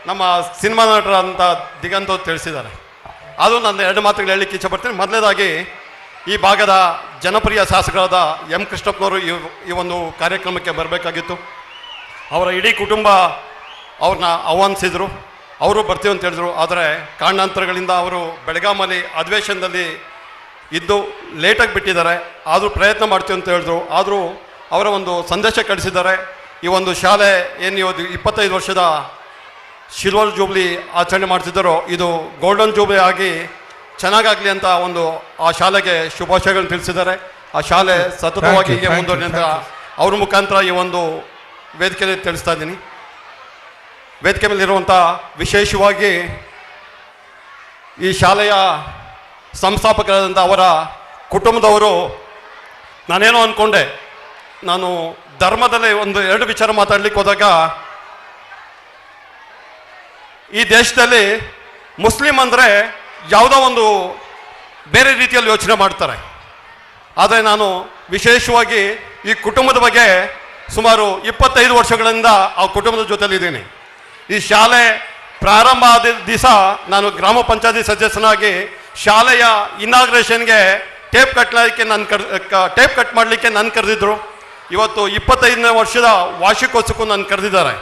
[SPEAKER 18] ನಮ್ಮ ಸಿನಿಮಾ ನಟರಂಥ ದಿಗಂತ ತಿಳಿಸಿದ್ದಾರೆ. ಅದು ನನ್ನ 2 ಮಾತುಗಳು ಹೇಳಲಿಕ್ಕೆ ಇಚ್ಛಪಡ್ತೀನಿ. ಮೊದಲನೇದಾಗಿ ಈ ಭಾಗದ ಜನಪ್ರಿಯ ಶಾಸಕರಾದ ಎಂ ಕೃಷ್ಣಪ್ಪನವರು ಈ ಒಂದು ಕಾರ್ಯಕ್ರಮಕ್ಕೆ ಬರಬೇಕಾಗಿತ್ತು. ಅವರ ಇಡೀ ಕುಟುಂಬ ಅವ್ರನ್ನ ಆಹ್ವಾನಿಸಿದರು. ಅವರು ಬರ್ತೀವಿ ಅಂತ ಹೇಳಿದ್ರು. ಆದರೆ ಕಾರಣಾಂತರಗಳಿಂದ ಅವರು ಬೆಳಗಾಮಲ್ಲಿ ಅಧಿವೇಶನದಲ್ಲಿ ಇದ್ದು ಲೇಟಾಗಿ ಬಿಟ್ಟಿದ್ದಾರೆ. ಆದರೂ ಪ್ರಯತ್ನ ಮಾಡ್ತೀವಿ ಅಂತ ಹೇಳಿದ್ರು. ಆದರೂ ಅವರ ಒಂದು ಸಂದೇಶ ಕಳಿಸಿದ್ದಾರೆ. ಈ ಒಂದು ಶಾಲೆ ಏನು 25 ವರ್ಷದ ಸಿಲ್ವರ್ ಜೂಬ್ಲಿ ಆಚರಣೆ ಮಾಡ್ತಿದ್ದಾರೋ ಇದು ಗೋಲ್ಡನ್ ಜೂಬ್ಲಿ ಆಗಿ ಚೆನ್ನಾಗಾಗಲಿ ಅಂತ ಒಂದು ಆ ಶಾಲೆಗೆ ಶುಭಾಶಯಗಳನ್ನು ತಿಳಿಸಿದ್ದಾರೆ. ಆ ಶಾಲೆ ಸತತವಾಗಿ ಹೀಗೆ ಮುಂದುವರಿ ಅಂತ ಅವ್ರ ಮುಖಾಂತರ ಈ ಒಂದು ವೇದಿಕೆಯಲ್ಲಿ ತಿಳಿಸ್ತಾ ಇದ್ದೀನಿ. ವೇದಿಕೆ ಮೇಲಿರುವಂಥ ವಿಶೇಷವಾಗಿ ಈ ಶಾಲೆಯ ಸಂಸ್ಥಾಪಕರಾದಂಥ ಅವರ ಕುಟುಂಬದವರು, ನಾನೇನೋ ಅಂದ್ಕೊಂಡೆ, ನಾನು ಧರ್ಮದಲ್ಲಿ 2 ವಿಚಾರ ಮಾತಾಡ್ಲಿಕ್ಕೆ ಹೋದಾಗ ಈ ದೇಶದಲ್ಲಿ ಮುಸ್ಲಿಂ ಅಂದರೆ ಯಾವುದೋ ಒಂದು ಬೇರೆ ರೀತಿಯಲ್ಲಿ ಯೋಚನೆ ಮಾಡ್ತಾರೆ. ಆದರೆ ನಾನು ವಿಶೇಷವಾಗಿ ಈ ಕುಟುಂಬದ ಬಗ್ಗೆ ಸುಮಾರು 25 ವರ್ಷಗಳಿಂದ ಆ ಕುಟುಂಬದ ಜೊತೆಲಿದ್ದೀನಿ. ಈ ಶಾಲೆ ಪ್ರಾರಂಭ ಆದ ದಿವಸ ನಾನು ಗ್ರಾಮ ಪಂಚಾಯತಿ ಸದಸ್ಯನಾಗಿ ಶಾಲೆಯ ಇನಾಗ್ರೇಷನ್ಗೆ ಟೇಪ್ ಕಟ್ ಮಾಡಲಿಕ್ಕೆ ನಾನು ಕರೆದಿದ್ರು. ಇವತ್ತು 25ನೇ ವರ್ಷದ ವಾರ್ಷಿಕೋತ್ಸವಕ್ಕೂ ನಾನು ಕರೆದಿದ್ದಾರೆ.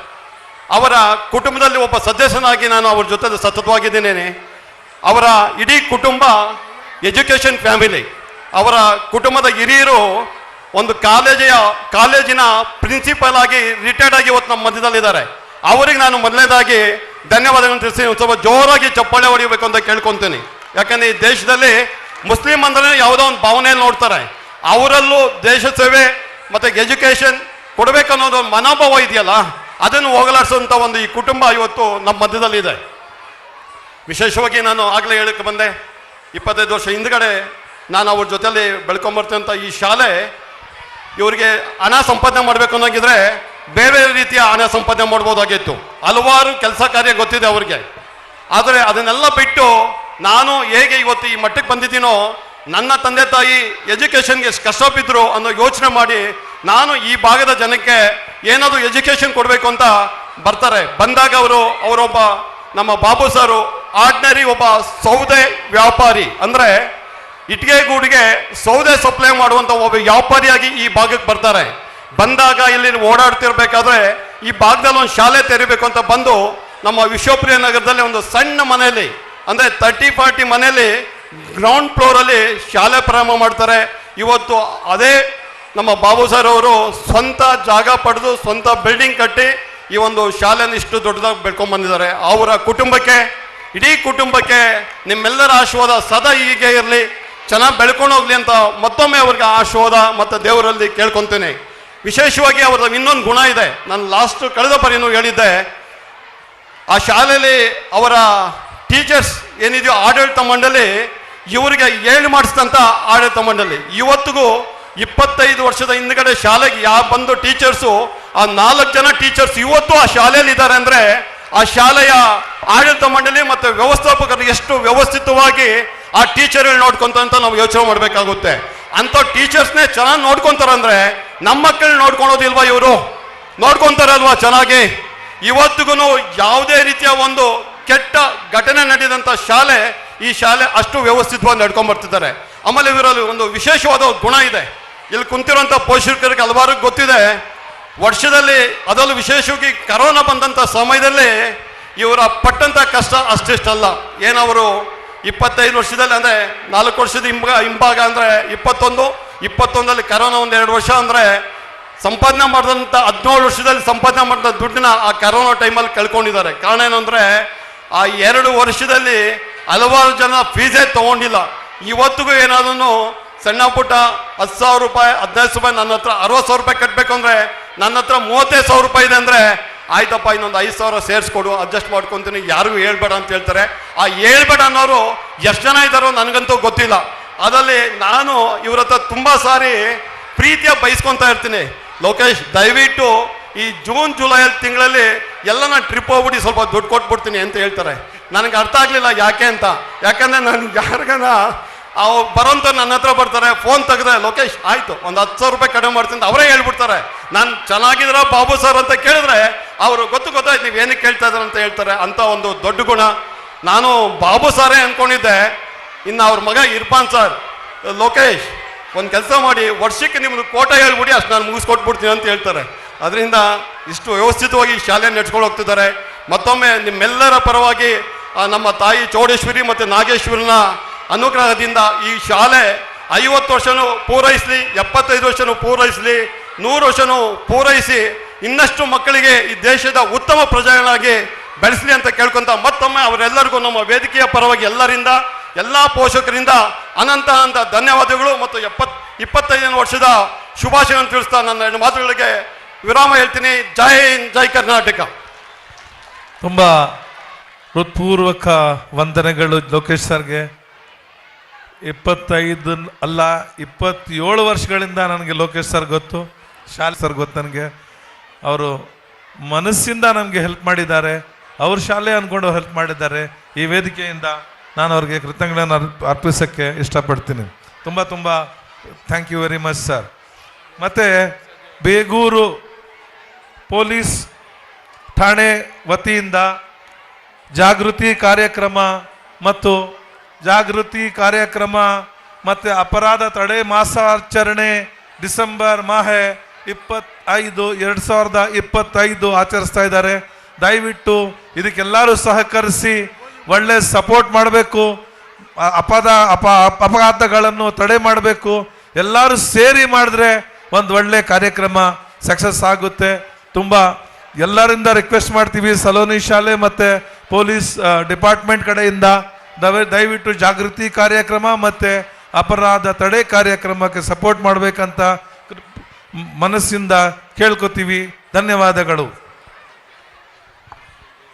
[SPEAKER 18] ಅವರ ಕುಟುಂಬದಲ್ಲಿ ಒಬ್ಬ ಸದಸ್ಯನಾಗಿ ನಾನು ಅವ್ರ ಜೊತೆ ಸತತವಾಗಿದ್ದೇನೆ. ಅವರ ಇಡೀ ಕುಟುಂಬ ಎಜುಕೇಷನ್ ಫ್ಯಾಮಿಲಿ. ಅವರ ಕುಟುಂಬದ ಹಿರಿಯರು ಒಂದು ಕಾಲೇಜಿನ ಪ್ರಿನ್ಸಿಪಲ್ ಆಗಿ ರಿಟೈರ್ಡ್ ಆಗಿ ಇವತ್ತು ನಮ್ಮ ಮಧ್ಯದಲ್ಲಿದ್ದಾರೆ. ಅವರಿಗೆ ನಾನು ಮೊದಲನೇದಾಗಿ ಧನ್ಯವಾದಗಳನ್ನು ತಿಳಿಸಿ ಒಂದು ಸ್ವಲ್ಪ ಜೋರಾಗಿ ಚಪ್ಪಾಳೆ ಹೊಡಿಬೇಕು ಅಂತ ಕೇಳ್ಕೊತೀನಿ. ಯಾಕಂದರೆ ಈ ದೇಶದಲ್ಲಿ ಮುಸ್ಲಿಂ ಅಂದ್ರೆ ಯಾವುದೋ ಒಂದು ಭಾವನೆಯಲ್ಲಿ ನೋಡ್ತಾರೆ. ಅವರಲ್ಲೂ ದೇಶ ಸೇವೆ ಮತ್ತು ಎಜುಕೇಷನ್ ಕೊಡಬೇಕನ್ನೋದು ಮನೋಭಾವ ಇದೆಯಲ್ಲ, ಅದನ್ನು ಹೋಗಲಾಡಿಸುವಂಥ ಒಂದು ಈ ಕುಟುಂಬ ಇವತ್ತು ನಮ್ಮ ಮಧ್ಯದಲ್ಲಿದೆ. ವಿಶೇಷವಾಗಿ ನಾನು ಆಗಲೇ ಹೇಳಕ್ಕೆ ಬಂದೆ, 25 ವರ್ಷ ಹಿಂದ್ಗಡೆ ನಾನು ಅವ್ರ ಜೊತೆಯಲ್ಲಿ ಬೆಳ್ಕೊಂಬರ್ತೇನೆ. ಈ ಶಾಲೆ ಇವರಿಗೆ ಹಣ ಸಂಪಾದನೆ ಮಾಡಬೇಕು ಅನ್ನೋಂಗಿದ್ರೆ ಬೇರೆ ಬೇರೆ ರೀತಿಯ ಹಣ ಸಂಪಾದನೆ ಮಾಡ್ಬೋದಾಗಿತ್ತು. ಹಲವಾರು ಕೆಲಸ ಕಾರ್ಯ ಗೊತ್ತಿದೆ ಅವ್ರಿಗೆ. ಆದರೆ ಅದನ್ನೆಲ್ಲ ಬಿಟ್ಟು ನಾನು ಹೇಗೆ ಇವತ್ತು ಈ ಮಟ್ಟಕ್ಕೆ ಬಂದಿದ್ದೀನೋ, ನನ್ನ ತಂದೆ ತಾಯಿ ಎಜುಕೇಷನ್ಗೆ ಕಷ್ಟ ಬಿದ್ದರು ಅನ್ನೋ ಯೋಚನೆ ಮಾಡಿ ನಾನು ಈ ಭಾಗದ ಜನಕ್ಕೆ ಏನಾದರೂ ಎಜುಕೇಷನ್ ಕೊಡಬೇಕು ಅಂತ ಬರ್ತಾರೆ. ಬಂದಾಗ ಅವರೊಬ್ಬ ನಮ್ಮ ಬಾಬು ಸಾರು ಆರ್ಡಿನರಿ ಒಬ್ಬ ಸೌದೆ ವ್ಯಾಪಾರಿ, ಅಂದರೆ ಇಟ್ಟಿಗೆ ಗೂಡಿಗೆ ಸೌದೆ ಸಪ್ಲೈ ಮಾಡುವಂಥ ಒಬ್ಬ ವ್ಯಾಪಾರಿಯಾಗಿ ಈ ಭಾಗಕ್ಕೆ ಬರ್ತಾರೆ. ಬಂದಾಗ ಇಲ್ಲಿ ಓಡಾಡ್ತಿರ್ಬೇಕಾದ್ರೆ ಈ ಭಾಗದಲ್ಲಿ ಒಂದು ಶಾಲೆ ತೆರಿಬೇಕು ಅಂತ ಬಂದು ನಮ್ಮ ವಿಶ್ವಪ್ರಿಯ ನಗರದಲ್ಲಿ ಒಂದು ಸಣ್ಣ ಮನೆಯಲ್ಲಿ, ಅಂದರೆ 30-40 ಮನೆಯಲ್ಲಿ ಗ್ರೌಂಡ್ ಫ್ಲೋರಲ್ಲಿ ಶಾಲೆ ಪ್ರಾರಂಭ ಮಾಡ್ತಾರೆ. ಇವತ್ತು ಅದೇ ನಮ್ಮ ಬಾಬು ಸರ್ ಅವರು ಸ್ವಂತ ಜಾಗ ಪಡೆದು ಸ್ವಂತ ಬಿಲ್ಡಿಂಗ್ ಕಟ್ಟಿ ಈ ಒಂದು ಶಾಲೆಯನ್ನು ಇಷ್ಟು ದೊಡ್ಡದಾಗಿ ಬೆಳ್ಕೊಂಡು ಬಂದಿದ್ದಾರೆ. ಅವರ ಕುಟುಂಬಕ್ಕೆ, ಇಡೀ ಕುಟುಂಬಕ್ಕೆ ನಿಮ್ಮೆಲ್ಲರ ಆಶೀರ್ವಾದ ಸದಾ ಹೀಗೆ ಇರಲಿ, ಚೆನ್ನಾಗಿ ಬೆಳ್ಕೊಂಡು ಹೋಗ್ಲಿ ಅಂತ ಮತ್ತೊಮ್ಮೆ ಅವ್ರಿಗೆ ಆಶೀರ್ವಾದ ಮತ್ತು ದೇವರಲ್ಲಿ ಕೇಳ್ಕೊತೀನಿ. ವಿಶೇಷವಾಗಿ ಅವರ ಇನ್ನೊಂದು ಗುಣ ಇದೆ. ನಾನು ಕಳೆದ ಬಾರಿನೂ ಹೇಳಿದ್ದೆ, ಆ ಶಾಲೆಯಲ್ಲಿ ಅವರ ಟೀಚರ್ಸ್ ಏನಿದೆಯೋ ಆಡಳಿತ ಮಂಡಳಿ ಇವರಿಗೆ ಮಾಡಿಸಿದಂಥ ಆಡಳಿತ ಮಂಡಳಿ ಇವತ್ತಿಗೂ 25 ವರ್ಷದ ಹಿಂದ್ಗಡೆ ಶಾಲೆಗೆ ಬಂದು ಟೀಚರ್ಸು, ಆ 4 ಜನ ಟೀಚರ್ಸ್ ಇವತ್ತು ಆ ಶಾಲೆಯಲ್ಲಿ ಇದ್ದಾರೆ. ಅಂದರೆ ಆ ಶಾಲೆಯ ಆಡಳಿತ ಮಂಡಳಿ ಮತ್ತು ವ್ಯವಸ್ಥಾಪಕರು ಎಷ್ಟು ವ್ಯವಸ್ಥಿತವಾಗಿ ಆ ಟೀಚರ್ಗಳು ನೋಡ್ಕೊಂತ ಅಂತ ನಾವು ಯೋಚನೆ ಮಾಡಬೇಕಾಗುತ್ತೆ. ಅಂಥ ಟೀಚರ್ಸ್ನೇ ಚೆನ್ನಾಗಿ ನೋಡ್ಕೊತಾರಂದ್ರೆ ನಮ್ಮ ಮಕ್ಕಳು ನೋಡ್ಕೊಳೋದಿಲ್ವಾ? ಇವರು ನೋಡ್ಕೊತಾರಲ್ವಾ ಚೆನ್ನಾಗಿ? ಇವತ್ತಿಗೂ ಯಾವುದೇ ರೀತಿಯ ಒಂದು ಕೆಟ್ಟ ಘಟನೆ ನಡೆದಂಥ ಶಾಲೆ, ಈ ಶಾಲೆ ಅಷ್ಟು ವ್ಯವಸ್ಥಿತವಾಗಿ ನಡ್ಕೊಂಡ್ಬರ್ತಿದ್ದಾರೆ. ಆಮೇಲೆ ಇವರಲ್ಲಿ ಒಂದು ವಿಶೇಷವಾದ ಗುಣ ಇದೆ. ಇಲ್ಲಿ ಕುಂತಿರುವಂಥ ಪೋಷಕರಿಗೆ ಹಲವಾರು ಗೊತ್ತಿದೆ, ವರ್ಷದಲ್ಲಿ ಅದರಲ್ಲೂ ವಿಶೇಷವಾಗಿ ಕರೋನಾ ಬಂದಂಥ ಸಮಯದಲ್ಲಿ ಇವರ ಪಟ್ಟಂಥ ಕಷ್ಟ ಅಷ್ಟಿಷ್ಟಲ್ಲ. ಏನವರು 25 ವರ್ಷದಲ್ಲಿ, ಅಂದರೆ 4 ವರ್ಷದ ಹಿಂಭಾಗ ಅಂದರೆ 21ರಲ್ಲಿ ಕರೋನಾ 1-2 ವರ್ಷ, ಅಂದರೆ ಸಂಪಾದನೆ ಮಾಡಿದಂಥ 17 ವರ್ಷದಲ್ಲಿ ಸಂಪಾದನೆ ಮಾಡಿದ ದುಡ್ಡನ್ನ ಆ ಕರೋನಾ ಟೈಮಲ್ಲಿ ಕಳ್ಕೊಂಡಿದ್ದಾರೆ. ಕಾರಣ ಏನು ಅಂದರೆ ಆ 2 ವರ್ಷದಲ್ಲಿ ಹಲವಾರು ಜನ ಫೀಸೇ ತೊಗೊಂಡಿಲ್ಲ. ಇವತ್ತಿಗೂ ಏನಾದ್ರೂ ಸಣ್ಣ ಪುಟ್ಟ 10,000 ರೂಪಾಯಿ 15,000 ರೂಪಾಯಿ ನನ್ನ ಹತ್ರ 60,000 ರೂಪಾಯಿ ಕಟ್ಟಬೇಕು ಅಂದರೆ ನನ್ನ ಹತ್ರ 35,000 ರೂಪಾಯಿ ಇದೆ ಅಂದರೆ ಆಯ್ತಪ್ಪ ಇನ್ನೊಂದು 5,000 ಸೇರಿಸ್ಕೊಡು ಅಡ್ಜಸ್ಟ್ ಮಾಡ್ಕೊತೀನಿ ಯಾರಿಗೂ ಹೇಳ್ಬೇಡ ಅಂತ ಹೇಳ್ತಾರೆ. ಆ ಹೇಳ್ಬೇಡ ಅನ್ನೋರು ಎಷ್ಟು ಜನ ಇದ್ದಾರೋ ನನಗಂತೂ ಗೊತ್ತಿಲ್ಲ. ಅದರಲ್ಲಿ ನಾನು ಇವ್ರ ಹತ್ರ ತುಂಬ ಸಾರಿ ಪ್ರೀತಿಯ ಬಯಸ್ಕೊತಾ ಇರ್ತೀನಿ, ಲೋಕೇಶ್ ದಯವಿಟ್ಟು ಈ ಜೂನ್ ಜುಲೈ ತಿಂಗಳಲ್ಲಿ ಎಲ್ಲ ನಾನು ಟ್ರಿಪ್ ಹೋಗ್ಬಿಟ್ಟು ಸ್ವಲ್ಪ ದುಡ್ಡು ಕೊಟ್ಬಿಡ್ತೀನಿ ಅಂತ ಹೇಳ್ತಾರೆ. ನನಗೆ ಅರ್ಥ ಆಗಲಿಲ್ಲ ಯಾಕೆ ಅಂತ. ಯಾಕಂದರೆ ನಾನು ಯಾರಿಗಾನ ಅವ್ರು ಬರೋಂಥ ನನ್ನ ಹತ್ರ ಬರ್ತಾರೆ, ಫೋನ್ ತೆಗೆದ್ರೆ ಲೋಕೇಶ್ ಆಯಿತು ಒಂದು 10,000 ರೂಪಾಯಿ ಕಡಿಮೆ ಮಾಡ್ತೀನಿ ಅವರೇ ಹೇಳ್ಬಿಡ್ತಾರೆ. ನಾನು ಚೆನ್ನಾಗಿದ್ರ ಬಾಬು ಸರ್ ಅಂತ ಕೇಳಿದ್ರೆ ಅವರು ಗೊತ್ತಾಯ್ತು ನೀವು ಏನಕ್ಕೆ ಕೇಳ್ತಾ ಇದ್ದಾರೆ ಅಂತ ಹೇಳ್ತಾರೆ. ಅಂಥ ಒಂದು ದೊಡ್ಡ ಗುಣ. ನಾನು ಬಾಬು ಸಾರೇ ಅಂದ್ಕೊಂಡಿದ್ದೆ, ಇನ್ನು ಅವ್ರ ಮಗ ಇರ್ಫಾನ್ ಸರ್ ಲೋಕೇಶ್ ಒಂದು ಕೆಲಸ ಮಾಡಿ ವರ್ಷಕ್ಕೆ ನಿಮ್ಮದು ಕೋಟ ಹೇಳ್ಬಿಡಿ ಅಷ್ಟು ನಾನು ಮುಗಿಸ್ಕೊಟ್ಬಿಡ್ತೀನಿ ಅಂತ ಹೇಳ್ತಾರೆ. ಅದರಿಂದ ಇಷ್ಟು ವ್ಯವಸ್ಥಿತವಾಗಿ ಶಾಲೆ ನಡ್ಸ್ಕೊಂಡು ಹೋಗ್ತಿದ್ದಾರೆ. ಮತ್ತೊಮ್ಮೆ ನಿಮ್ಮೆಲ್ಲರ ಪರವಾಗಿ ನಮ್ಮ ತಾಯಿ ಚೌಡೇಶ್ವರಿ ಮತ್ತು ನಾಗೇಶ್ವರನ ಅನುಗ್ರಹದಿಂದ ಈ ಶಾಲೆ 50 ವರ್ಷನೂ ಪೂರೈಸಲಿ, 75 ವರ್ಷನೂ ಪೂರೈಸಲಿ, 100 ವರ್ಷನೂ ಪೂರೈಸಿ ಇನ್ನಷ್ಟು ಮಕ್ಕಳಿಗೆ ಈ ದೇಶದ ಉತ್ತಮ ಪ್ರಜೆಗಳಾಗಿ ಬೆಳೆಸಲಿ ಅಂತ ಕೇಳ್ಕೊಂತ ಮತ್ತೊಮ್ಮೆ ಅವರೆಲ್ಲರಿಗೂ ನಮ್ಮ ವೇದಿಕೆಯ ಪರವಾಗಿ ಎಲ್ಲರಿಂದ ಎಲ್ಲ ಪೋಷಕರಿಂದ ಅನಂತ ಧನ್ಯವಾದಗಳು ಮತ್ತು 25ನೇ ವರ್ಷದ ಶುಭಾಶಯವನ್ನು ತಿಳಿಸ್ತಾ ನನ್ನ 2 ಮಾತುಗಳಿಗೆ ವಿರಾಮ ಹೇಳ್ತೀನಿ. ಜೈ ಹಿಂದ್, ಜೈ ಕರ್ನಾಟಕ.
[SPEAKER 11] ತುಂಬ ಹೃತ್ಪೂರ್ವಕ ವಂದನೆಗಳು ಲೋಕೇಶ್ ಸರ್ಗೆ. 25 ಅಲ್ಲ 27 ವರ್ಷಗಳಿಂದ ನನಗೆ ಲೋಕೇಶ್ ಸರ್ ಗೊತ್ತು, ಶಾಲೆ ಸರ್ ಗೊತ್ತು ನನಗೆ. ಅವರು ಮನಸ್ಸಿಂದ ನಮಗೆ ಹೆಲ್ಪ್ ಮಾಡಿದ್ದಾರೆ, ಅವ್ರ ಶಾಲೆ ಅಂದ್ಕೊಂಡು ಹೆಲ್ಪ್ ಮಾಡಿದ್ದಾರೆ. ಈ ವೇದಿಕೆಯಿಂದ ನಾನು ಅವ್ರಿಗೆ ಕೃತಜ್ಞತೆಯನ್ನು ಅರ್ಪಿಸೋಕ್ಕೆ ಇಷ್ಟಪಡ್ತೀನಿ. ತುಂಬ thank you very much sir. ಮತ್ತು ಬೇಗೂರು ಪೊಲೀಸ್ ಠಾಣೆ ವತಿಯಿಂದ ಜಾಗೃತಿ ಕಾರ್ಯಕ್ರಮ ಮತ್ತು ಅಪರಾಧ ತಡೆ ಮಾಸಾಚರಣೆ ಡಿಸೆಂಬರ್ 25, 2025 ಆಚರಿಸ್ತಾ ಇದ್ದಾರೆ. ದಯವಿಟ್ಟು ಇದಕ್ಕೆಲ್ಲರೂ ಸಹಕರಿಸಿ ಒಳ್ಳೆ ಸಪೋರ್ಟ್ ಮಾಡಬೇಕು. ಅಪಘಾತಗಳನ್ನು ತಡೆ ಮಾಡಬೇಕು. ಎಲ್ಲರೂ ಸೇರಿ ಮಾಡಿದ್ರೆ ಒಂದು ಒಳ್ಳೆ ಕಾರ್ಯಕ್ರಮ ಸಕ್ಸಸ್ ಆಗುತ್ತೆ. ತುಂಬ ಎಲ್ಲರಿಂದ ರಿಕ್ವೆಸ್ಟ್ ಮಾಡ್ತೀವಿ, ಸಲೋನಿ ಶಾಲೆ ಮತ್ತು ಪೊಲೀಸ್ ಡಿಪಾರ್ಟ್ಮೆಂಟ್ ಕಡೆಯಿಂದ ದಯವಿಟ್ಟು ಜಾಗೃತಿ ಕಾರ್ಯಕ್ರಮ ಮತ್ತು ಅಪರಾಧ ತಡೆ ಕಾರ್ಯಕ್ರಮಕ್ಕೆ ಸಪೋರ್ಟ್ ಮಾಡಬೇಕಂತ ಮನಸ್ಸಿಂದ ಕೇಳ್ಕೊತೀವಿ. ಧನ್ಯವಾದಗಳು.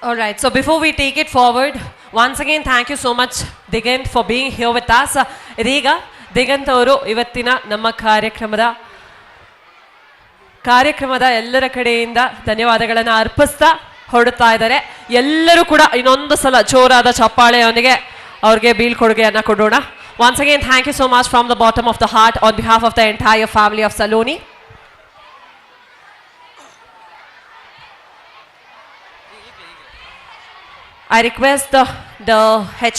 [SPEAKER 1] All right, so before we take it forward, once again thank you so much Digant for being here with us. ಇದೀಗ ದಿಗಂತ್ ಅವರು ಇವತ್ತಿನ ನಮ್ಮ ಕಾರ್ಯಕ್ರಮದ ಎಲ್ಲರ ಕಡೆಯಿಂದ ಧನ್ಯವಾದಗಳನ್ನು ಅರ್ಪಿಸ್ತಾ ಹೊರಡ್ತಾ ಇದ್ದಾರೆ. ಎಲ್ಲರೂ ಕೂಡ ಇನ್ನೊಂದು ಸಲ ಜೋರಾದ ಚಪ್ಪಾಳೆಯೊಂದಿಗೆ ಅವ್ರಿಗೆ ಬೀಳ್ಕೊಡುಗೆಯನ್ನು ಕೊಡೋಣ. Once again thank you so much from the bottom of the heart on behalf of the entire family of Saloni. I request the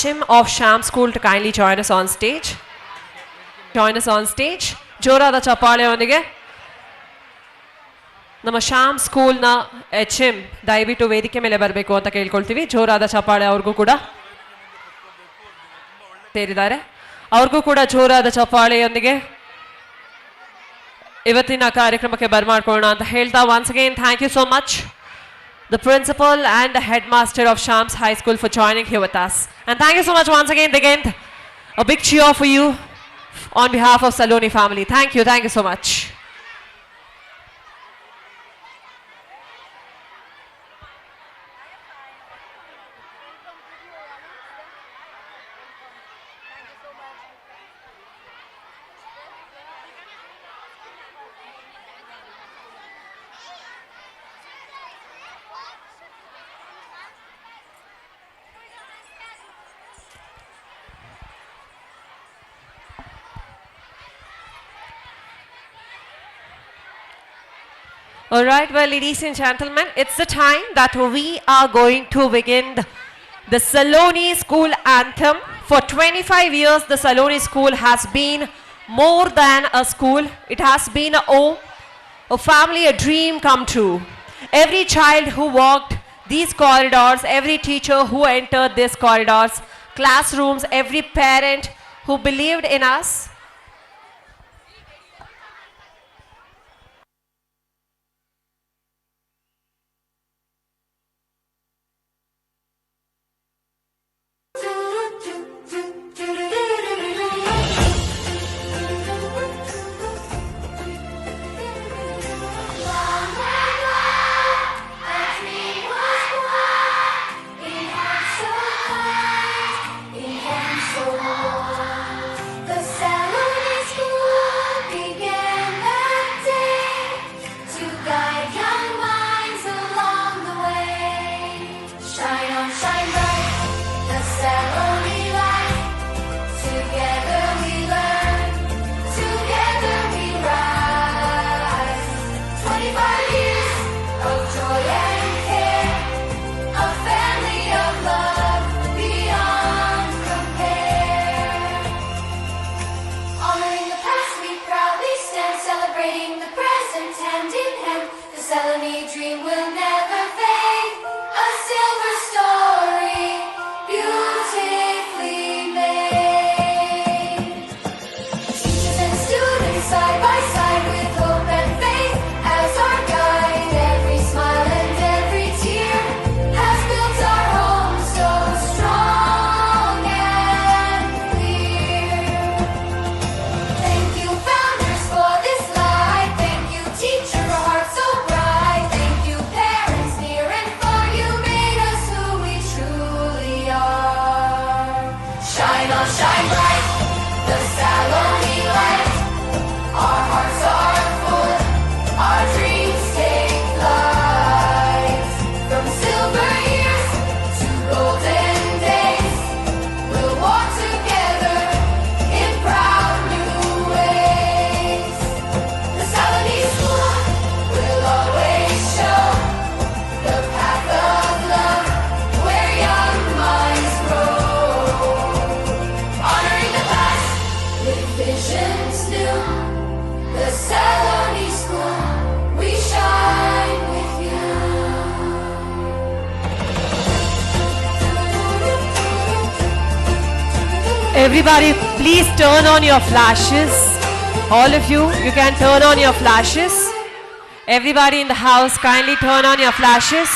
[SPEAKER 1] HM of Sham School to kindly join us on stage. ಜೋರಾದ ಚಪ್ಪಾಳೆಯೊಂದಿಗೆ ನಮ್ಮ ಶ್ಯಾಮ್ ಸ್ಕೂಲ್ನ HM ದಯವಿಟ್ಟು ವೇದಿಕೆ ಮೇಲೆ ಬರಬೇಕು ಅಂತ ಕೇಳ್ಕೊಳ್ತೀವಿ. ಜೋರಾದ ಚಪ್ಪಾಳೆ ಅವ್ರಿಗೂ ಕೂಡ ಸೇರಿದ್ದಾರೆ. ಅವ್ರಿಗೂ ಕೂಡ ಜೋರಾದ ಚಪ್ಪಾಳೆಯೊಂದಿಗೆ ಇವತ್ತಿನ ಕಾರ್ಯಕ್ರಮಕ್ಕೆ ಬರ್ಮಾಡ್ಕೊಳ್ಳೋಣ ಅಂತ ಹೇಳ್ತಾ once again thank you so much the principal and the headmaster of Shams High School for joining here with us. And thank you so much once again Digant. A big cheer for you on behalf of Saloni family. Thank you so much. All right, well, ladies and gentlemen, it's the time that we are going to begin the Saloni School Anthem. For 25 years, the Saloni School has been more than a school. It has been a home, a family, a dream come true. Every child who walked these corridors, every teacher who entered these corridors, classrooms, every parent who believed in us, Everybody, please turn on your flashes. All of you, you can turn on your flashes. Everybody in the house, kindly turn on your flashes.